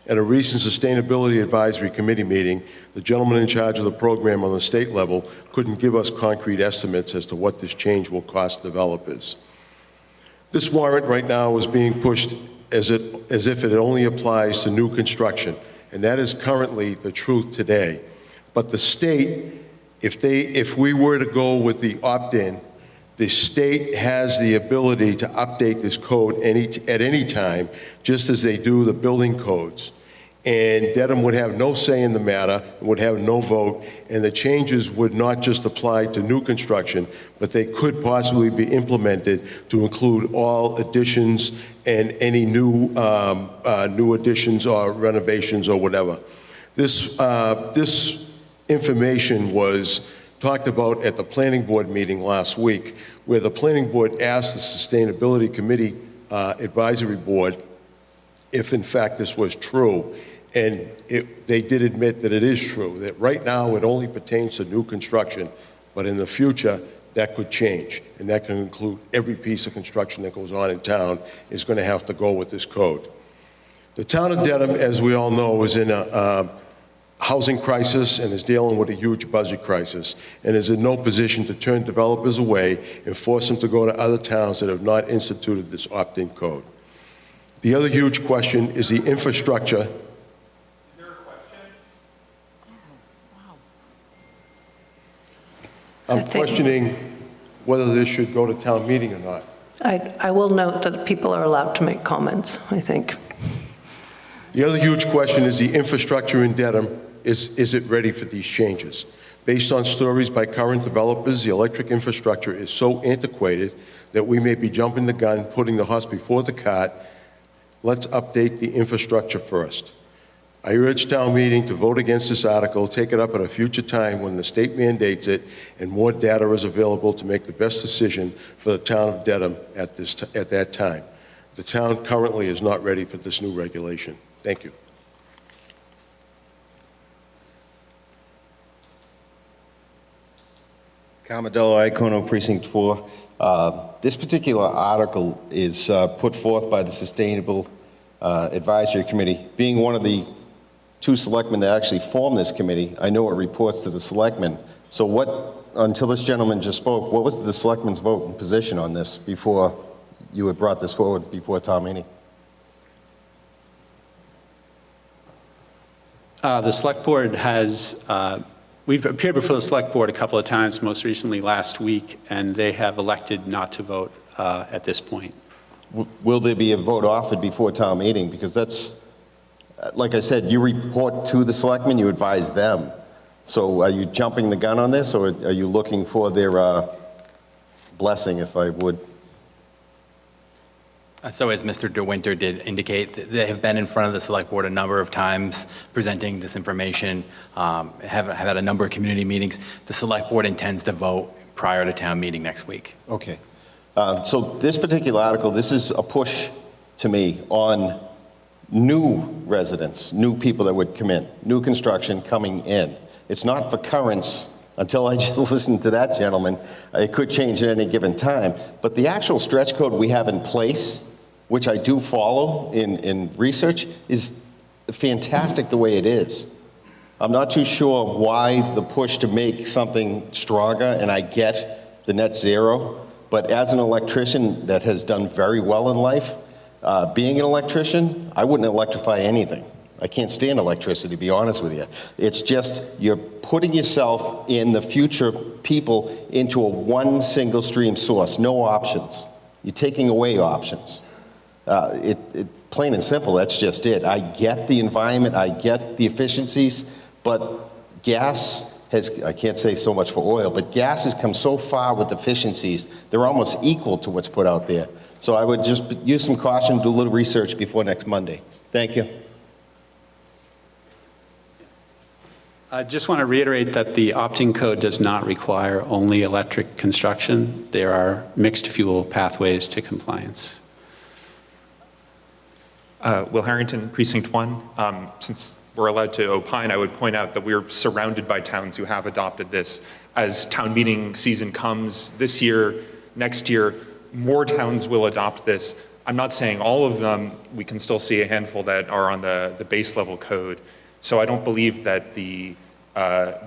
At a recent Sustainability Advisory Committee meeting, the gentleman in charge of the program on the state level couldn't give us concrete estimates as to what this change will cost developers. This warrant right now is being pushed as if it only applies to new construction, and that is currently the truth today. But the state, if we were to go with the opt-in, the state has the ability to update this code at any time, just as they do the building codes. And Dedham would have no say in the matter, would have no vote, and the changes would not just apply to new construction, but they could possibly be implemented to include all additions and any new additions or renovations or whatever. This information was talked about at the planning board meeting last week, where the planning board asked the Sustainability Committee Advisory Board if in fact this was true. And they did admit that it is true, that right now it only pertains to new construction, but in the future, that could change. And that can include every piece of construction that goes on in town is going to have to go with this code. The town of Dedham, as we all know, is in a housing crisis and is dealing with a huge budget crisis and is in no position to turn developers away and force them to go to other towns that have not instituted this opt-in code. The other huge question is the infrastructure. I'm questioning whether this should go to town meeting or not. I will note that people are allowed to make comments, I think. The other huge question is the infrastructure in Dedham. Is it ready for these changes? Based on stories by current developers, the electric infrastructure is so antiquated that we may be jumping the gun, putting the horse before the cart. Let's update the infrastructure first. I urge town meeting to vote against this article, take it up at a future time when the state mandates it and more data is available to make the best decision for the town of Dedham at that time. The town currently is not ready for this new regulation. Thank you. Carmadello, Iacono, Precinct 4. This particular article is put forth by the Sustainable Advisory Committee. Being one of the 2 selectmen that actually formed this committee, I know it reports to the selectmen. So what, until this gentleman just spoke, what was the selectmen's vote and position on this before you had brought this forward before town meeting? The select board has, we've appeared before the select board a couple of times, most recently last week, and they have elected not to vote at this point. Will there be a vote offered before town meeting? Because that's, like I said, you report to the selectmen, you advise them. So are you jumping the gun on this, or are you looking for their blessing, if I would? So as Mr. DeWinter did indicate, they have been in front of the select board a number of times presenting this information, have had a number of community meetings. The select board intends to vote prior to town meeting next week. Okay. So this particular article, this is a push to me on new residents, new people that would come in, new construction coming in. It's not for currents. Until I just listened to that gentleman, it could change at any given time. But the actual stretch code we have in place, which I do follow in research, is fantastic the way it is. I'm not too sure why the push to make something stronger, and I get the net zero, but as an electrician that has done very well in life, being an electrician, I wouldn't electrify anything. I can't stand electricity, to be honest with you. It's just you're putting yourself in the future people into a one single stream source, no options. You're taking away options. It's plain and simple, that's just it. I get the environment, I get the efficiencies, but gas has, I can't say so much for oil, but gas has come so far with efficiencies, they're almost equal to what's put out there. So I would just use some caution, do a little research before next Monday. Thank you. I just want to reiterate that the opting code does not require only electric construction. There are mixed fuel pathways to compliance. Will Harrington, Precinct 1. Since we're allowed to opine, I would point out that we're surrounded by towns who have adopted this. As town meeting season comes this year, next year, more towns will adopt this. I'm not saying all of them. We can still see a handful that are on the base level code. So I don't believe that the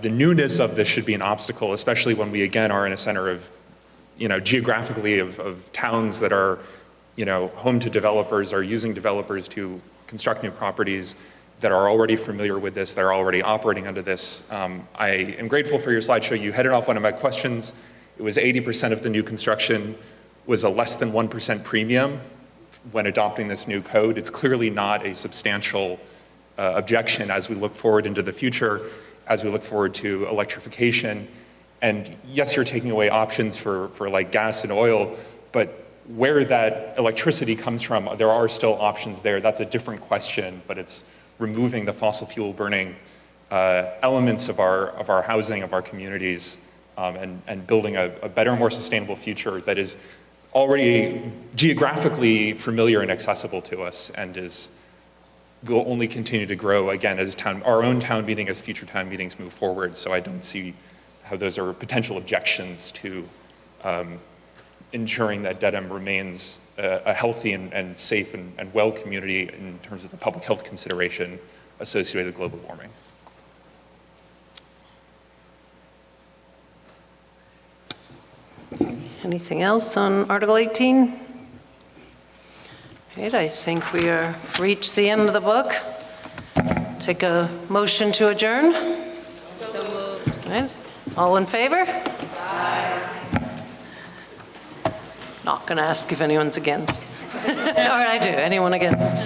newness of this should be an obstacle, especially when we again are in a center of, geographically of towns that are, home to developers, are using developers to construct new properties that are already familiar with this, that are already operating under this. I am grateful for your slideshow. You headed off one of my questions. It was 80% of the new construction was a less than 1% premium when adopting this new code. It's clearly not a substantial objection as we look forward into the future, as we look forward to electrification. And yes, you're taking away options for like gas and oil, but where that electricity comes from, there are still options there. That's a different question, but it's removing the fossil fuel burning elements of our housing, of our communities. and building a better, more sustainable future that is already geographically familiar and accessible to us and will only continue to grow again as our own town meeting, as future town meetings move forward. So I don't see how those are potential objections to ensuring that Dedham remains a healthy and safe and well community in terms of the public health consideration associated with global warming. Anything else on Article 18? Right, I think we are reached the end of the book. Take a motion to adjourn. So moved. Right. All in favor? Aye. Not going to ask if anyone's against. Or I do. Anyone against?